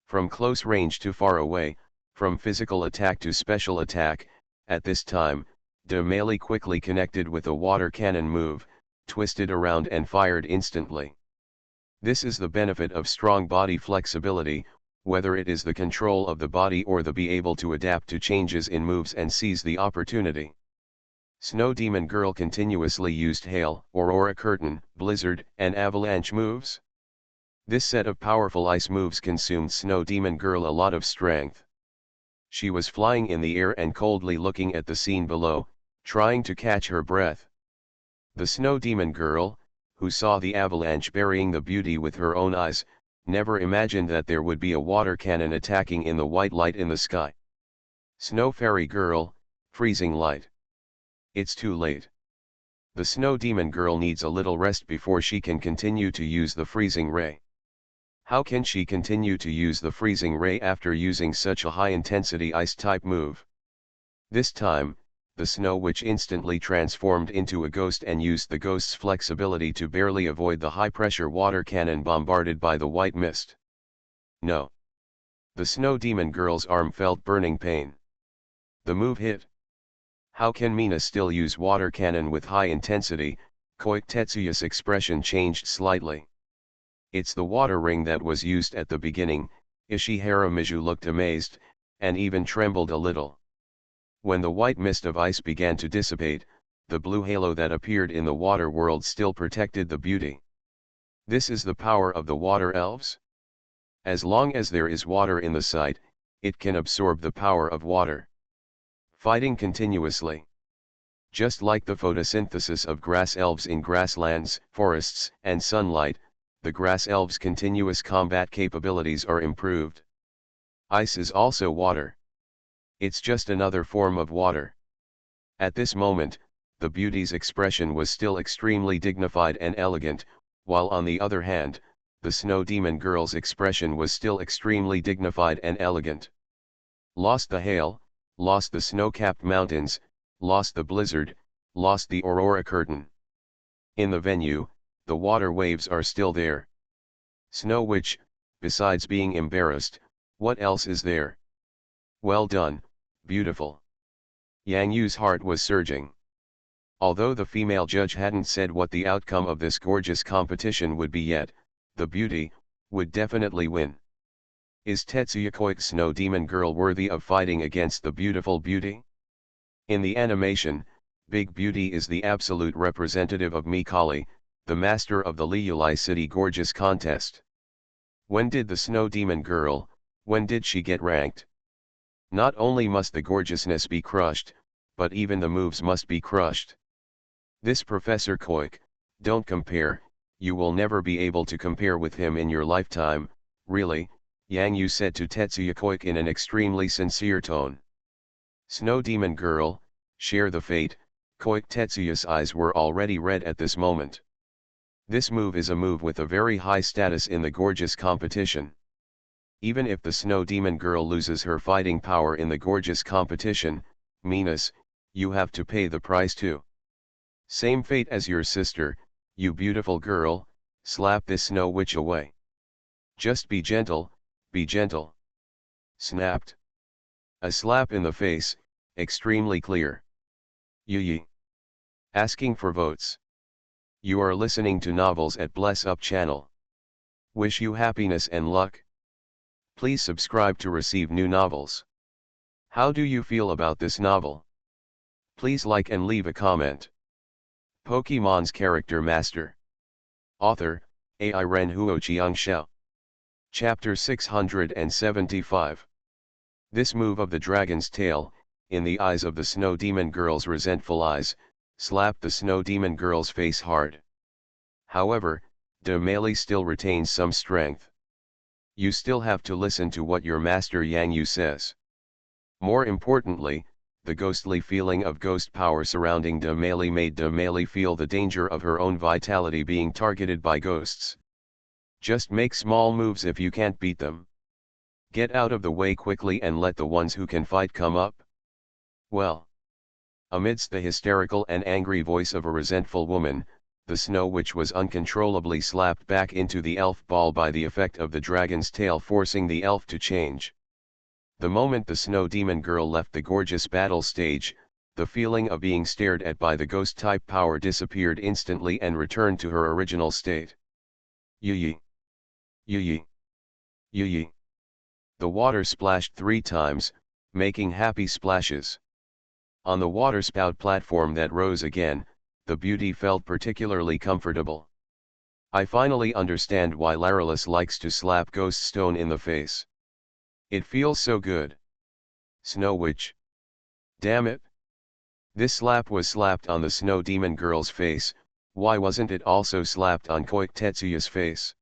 From close range to far away, from physical attack to special attack, at this time, Male quickly connected with the water cannon move, twisted around and fired instantly. This is the benefit of strong body flexibility, whether it is the control of the body or the be able to adapt to changes in moves and seize the opportunity. Snow Demon Girl continuously used hail, aurora curtain, blizzard, and avalanche moves. This set of powerful ice moves consumed Snow Demon Girl a lot of strength. She was flying in the air and coldly looking at the scene below, trying to catch her breath. The Snow Demon Girl, who saw the avalanche burying the beauty with her own eyes, never imagined that there would be a water cannon attacking in the white light in the sky. Snow Fairy Girl, freezing light. It's too late. The Snow Demon Girl needs a little rest before she can continue to use the freezing ray. How can she continue to use the freezing ray after using such a high-intensity ice-type move? This time, the Snow Witch instantly transformed into a ghost and used the ghost's flexibility to barely avoid the high-pressure water cannon bombarded by the white mist. No. The Snow Demon Girl's arm felt burning pain. The move hit. How can Mina still use water cannon with high intensity? Koike Tetsuya's expression changed slightly. It's the water ring that was used at the beginning. Ishihara Miju looked amazed, and even trembled a little. When the white mist of ice began to dissipate, the blue halo that appeared in the water world still protected the beauty. This is the power of the water elves. As long as there is water in the site, it can absorb the power of water. Fighting continuously. Just like the photosynthesis of grass elves in grasslands, forests, and sunlight, the grass elves' continuous combat capabilities are improved. Ice is also water. It's just another form of water. At this moment, the beauty's expression was still extremely dignified and elegant, while on the other hand, the Snow Demon Girl's expression was still extremely dignified and elegant. Lost the hail, lost the snow-capped mountains, lost the blizzard, lost the aurora curtain. In the venue, the water waves are still there. Snow Witch, besides being embarrassed, what else is there? Well done, beautiful. Yang Yu's heart was surging. Although the female judge hadn't said what the outcome of this gorgeous competition would be yet, the beauty would definitely win. Is Tetsuya Koike's Snow Demon Girl worthy of fighting against the beautiful beauty? In the animation, Big Beauty is the absolute representative of Mikali, the master of the Liulai City Gorgeous Contest. When did the Snow Demon Girl, when did she get ranked? Not only must the gorgeousness be crushed, but even the moves must be crushed. This Professor Koike, don't compare, you will never be able to compare with him in your lifetime, really, Yang Yu said to Tetsuya Koike in an extremely sincere tone. Snow Demon Girl, share the fate. Koike Tetsuya's eyes were already red at this moment. This move is a move with a very high status in the gorgeous competition. Even if the Snow Demon Girl loses her fighting power in the gorgeous competition, Minas, you have to pay the price too. Same fate as your sister, you beautiful girl, slap this Snow Witch away. Just be gentle, be gentle. Snapped. A slap in the face, extremely clear. Yi. Asking for votes. You are listening to Novels at Bless Up channel. Wish you happiness and luck. Please subscribe to receive new novels. How do you feel about this novel? Please like and leave a comment. Pokemon's Character Master. Author, Ai Ren Huo Shao. Chapter 675. This move of the dragon's tail, in the eyes of the Snow Demon Girl's resentful eyes, slapped the Snow Demon Girl's face hard. However, Demali still retains some strength. You still have to listen to what your master Yang Yu says. More importantly, the ghostly feeling of ghost power surrounding Demali made Demali feel the danger of her own vitality being targeted by ghosts. Just make small moves if you can't beat them. Get out of the way quickly and let the ones who can fight come up. Well. Amidst the hysterical and angry voice of a resentful woman, the Snow Witch was uncontrollably slapped back into the elf ball by the effect of the dragon's tail, forcing the elf to change. The moment the Snow Demon Girl left the gorgeous battle stage, the feeling of being stared at by the ghost-type power disappeared instantly and returned to her original state. Yi. Yi. Yi. The water splashed 3 times, making happy splashes. On the waterspout platform that rose again, the beauty felt particularly comfortable. I finally understand why Laralus likes to slap Ghost Stone in the face. It feels so good. Snow Witch. Damn it. This slap was slapped on the Snow Demon Girl's face, why wasn't it also slapped on Koike Tetsuya's face?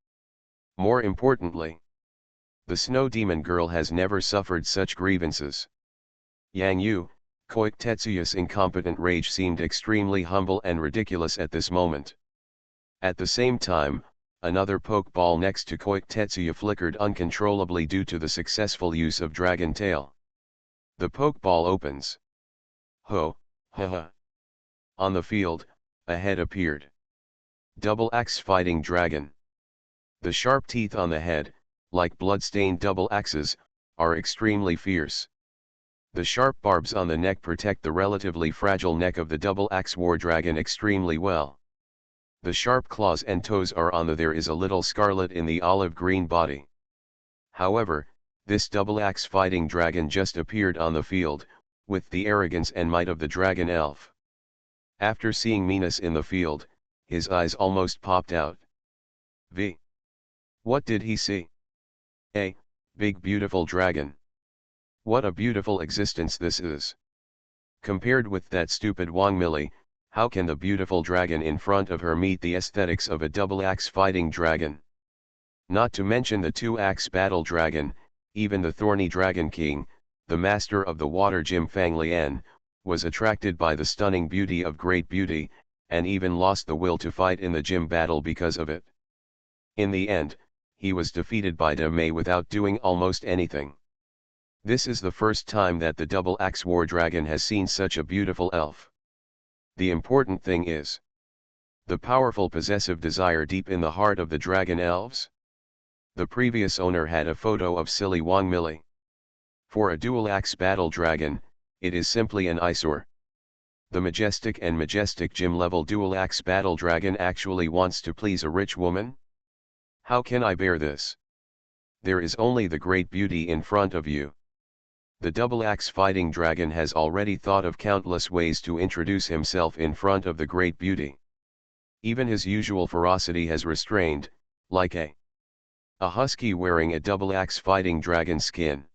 More importantly, the Snow Demon Girl has never suffered such grievances. Yang Yu, Koike Tetsuya's incompetent rage seemed extremely humble and ridiculous at this moment. At the same time, another pokeball next to Koike Tetsuya flickered uncontrollably due to the successful use of Dragon Tail. The pokeball opens. Ho, ha ha. On the field, a head appeared. Double axe fighting dragon. The sharp teeth on the head, like blood-stained double axes, are extremely fierce. The sharp barbs on the neck protect the relatively fragile neck of the double axe war dragon extremely well. The sharp claws and toes are on the there is a little scarlet in the olive green body. However, this double axe fighting dragon just appeared on the field, with the arrogance and might of the dragon elf. After seeing Minas in the field, his eyes almost popped out. What did he see? A big beautiful dragon. What a beautiful existence this is. Compared with that stupid Wang Mili, how can the beautiful dragon in front of her meet the aesthetics of a double axe fighting dragon? Not to mention the 2-axe battle dragon, even the thorny dragon king, the master of the water gym Fang Lian, was attracted by the stunning beauty of great beauty, and even lost the will to fight in the gym battle because of it. In the end, he was defeated by De Mei without doing almost anything. This is the first time that the double axe war dragon has seen such a beautiful elf. The important thing is the powerful possessive desire deep in the heart of the dragon elves. The previous owner had a photo of silly Wang Mili. For a dual axe battle dragon, it is simply an eyesore. The majestic and majestic gym-level dual-axe battle dragon actually wants to please a rich woman? How can I bear this? There is only the great beauty in front of you. The double-axe fighting dragon has already thought of countless ways to introduce himself in front of the great beauty. Even his usual ferocity has restrained, like a husky wearing a double-axe fighting dragon skin.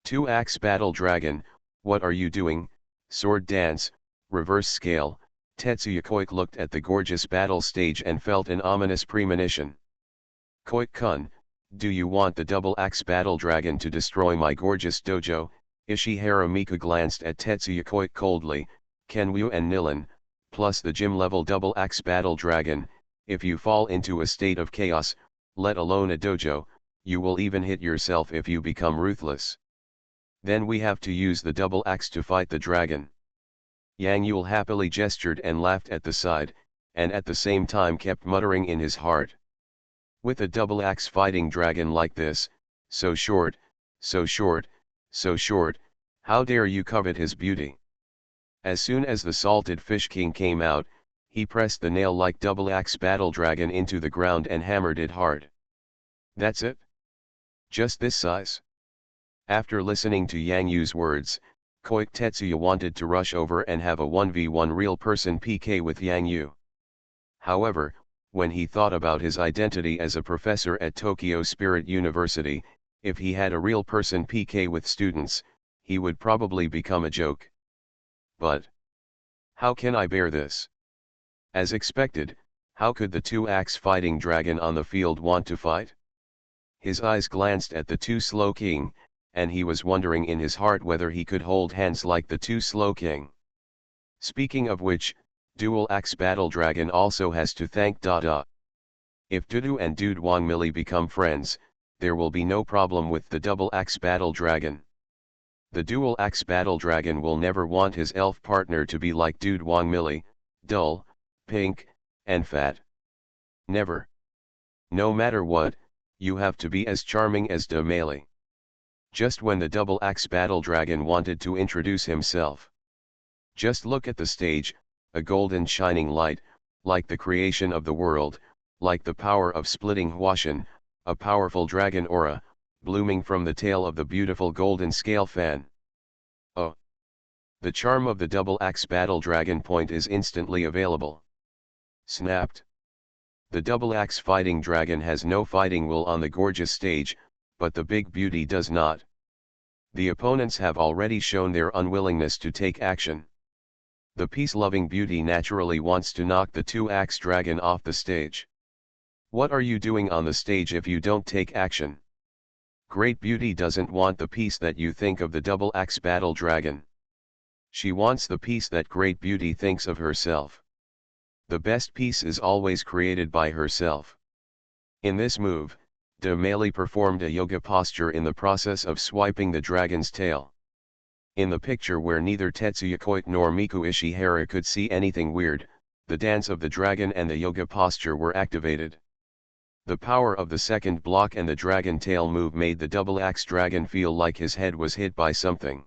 Two-axe battle dragon, what are you doing? Sword dance, reverse scale. Tetsuya Koike looked at the gorgeous battle stage and felt an ominous premonition. Koike-kun, do you want the double-axe battle dragon to destroy my gorgeous dojo? Ishihara Miku glanced at Tetsuya Koike coldly. Kenwoo and Nilan, plus the gym-level double-axe battle dragon, if you fall into a state of chaos, let alone a dojo, you will even hit yourself if you become ruthless. Then we have to use the double-axe to fight the dragon. Yang Yule happily gestured and laughed at the side, and at the same time kept muttering in his heart. With a double-axe fighting dragon like this, so short, so short, so short, how dare you covet his beauty? As soon as the salted fish king came out, he pressed the nail-like double-axe battle dragon into the ground and hammered it hard. That's it? Just this size? After listening to Yang Yu's words, Koike Tetsuya wanted to rush over and have a 1v1 real person PK with Yang Yu. However, when he thought about his identity as a professor at Tokyo Spirit University, if he had a real person PK with students, he would probably become a joke. But how can I bear this? As expected, how could the two-axe fighting dragon on the field want to fight? His eyes glanced at the two slow king, and he was wondering in his heart whether he could hold hands like the two slow king. Speaking of which, dual-axe battle dragon also has to thank Dada. If Dudu and Dude Wangmili become friends, there will be no problem with the double-axe battle dragon. The dual-axe battle dragon will never want his elf partner to be like Dude Wangmili, dull, pink, and fat. Never. No matter what, you have to be as charming as De Meili. Just when the double-axe battle dragon wanted to introduce himself. Just look at the stage, a golden shining light, like the creation of the world, like the power of splitting Huashan, a powerful dragon aura, blooming from the tail of the beautiful golden scale fan. Oh! The charm of the double-axe battle dragon point is instantly available. Snapped. The double-axe fighting dragon has no fighting will on the gorgeous stage, but the big beauty does not. The opponents have already shown their unwillingness to take action. The peace-loving beauty naturally wants to knock the two-axe dragon off the stage. What are you doing on the stage if you don't take action? Great beauty doesn't want the peace that you think of the double-axe battle dragon. She wants the peace that great beauty thinks of herself. The best peace is always created by herself. In this move, De Meili performed a yoga posture in the process of swiping the dragon's tail. In the picture where neither Tetsuya Koike nor Miku Ishihara could see anything weird, the dance of the dragon and the yoga posture were activated. The power of the second block and the dragon tail move made the double-axe dragon feel like his head was hit by something.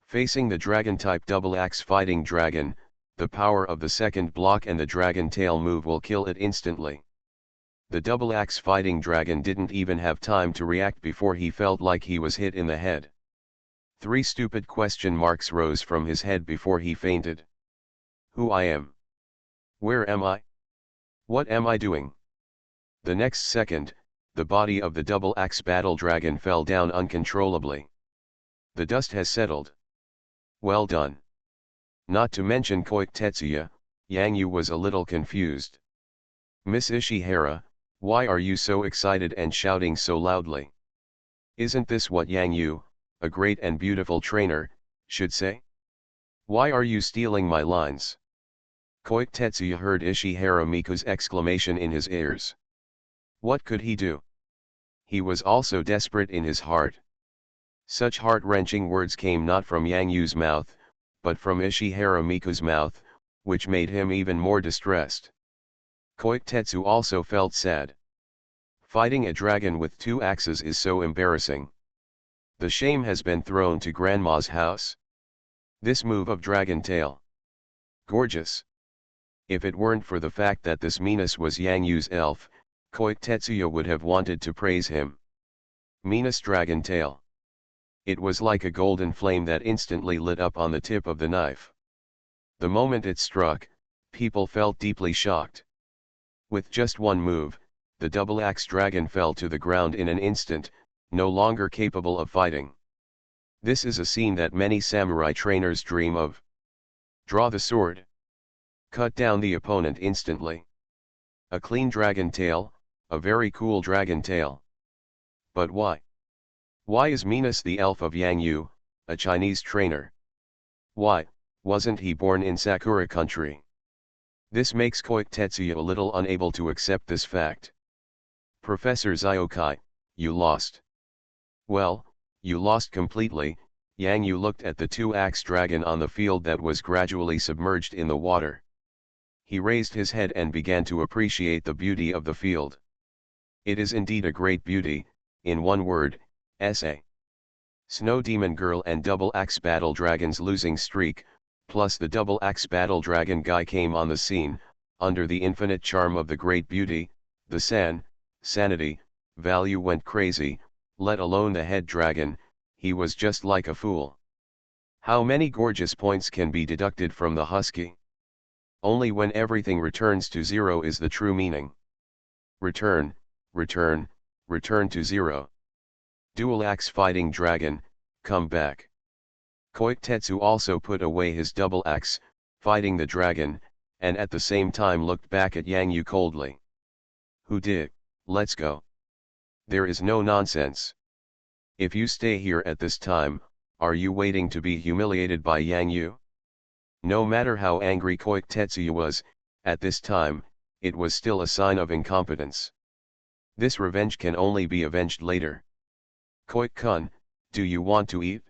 Facing the dragon-type double-axe fighting dragon, the power of the second block and the dragon tail move will kill it instantly. The double-axe fighting dragon didn't even have time to react before he felt like he was hit in the head. 3 stupid question marks rose from his head before he fainted. Who I am? Where am I? What am I doing? The next second, the body of the double-axe battle dragon fell down uncontrollably. The dust has settled. Well done. Not to mention Koike Tetsuya, Yang Yu was a little confused. Miss Ishihara, why are you so excited and shouting so loudly? Isn't this what Yang Yu, a great and beautiful trainer, should say? Why are you stealing my lines? Koike Tetsuya heard Ishihara Miku's exclamation in his ears. What could he do? He was also desperate in his heart. Such heart-wrenching words came not from Yang Yu's mouth, but from Ishihara Miku's mouth, which made him even more distressed. Koike Tetsu also felt sad. Fighting a dragon with 2 axes is so embarrassing. The shame has been thrown to Grandma's house. This move of Dragon Tail. Gorgeous. If it weren't for the fact that this Minas was Yang Yu's elf, Koike Tetsuya would have wanted to praise him. Minas Dragon Tail. It was like a golden flame that instantly lit up on the tip of the knife. The moment it struck, people felt deeply shocked. With just one move, the double-axe dragon fell to the ground in an instant, no longer capable of fighting. This is a scene that many samurai trainers dream of. Draw the sword. Cut down the opponent instantly. A clean dragon tail, a very cool dragon tail. But why? Why is Minas the elf of Yang Yu, a Chinese trainer? Why, wasn't he born in Sakura country? This makes Koike Tetsuya a little unable to accept this fact. Professor Zyokai, you lost. Well, you lost completely. Yang Yu looked at the two-axe dragon on the field that was gradually submerged in the water. He raised his head and began to appreciate the beauty of the field. It is indeed a great beauty, in one word, S.A. Snow Demon Girl and Double Axe Battle Dragon's losing streak, plus the Double Axe Battle Dragon guy came on the scene, under the infinite charm of the great beauty, the sanity, value went crazy, let alone the head dragon, he was just like a fool. How many gorgeous points can be deducted from the husky? Only when everything returns to zero is the true meaning. Return to zero. Dual axe fighting dragon, come back. Koike Tetsu also put away his double axe, fighting the dragon, and at the same time looked back at Yang Yu coldly. Who did? Let's go. There is no nonsense. If you stay here at this time, are you waiting to be humiliated by Yang Yu? No matter how angry Koike Tetsuya was, at this time, it was still a sign of incompetence. This revenge can only be avenged later. Koike-kun, do you want to eat?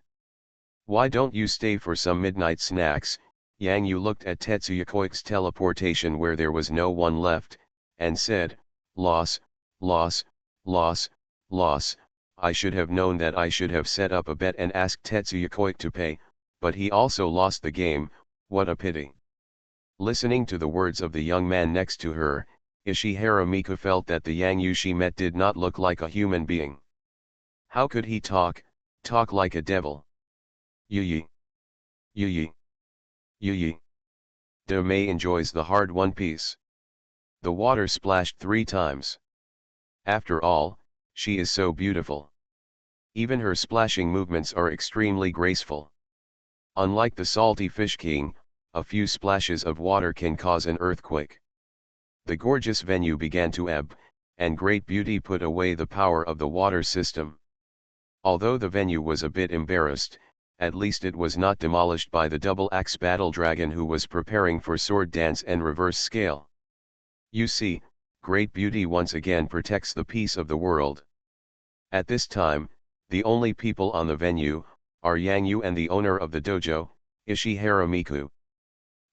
Why don't you stay for some midnight snacks? Yang Yu looked at Tetsuya Koike's teleportation where there was no one left, and said, loss, I should have known that. I should have set up a bet and asked Tetsuya Koike to pay, but he also lost the game, what a pity. Listening to the words of the young man next to her, Ishihara Miku felt that the Yang Yu she met did not look like a human being. How could he talk like a devil? Yu yi. De Mei enjoys the hard-won piece. The water splashed 3 times. After all, she is so beautiful. Even her splashing movements are extremely graceful. Unlike the salty fish king, a few splashes of water can cause an earthquake. The gorgeous venue began to ebb, and great beauty put away the power of the water system. Although the venue was a bit embarrassed, at least it was not demolished by the double-axe battle dragon who was preparing for sword dance and reverse scale. You see, great beauty once again protects the peace of the world. At this time, the only people on the venue are Yang Yu and the owner of the dojo, Ishihara Miku.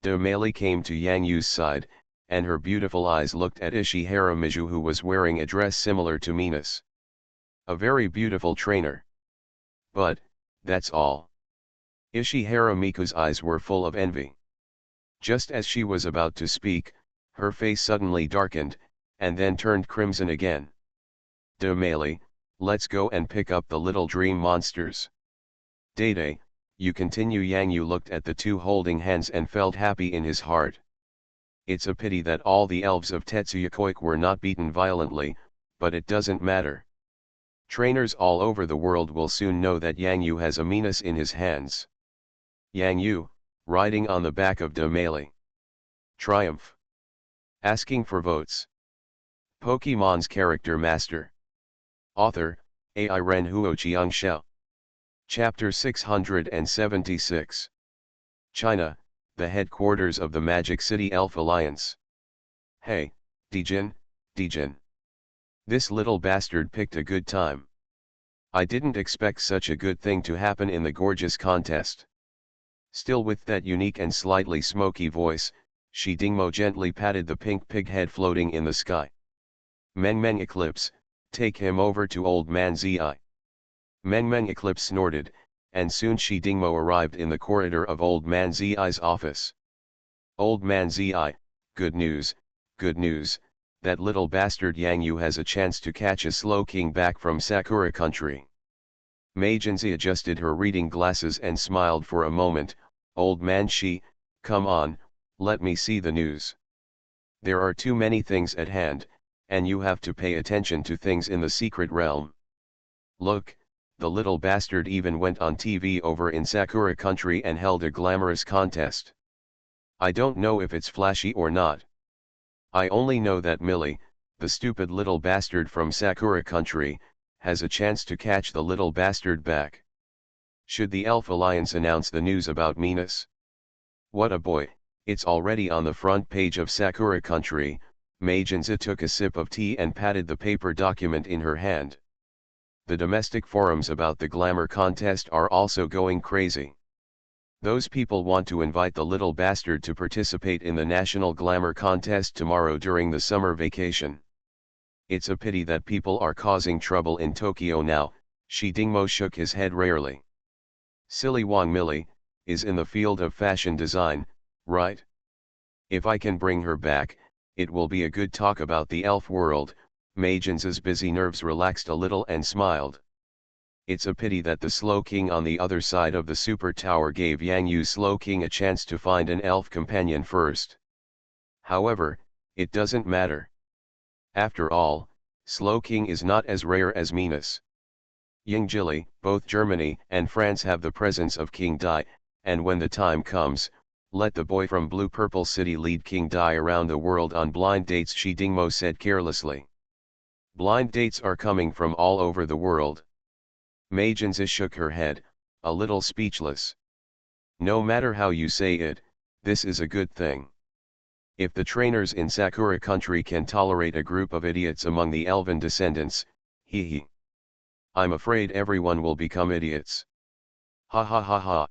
De Mei came to Yang Yu's side, and her beautiful eyes looked at Ishihara Miku, who was wearing a dress similar to Mina's. A very beautiful trainer. But, that's all. Ishihara Miku's eyes were full of envy. Just as she was about to speak, her face suddenly darkened, and then turned crimson again. De Mei, let's go and pick up the little dream monsters. Dede, you continue. Yang Yu looked at the two holding hands and felt happy in his heart. It's a pity that all the elves of Tetsuya Koike were not beaten violently, but it doesn't matter. Trainers all over the world will soon know that Yang Yu has a Minas in his hands. Yang Yu, riding on the back of De Mei. Triumph. Asking for votes. Pokemon's Character Master. Author, Ai Ren Huoqiang Shao. Chapter 676. China, the headquarters of the Magic City Elf Alliance. Hey, Dijin. This little bastard picked a good time. I didn't expect such a good thing to happen in the gorgeous contest. Still with that unique and slightly smoky voice, Shi Dingmo gently patted the pink pig head floating in the sky. Meng Eclipse, take him over to old man Zi. Meng Eclipse snorted, and soon Shi Dingmo arrived in the corridor of Old Man Zi's office. Old Man Zi, good news, that little bastard Yang Yu has a chance to catch a slow king back from Sakura country. Mei Jinzi adjusted her reading glasses and smiled for a moment. Old Man Shi, come on, let me see the news. There are too many things at hand, and you have to pay attention to things in the secret realm. Look, the little bastard even went on TV over in Sakura country and held a glamorous contest. I don't know if it's flashy or not. I only know that Millie, the stupid little bastard from Sakura country, has a chance to catch the little bastard back. Should the Elf Alliance announce the news about Minas? What a boy, it's already on the front page of Sakura country. Mei Jinzi took a sip of tea and patted the paper document in her hand. The domestic forums about the glamour contest are also going crazy. Those people want to invite the little bastard to participate in the national glamour contest tomorrow during the summer vacation. It's a pity that people are causing trouble in Tokyo now. Shi Dingmo shook his head rarely. Silly Wang Millie, is in the field of fashion design, right? If I can bring her back, it will be a good talk about the elf world. Mei Jinzi's busy nerves relaxed a little and smiled. It's a pity that the Slow King on the other side of the super tower gave Yang Yu Slow King a chance to find an elf companion first. However, it doesn't matter. After all, Slow King is not as rare as Minas. Yingjili, both Germany and France have the presence of King Dai, and when the time comes, let the boy from Blue Purple City lead King Dai around the world on blind dates, Shi Dingmo said carelessly. Blind dates are coming from all over the world. Mei Jinzi shook her head, a little speechless. No matter how you say it, this is a good thing. If the trainers in Sakura country can tolerate a group of idiots among the elven descendants, I'm afraid everyone will become idiots. Ha ha ha ha.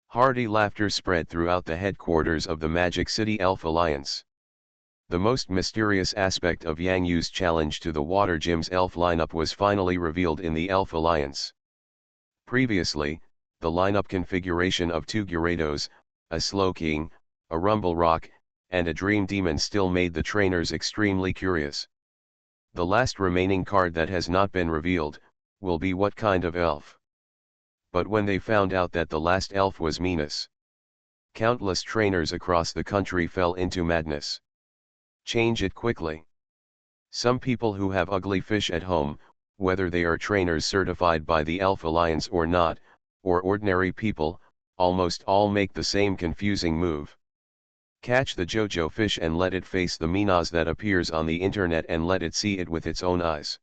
Hearty laughter spread throughout the headquarters of the Magic City Elf Alliance. The most mysterious aspect of Yang Yu's challenge to the Water Gym's elf lineup was finally revealed in the Elf Alliance. Previously, the lineup configuration of 2 Gyarados, a Slow King, a Rumble Rock, and a Dream Demon still made the trainers extremely curious. The last remaining card that has not been revealed, will be what kind of elf. But when they found out that the last elf was Minas, countless trainers across the country fell into madness. Change it quickly. Some people who have ugly fish at home, whether they are trainers certified by the Elf Alliance or not, or ordinary people, almost all make the same confusing move. Catch the JoJo fish and let it face the Minas that appears on the internet and let it see it with its own eyes.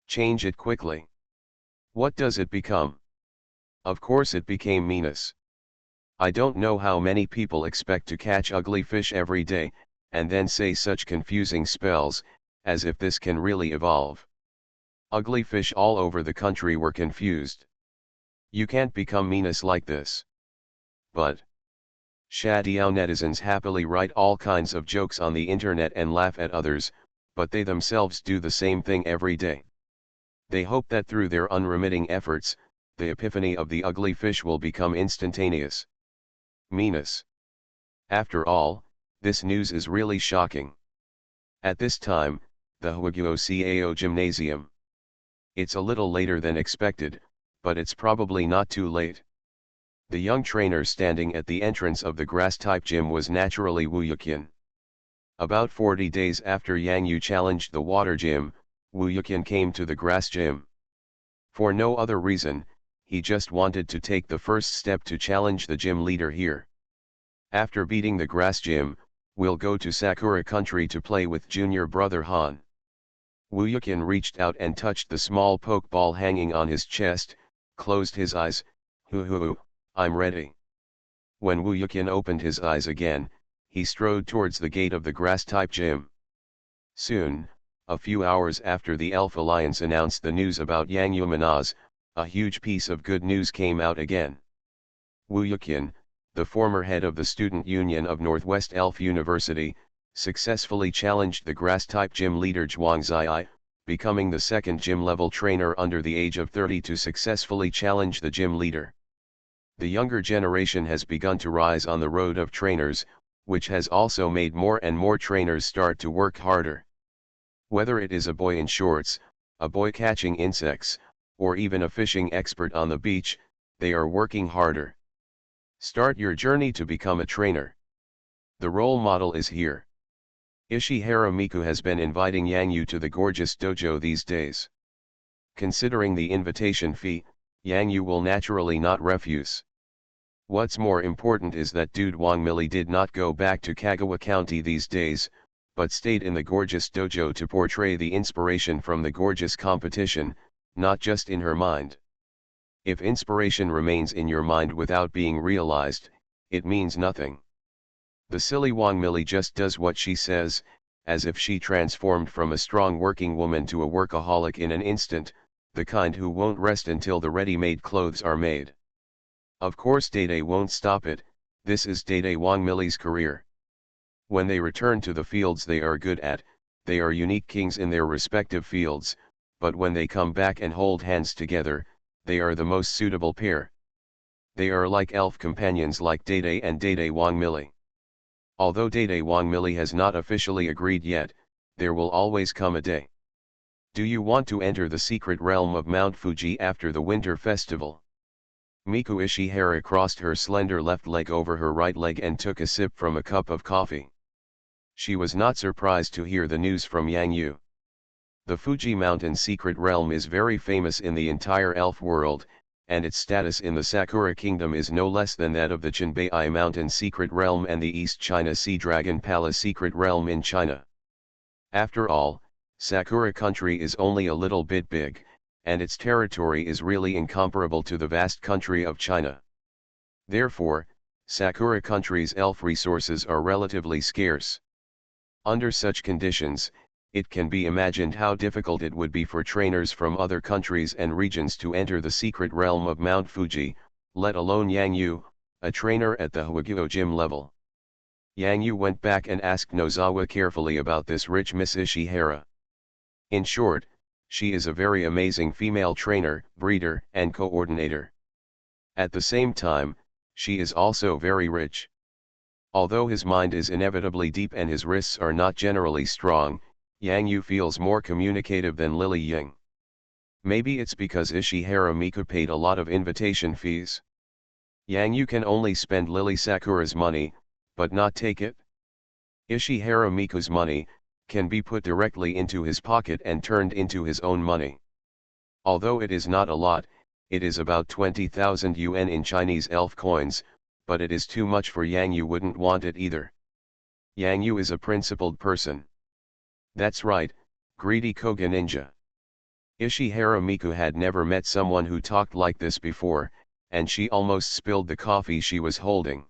Change it quickly. What does it become? Of course it became Minas. I don't know how many people expect to catch ugly fish every day, and then say such confusing spells, as if this can really evolve. Ugly fish all over the country were confused. You can't become Minas like this. But Shadiao netizens happily write all kinds of jokes on the internet and laugh at others, but they themselves do the same thing every day. They hope that through their unremitting efforts, the epiphany of the ugly fish will become instantaneous. Minas. After all, this news is really shocking. At this time, the Huaguo Cao Gymnasium. It's a little later than expected, but it's probably not too late. The young trainer standing at the entrance of the grass-type gym was naturally Wu Yuqian. About 40 days after Yang Yu challenged the water gym, Wu Yuqian came to the grass gym. For no other reason, he just wanted to take the first step to challenge the gym leader here. After beating the grass gym, we'll go to Sakura country to play with junior brother Han. Wu Yuqian reached out and touched the small pokeball hanging on his chest, closed his eyes. Hoo, I'm ready. When Wu Yuqian opened his eyes again, he strode towards the gate of the grass-type gym. Soon, a few hours after the Elf Alliance announced the news about Yang Yu Minas, a huge piece of good news came out again. Wu Yuqian, the former head of the Student Union of Northwest Elf University, successfully challenged the grass-type gym leader Zhuang Zai, becoming the second gym-level trainer under the age of 30 to successfully challenge the gym leader. The younger generation has begun to rise on the road of trainers, which has also made more and more trainers start to work harder. Whether it is a boy in shorts, a boy catching insects, or even a fishing expert on the beach, they are working harder. Start your journey to become a trainer. The role model is here. Ishihara Miku has been inviting Yang Yu to the gorgeous dojo these days. Considering the invitation fee, Yang Yu will naturally not refuse. What's more important is that dude Wang Mili did not go back to Kagawa County these days, but stayed in the gorgeous dojo to portray the inspiration from the gorgeous competition, not just in her mind. If inspiration remains in your mind without being realized, it means nothing. The silly Wang Mili just does what she says, as if she transformed from a strong working woman to a workaholic in an instant, the kind who won't rest until the ready-made clothes are made. Of course Dede won't stop it, this is Dede Wang Mili's career. When they return to the fields they are good at, they are unique kings in their respective fields, but when they come back and hold hands together, they are the most suitable pair. They are like elf companions like Dede and Dede Wang Mili. Although Dede Wang Mili has not officially agreed yet, there will always come a day. Do you want to enter the secret realm of Mount Fuji after the winter festival? Miku Ishihara crossed her slender left leg over her right leg and took a sip from a cup of coffee. She was not surprised to hear the news from Yang Yu. The Fuji Mountain secret realm is very famous in the entire elf world, and its status in the Sakura Kingdom is no less than that of the Chenbei Mountain secret realm and the East China Sea Dragon Palace secret realm in China. After all, Sakura country is only a little bit big, and its territory is really incomparable to the vast country of China. Therefore, Sakura country's elf resources are relatively scarce. Under such conditions, it can be imagined how difficult it would be for trainers from other countries and regions to enter the secret realm of Mount Fuji, let alone Yang Yu, a trainer at the Hwagyo gym level. Yang Yu went back and asked Nozawa carefully about this rich Miss Ishihara. In short, she is a very amazing female trainer, breeder, and coordinator. At the same time, she is also very rich. Although his mind is inevitably deep and his wrists are not generally strong, Yang Yu feels more communicative than Lily Ying. Maybe it's because Ishihara Miku paid a lot of invitation fees. Yang Yu can only spend Lily Sakura's money, but not take it. Ishihara Miku's money can be put directly into his pocket and turned into his own money. Although it is not a lot, it is about 20,000 yuan in Chinese elf coins, but it is too much for Yang Yu, wouldn't want it either. Yang Yu is a principled person. That's right, greedy Koga ninja. Ishihara Miku had never met someone who talked like this before, and she almost spilled the coffee she was holding.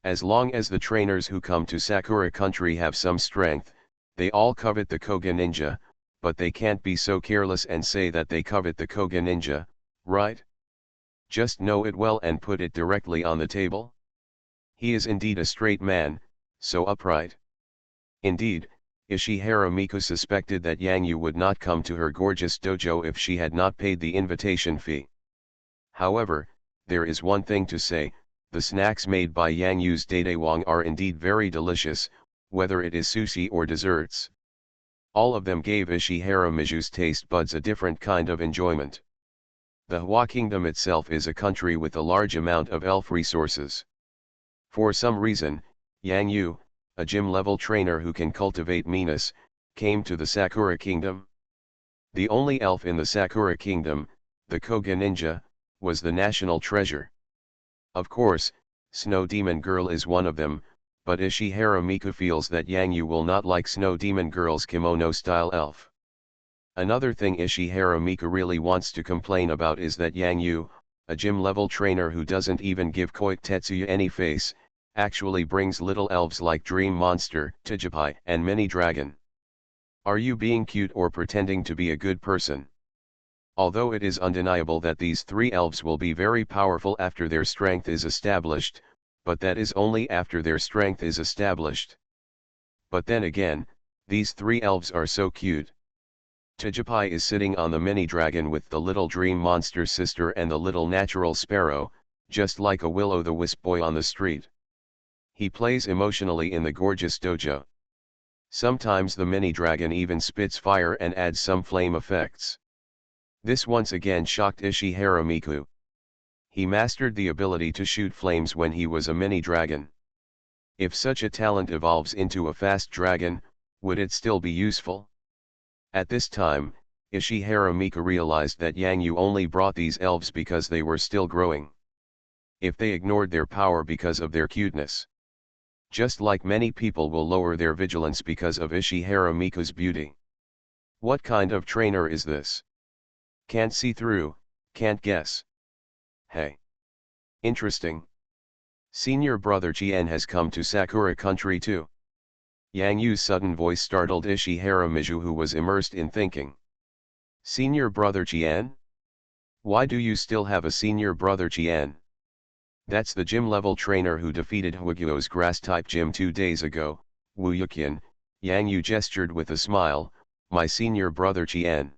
As long as the trainers who come to Sakura country have some strength, they all covet the Koga ninja, but they can't be so careless and say that they covet the Koga ninja, right? Just know it well and put it directly on the table. He is indeed a straight man, so upright. Indeed, Ishihara Miku suspected that Yang Yu would not come to her gorgeous dojo if she had not paid the invitation fee. However, there is one thing to say, the snacks made by Yang Yu's Dede Wang are indeed very delicious, whether it is sushi or desserts. All of them gave Ishihara Miju's taste buds a different kind of enjoyment. The Hwa Kingdom itself is a country with a large amount of elf resources. For some reason, Yang Yu, a gym-level trainer who can cultivate meanness, came to the Sakura Kingdom. The only elf in the Sakura Kingdom, the Koga Ninja, was the national treasure. Of course, Snow Demon Girl is one of them, but Ishihara Miku feels that Yang Yu will not like Snow Demon Girl's kimono-style elf. Another thing Ishihara Miku really wants to complain about is that Yang Yu, a gym-level trainer who doesn't even give Koik Tetsuya any face, actually brings little elves like Dream Monster, Tijipai, and Mini Dragon. Are you being cute or pretending to be a good person? Although it is undeniable that these three elves will be very powerful after their strength is established, but that is only after their strength is established. But then again, these three elves are so cute. Tijipai is sitting on the mini dragon with the little dream monster sister and the little natural sparrow, just like a will-o'-the-wisp boy on the street. He plays emotionally in the gorgeous dojo. Sometimes the mini dragon even spits fire and adds some flame effects. This once again shocked Ishihara Miku. He mastered the ability to shoot flames when he was a mini dragon. If such a talent evolves into a fast dragon, would it still be useful? At this time, Ishihara Miku realized that Yang Yu only brought these elves because they were still growing. If they ignored their power because of their cuteness. Just like many people will lower their vigilance because of Ishihara Miku's beauty. What kind of trainer is this? Can't see through, can't guess. Hey. Interesting. Senior brother Chien has come to Sakura country too. Yang Yu's sudden voice startled Ishihara Miju, who was immersed in thinking. Senior brother Chien? Why do you still have a senior brother Chien? That's the gym level trainer who defeated Huagyo's grass type gym 2 days ago, Wu Yuqian. Yang Yu gestured with a smile, my senior brother Chien.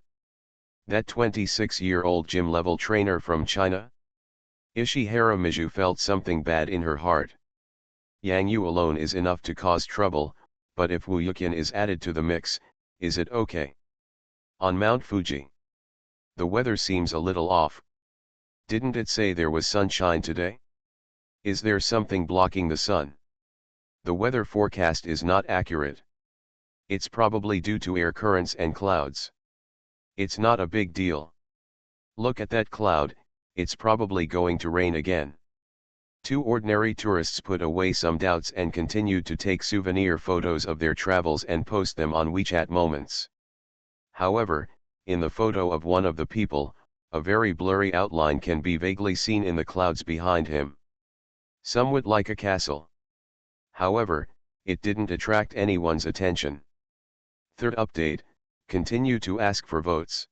That 26-year-old gym level trainer from China? Ishihara Miju felt something bad in her heart. Yang Yu alone is enough to cause trouble, but if Wu Yuqian is added to the mix, is it okay? On Mount Fuji. The weather seems a little off. Didn't it say there was sunshine today? Is there something blocking the sun? The weather forecast is not accurate. It's probably due to air currents and clouds. It's not a big deal. Look at that cloud, it's probably going to rain again. 2 ordinary tourists put away some doubts and continued to take souvenir photos of their travels and post them on WeChat Moments. However, in the photo of one of the people, a very blurry outline can be vaguely seen in the clouds behind him. Somewhat like a castle. However, it didn't attract anyone's attention. Third update, continue to ask for votes.